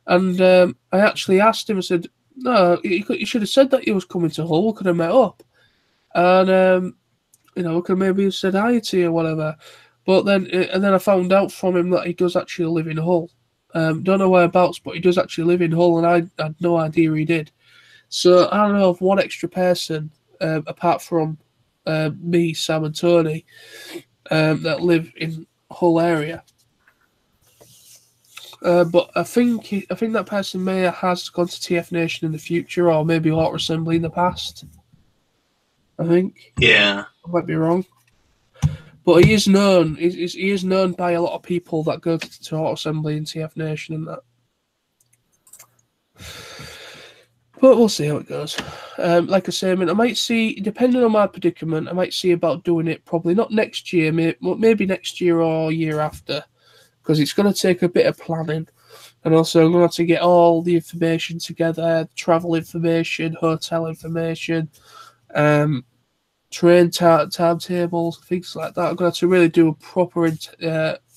And I actually asked him, I said, no, you should have said that he was coming to Hull. We could have met up. And, we could have maybe said hi to you or whatever. But then I found out from him that he does actually live in Hull. Don't know whereabouts, but he does actually live in Hull, and I had no idea he did. So I don't know of one extra person, apart from me, Sam and Tony, that live in Hull area. But I think that person has gone to TF Nation in the future, or maybe Auto Assembly in the past. I think. Yeah. I might be wrong. But he is known. He is known by a lot of people that go to Auto Assembly and TF Nation and that. But we'll see how it goes. Like I say, I might see, depending on my predicament, I might see about doing it probably not next year, maybe next year or year after, because it's going to take a bit of planning. And also, I'm going to have to get all the information together, travel information, hotel information, train timetables, things like that. I'm going to have to really do a proper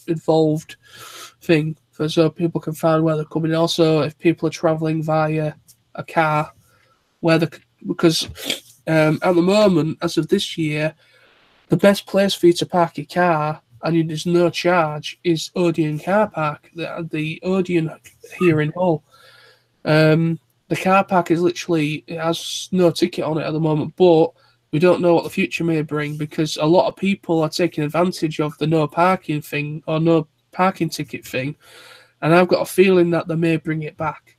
involved thing so people can find where they're coming. Also, if people are travelling via a car, because at the moment, as of this year, the best place for you to park your car, and there's no charge, is Odeon Car Park, the Odeon here in Hull. The car park is literally, it has no ticket on it at the moment, but we don't know what the future may bring, because a lot of people are taking advantage of the no parking thing or no parking ticket thing, and I've got a feeling that they may bring it back,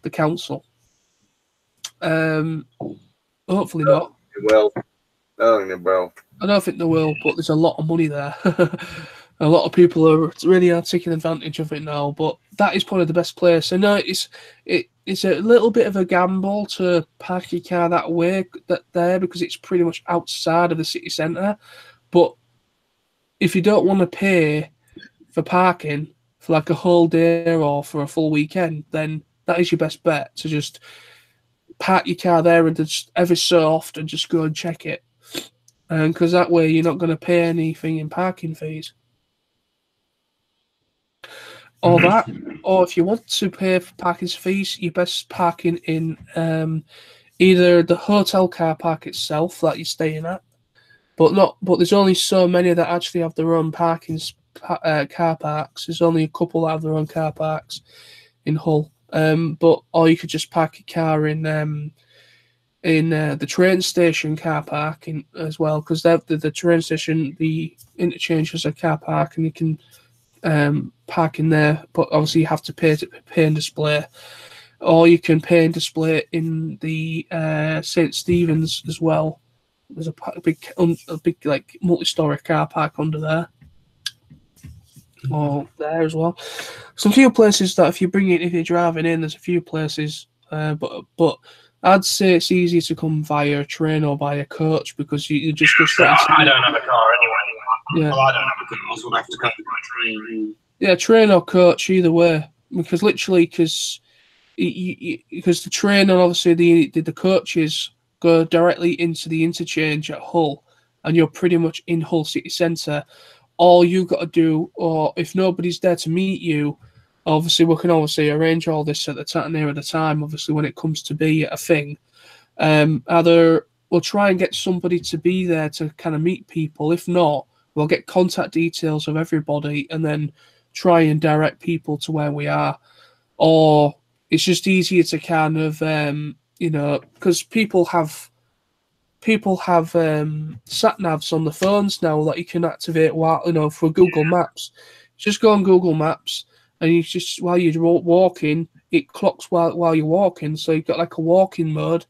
the council. Hopefully not. Well, I don't think they will. I don't think they will, but there's a lot of money there. A lot of people are really taking advantage of it now, but that is probably the best place. I know it's a little bit of a gamble to park your car that way there, because it's pretty much outside of the city centre. But if you don't want to pay for parking for like a whole day or for a full weekend, then that is your best bet, to just park your car there and just every so often just go and check it. Because that way you're not going to pay anything in parking fees. Or that, or if you want to pay for parking fees, you're best parking in either the hotel car park itself that you're staying at, but there's only so many that actually have their own car parks. There's only a couple that have their own car parks in Hull. Or you could just park your car in the train station car park as well, because the train station, the interchange has a car park, and you can park in there, but obviously you have to pay and display. or you can pay and display it in the St. Stephen's as well. There's a big like multi-story car park under there, or there as well. Some few places that if you're driving in, there's a few places, but I'd say it's easier to come via a train or via coach because you just go straight. I don't have a car anyway. Yeah. Well, I don't have a car, so I'll have to go by train. Yeah, train or coach, either way, because the train and obviously the coaches go directly into the interchange at Hull, and you're pretty much in Hull city centre. All you got to do, or if nobody's there to meet you, obviously we can arrange all this at the nearer the time. Obviously, when it comes to be a thing, either we'll try and get somebody to be there to kind of meet people. If not, we'll get contact details of everybody and then try and direct people to where we are. Or it's just easier to kind of because people have sat navs on the phones now that you can activate for Google Maps. Just go on Google Maps and you just while you're walking, it clocks while you're walking. So you've got like a walking mode,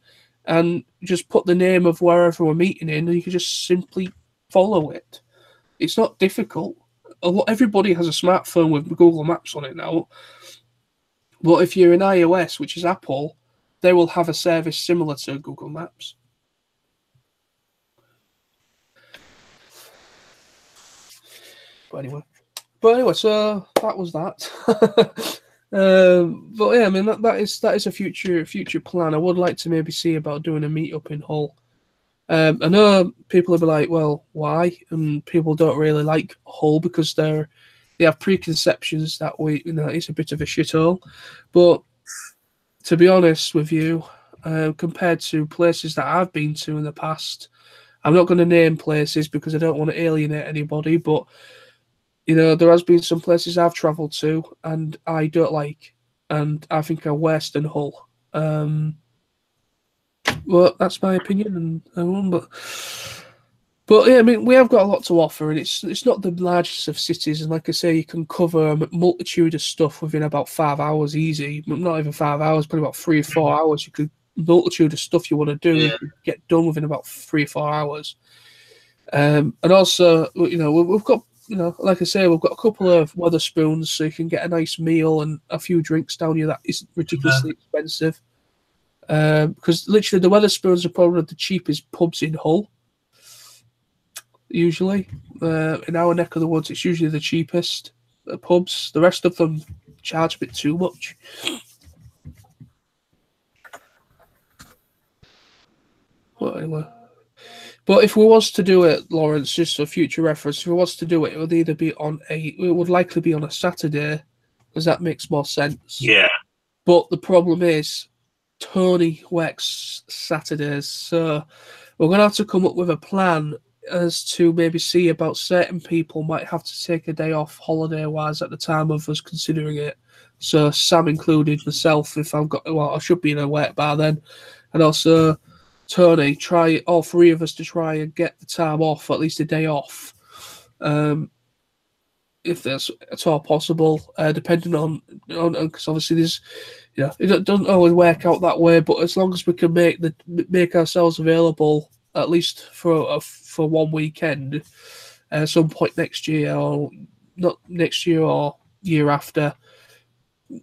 and just put the name of wherever we're meeting in, and you can just simply follow it. It's not difficult. Everybody has a smartphone with Google Maps on it now. But if you're in iOS, which is Apple, they will have a service similar to Google Maps. But anyway, so that was that. But yeah, I mean that is a future plan. I would like to maybe see about doing a meetup in Hull. I know people will be like, well, why? And people don't really like Hull because they have preconceptions that it's a bit of a shithole. But to be honest with you, compared to places that I've been to in the past, I'm not going to name places because I don't want to alienate anybody, but there has been some places I've travelled to and I don't like, and I think are worse than Hull. Well, that's my opinion, but yeah, I mean, we have got a lot to offer, and it's not the largest of cities, and like I say, you can cover a multitude of stuff within about 5 hours easy. Not even 5 hours, but about 3 or 4 hours. You could multitude of stuff you want to do, you could get done within about 3 or 4 hours. And also, we've got, like I say, we've got a couple of Wetherspoons, so you can get a nice meal and a few drinks down here that isn't ridiculously expensive. Because literally the Wetherspoons are probably the cheapest pubs in Hull. Usually, in our neck of the woods, it's usually the cheapest pubs. The rest of them charge a bit too much. But anyway, if we was to do it, Lawrence, just for future reference, if we was to do it, it would likely be on a Saturday, because that makes more sense. Yeah. But the problem is, Tony works Saturdays, so we're going to have to come up with a plan as to maybe see about certain people might have to take a day off holiday-wise at the time of us considering it. So Sam included, myself, I should be in a work bar then, and also Tony, try all three of us to try and get the time off, at least a day off, if that's at all possible, depending on because obviously there's, it doesn't always work out that way, but as long as we can make ourselves available at least for one weekend, at some point next year, or not next year or year after,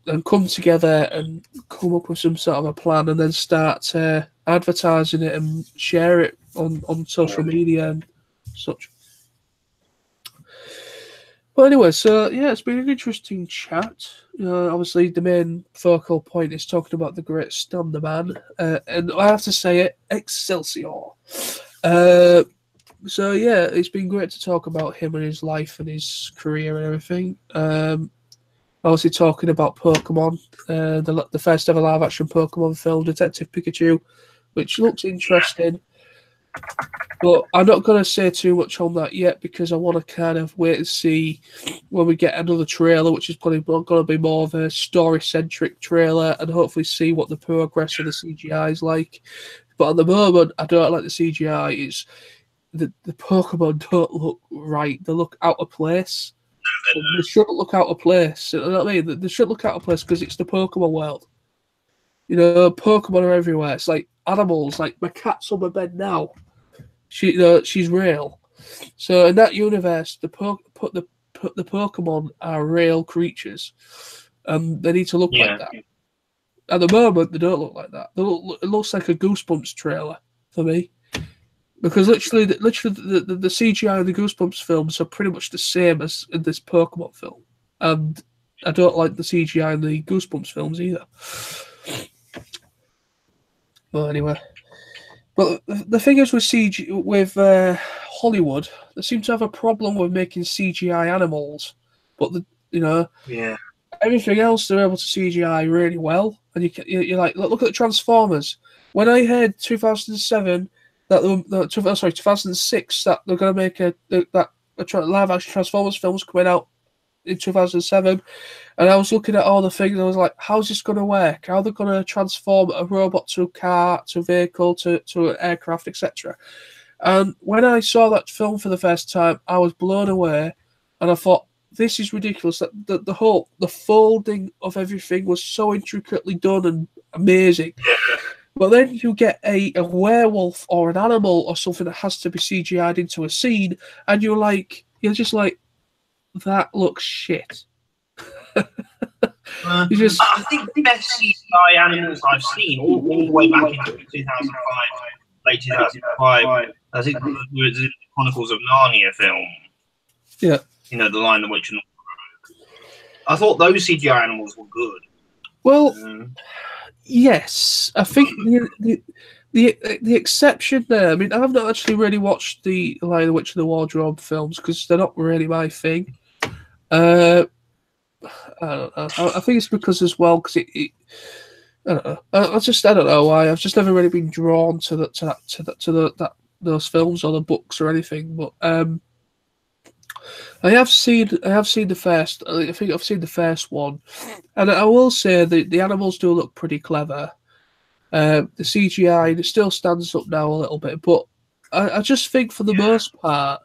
and come together and come up with some sort of a plan, and then start advertising it and share it on social media and such. Well, anyway, so yeah, it's been an interesting chat. Obviously, the main focal point is talking about the great Stan the Man, and I have to say it, Excelsior. So yeah, it's been great to talk about him and his life and his career and everything. Obviously, talking about Pokemon, the first ever live action Pokemon film, Detective Pikachu, which looks interesting. But I'm not going to say too much on that yet because I want to kind of wait and see when we get another trailer, which is probably going to be more of a story-centric trailer, and hopefully see what the progress of the CGI is like. But at the moment, I don't like the CGI. It's the Pokemon don't look right. They look out of place. They shouldn't look out of place. You know what I mean? They should look out of place because it's the Pokemon world. Pokemon are everywhere. It's like animals. Like my cat's on my bed now. She's real. So in that universe, the Pokemon are real creatures, and they need to look like that. At the moment, they don't look like that. It looks like a Goosebumps trailer for me, because literally, the CGI in the Goosebumps films are pretty much the same as in this Pokemon film, and I don't like the CGI in the Goosebumps films either. Well, anyway, but the thing is with Hollywood, they seem to have a problem with making CGI animals, but everything else they're able to CGI really well, and you're like, look at the Transformers. When I heard 2007 that 2006 that they're going to make a live action Transformers films coming out in 2007, and I was looking at all the things, and I was like, how's this going to work? How are they going to transform a robot to a car, to a vehicle, to an aircraft, etc.? And when I saw that film for the first time, I was blown away, and I thought, this is ridiculous. That the folding of everything was so intricately done and amazing. But then you get a werewolf or an animal or something that has to be CGI'd into a scene, and you're just like, that looks shit. I think the best CGI animals I've seen all the way back into 2005, late 2005. I think the Chronicles of Narnia film. Yeah. The Lion, the Witch, and the Wardrobe. I thought those CGI animals were good. Well, yes, I think the exception there. I mean, I've not actually really watched the Lion, the Witch, and the Wardrobe films because they're not really my thing. I don't know. I think it's because as well because I don't know. I don't know why. I've just never really been drawn to those films or the books or anything. But I have seen the first. I think I've seen the first one, and I will say the animals do look pretty clever. The CGI it still stands up now a little bit, but I just think for the most part,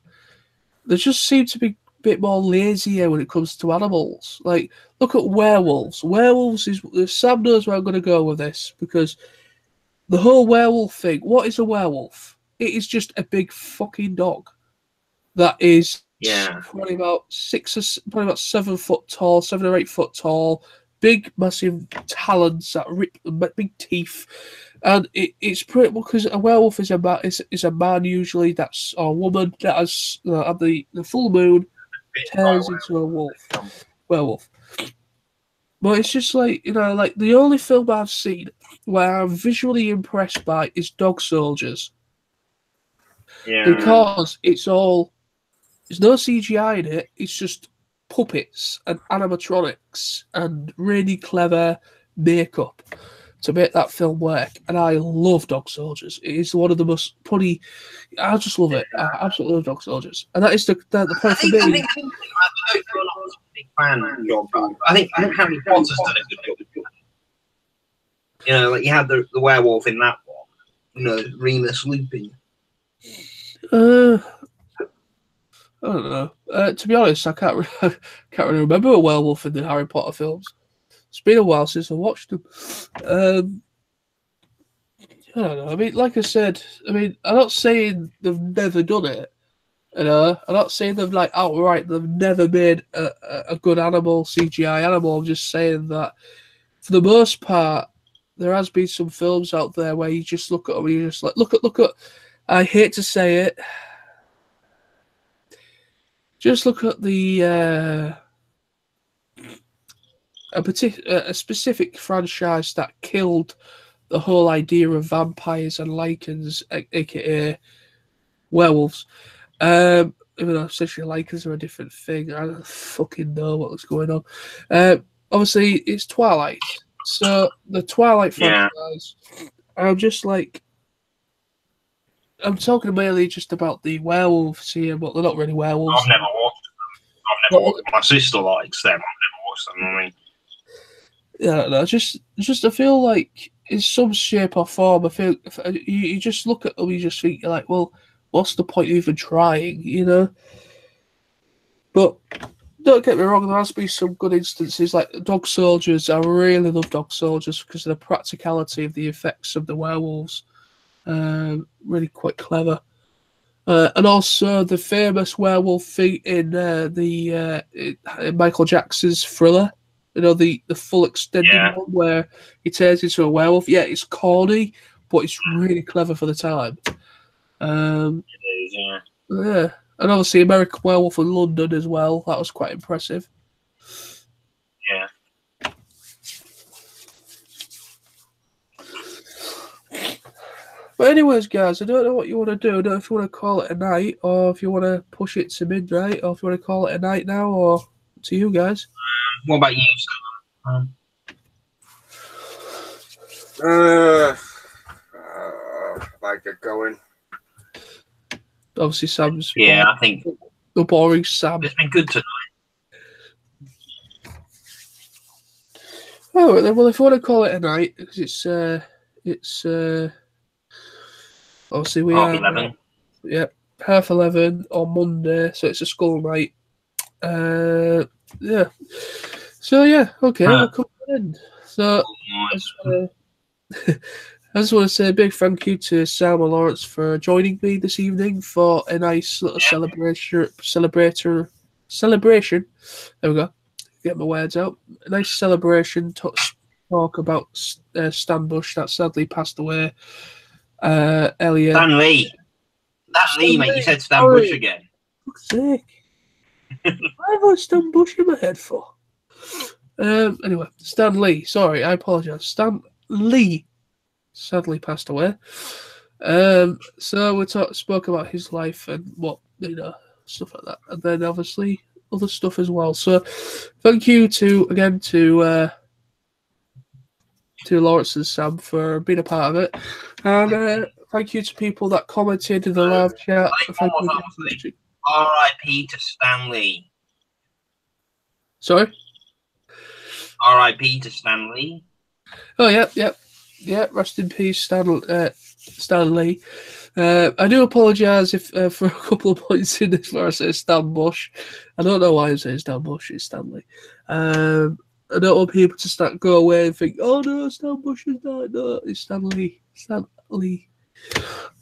they just seem to be a bit more lazier when it comes to animals. Like, look at werewolves. Werewolves is Sam knows where I'm going to go with this because the whole werewolf thing. What is a werewolf? It is just a big fucking dog that is probably about 7 foot tall, 7 or 8 foot tall. Big, massive talons that rip, big teeth, and it's pretty because a werewolf is a man usually or a woman that has at the full moon turns into a werewolf. But it's just like like the only film I've seen where I'm visually impressed by is Dog Soldiers. Yeah, because there's no CGI in it. It's just puppets and animatronics and really clever makeup to make that film work. And I love Dog Soldiers. It is one of the most funny. I just love it. I absolutely love Dog Soldiers, and that is the point for me. I think you're not a big fan of Dog. I think Harry Potter's done a good job. Like you had the werewolf in that one. Remus Lupin. I don't know. To be honest, I can't really remember a werewolf in the Harry Potter films. It's been a while since I watched them. I don't know. I mean, like I said, I'm not saying they've never done it. I'm not saying they've outright they've never made a good CGI animal. I'm just saying that for the most part, there has been some films out there where you just look at them and you're just like, look at. I hate to say it. Just look at a specific franchise that killed the whole idea of vampires and lycans, aka werewolves. Even though essentially lycans are a different thing, I don't fucking know what's going on. Obviously, it's Twilight. So the Twilight franchise, I'm just like. I'm talking mainly just about the werewolves here, but they're not really werewolves. I've never watched them. My sister likes them. I've never watched them. I mean, yeah, no, just I feel like in some shape or form, I feel if you just look at them, you just think you're like, well, what's the point of even trying, But don't get me wrong, there has been some good instances, like Dog Soldiers. I really love Dog Soldiers because of the practicality of the effects of the werewolves. Really quite clever. And also the famous werewolf feat in in Michael Jackson's Thriller. You know, the full extended one where he turns into a werewolf. Yeah, it's corny, but it's really clever for the time. It is, yeah. Yeah. And obviously American Werewolf in London as well. That was quite impressive. Yeah. But anyways, guys, I don't know what you want to do. I don't know if you want to call it a night or if you want to push it to midnight or if you want to call it a night now or to you guys. What about you, Sam? I get going. Obviously, Sam's I think the boring Sam. it's been good tonight. Oh, then, well, if you want to call it a night, because it's obviously we are 11:30. Yeah, 11:30 on Monday, so it's a school night. Yeah. So yeah, okay, we'll come in. So I just want to say a big thank you to Sam and Lawrence for joining me this evening for a nice little celebration. There we go. Get my words out. A nice celebration. Talk about Stan Bush that sadly passed away earlier. Stan Lee. Stan Lee, mate. You said Stan Bush again. Fuck's sake. Why have I Stan Bush in my head for? Anyway, Stan Lee. Sorry, I apologise. Stan Lee sadly passed away. So we spoke about his life and what, stuff like that. And then obviously other stuff as well. So thank you to Lawrence and Sam for being a part of it. And thank you to people that commented in the live chat. R.I.P. to Stan Lee. Sorry? R.I.P. to Stan Lee. Oh, yeah. Rest in peace, Stan Lee. I do apologise if for a couple of points in this where I say Stan Bush. I don't know why I'm saying Stan Bush. It's Stan Lee. I don't want people to go away and think, oh no, Stan Bush is not. No, it's Stan Lee. Stan Lee.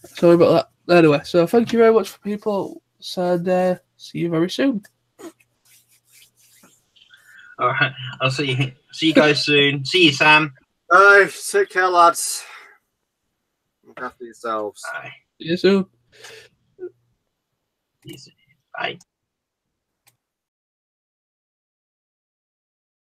Sorry about that. Anyway, so thank you very much for people. And see you very soon. All right, I'll see you guys soon. See you, Sam. Bye. Take care, lads. Look after yourselves. Bye. See you soon. See you soon. Bye.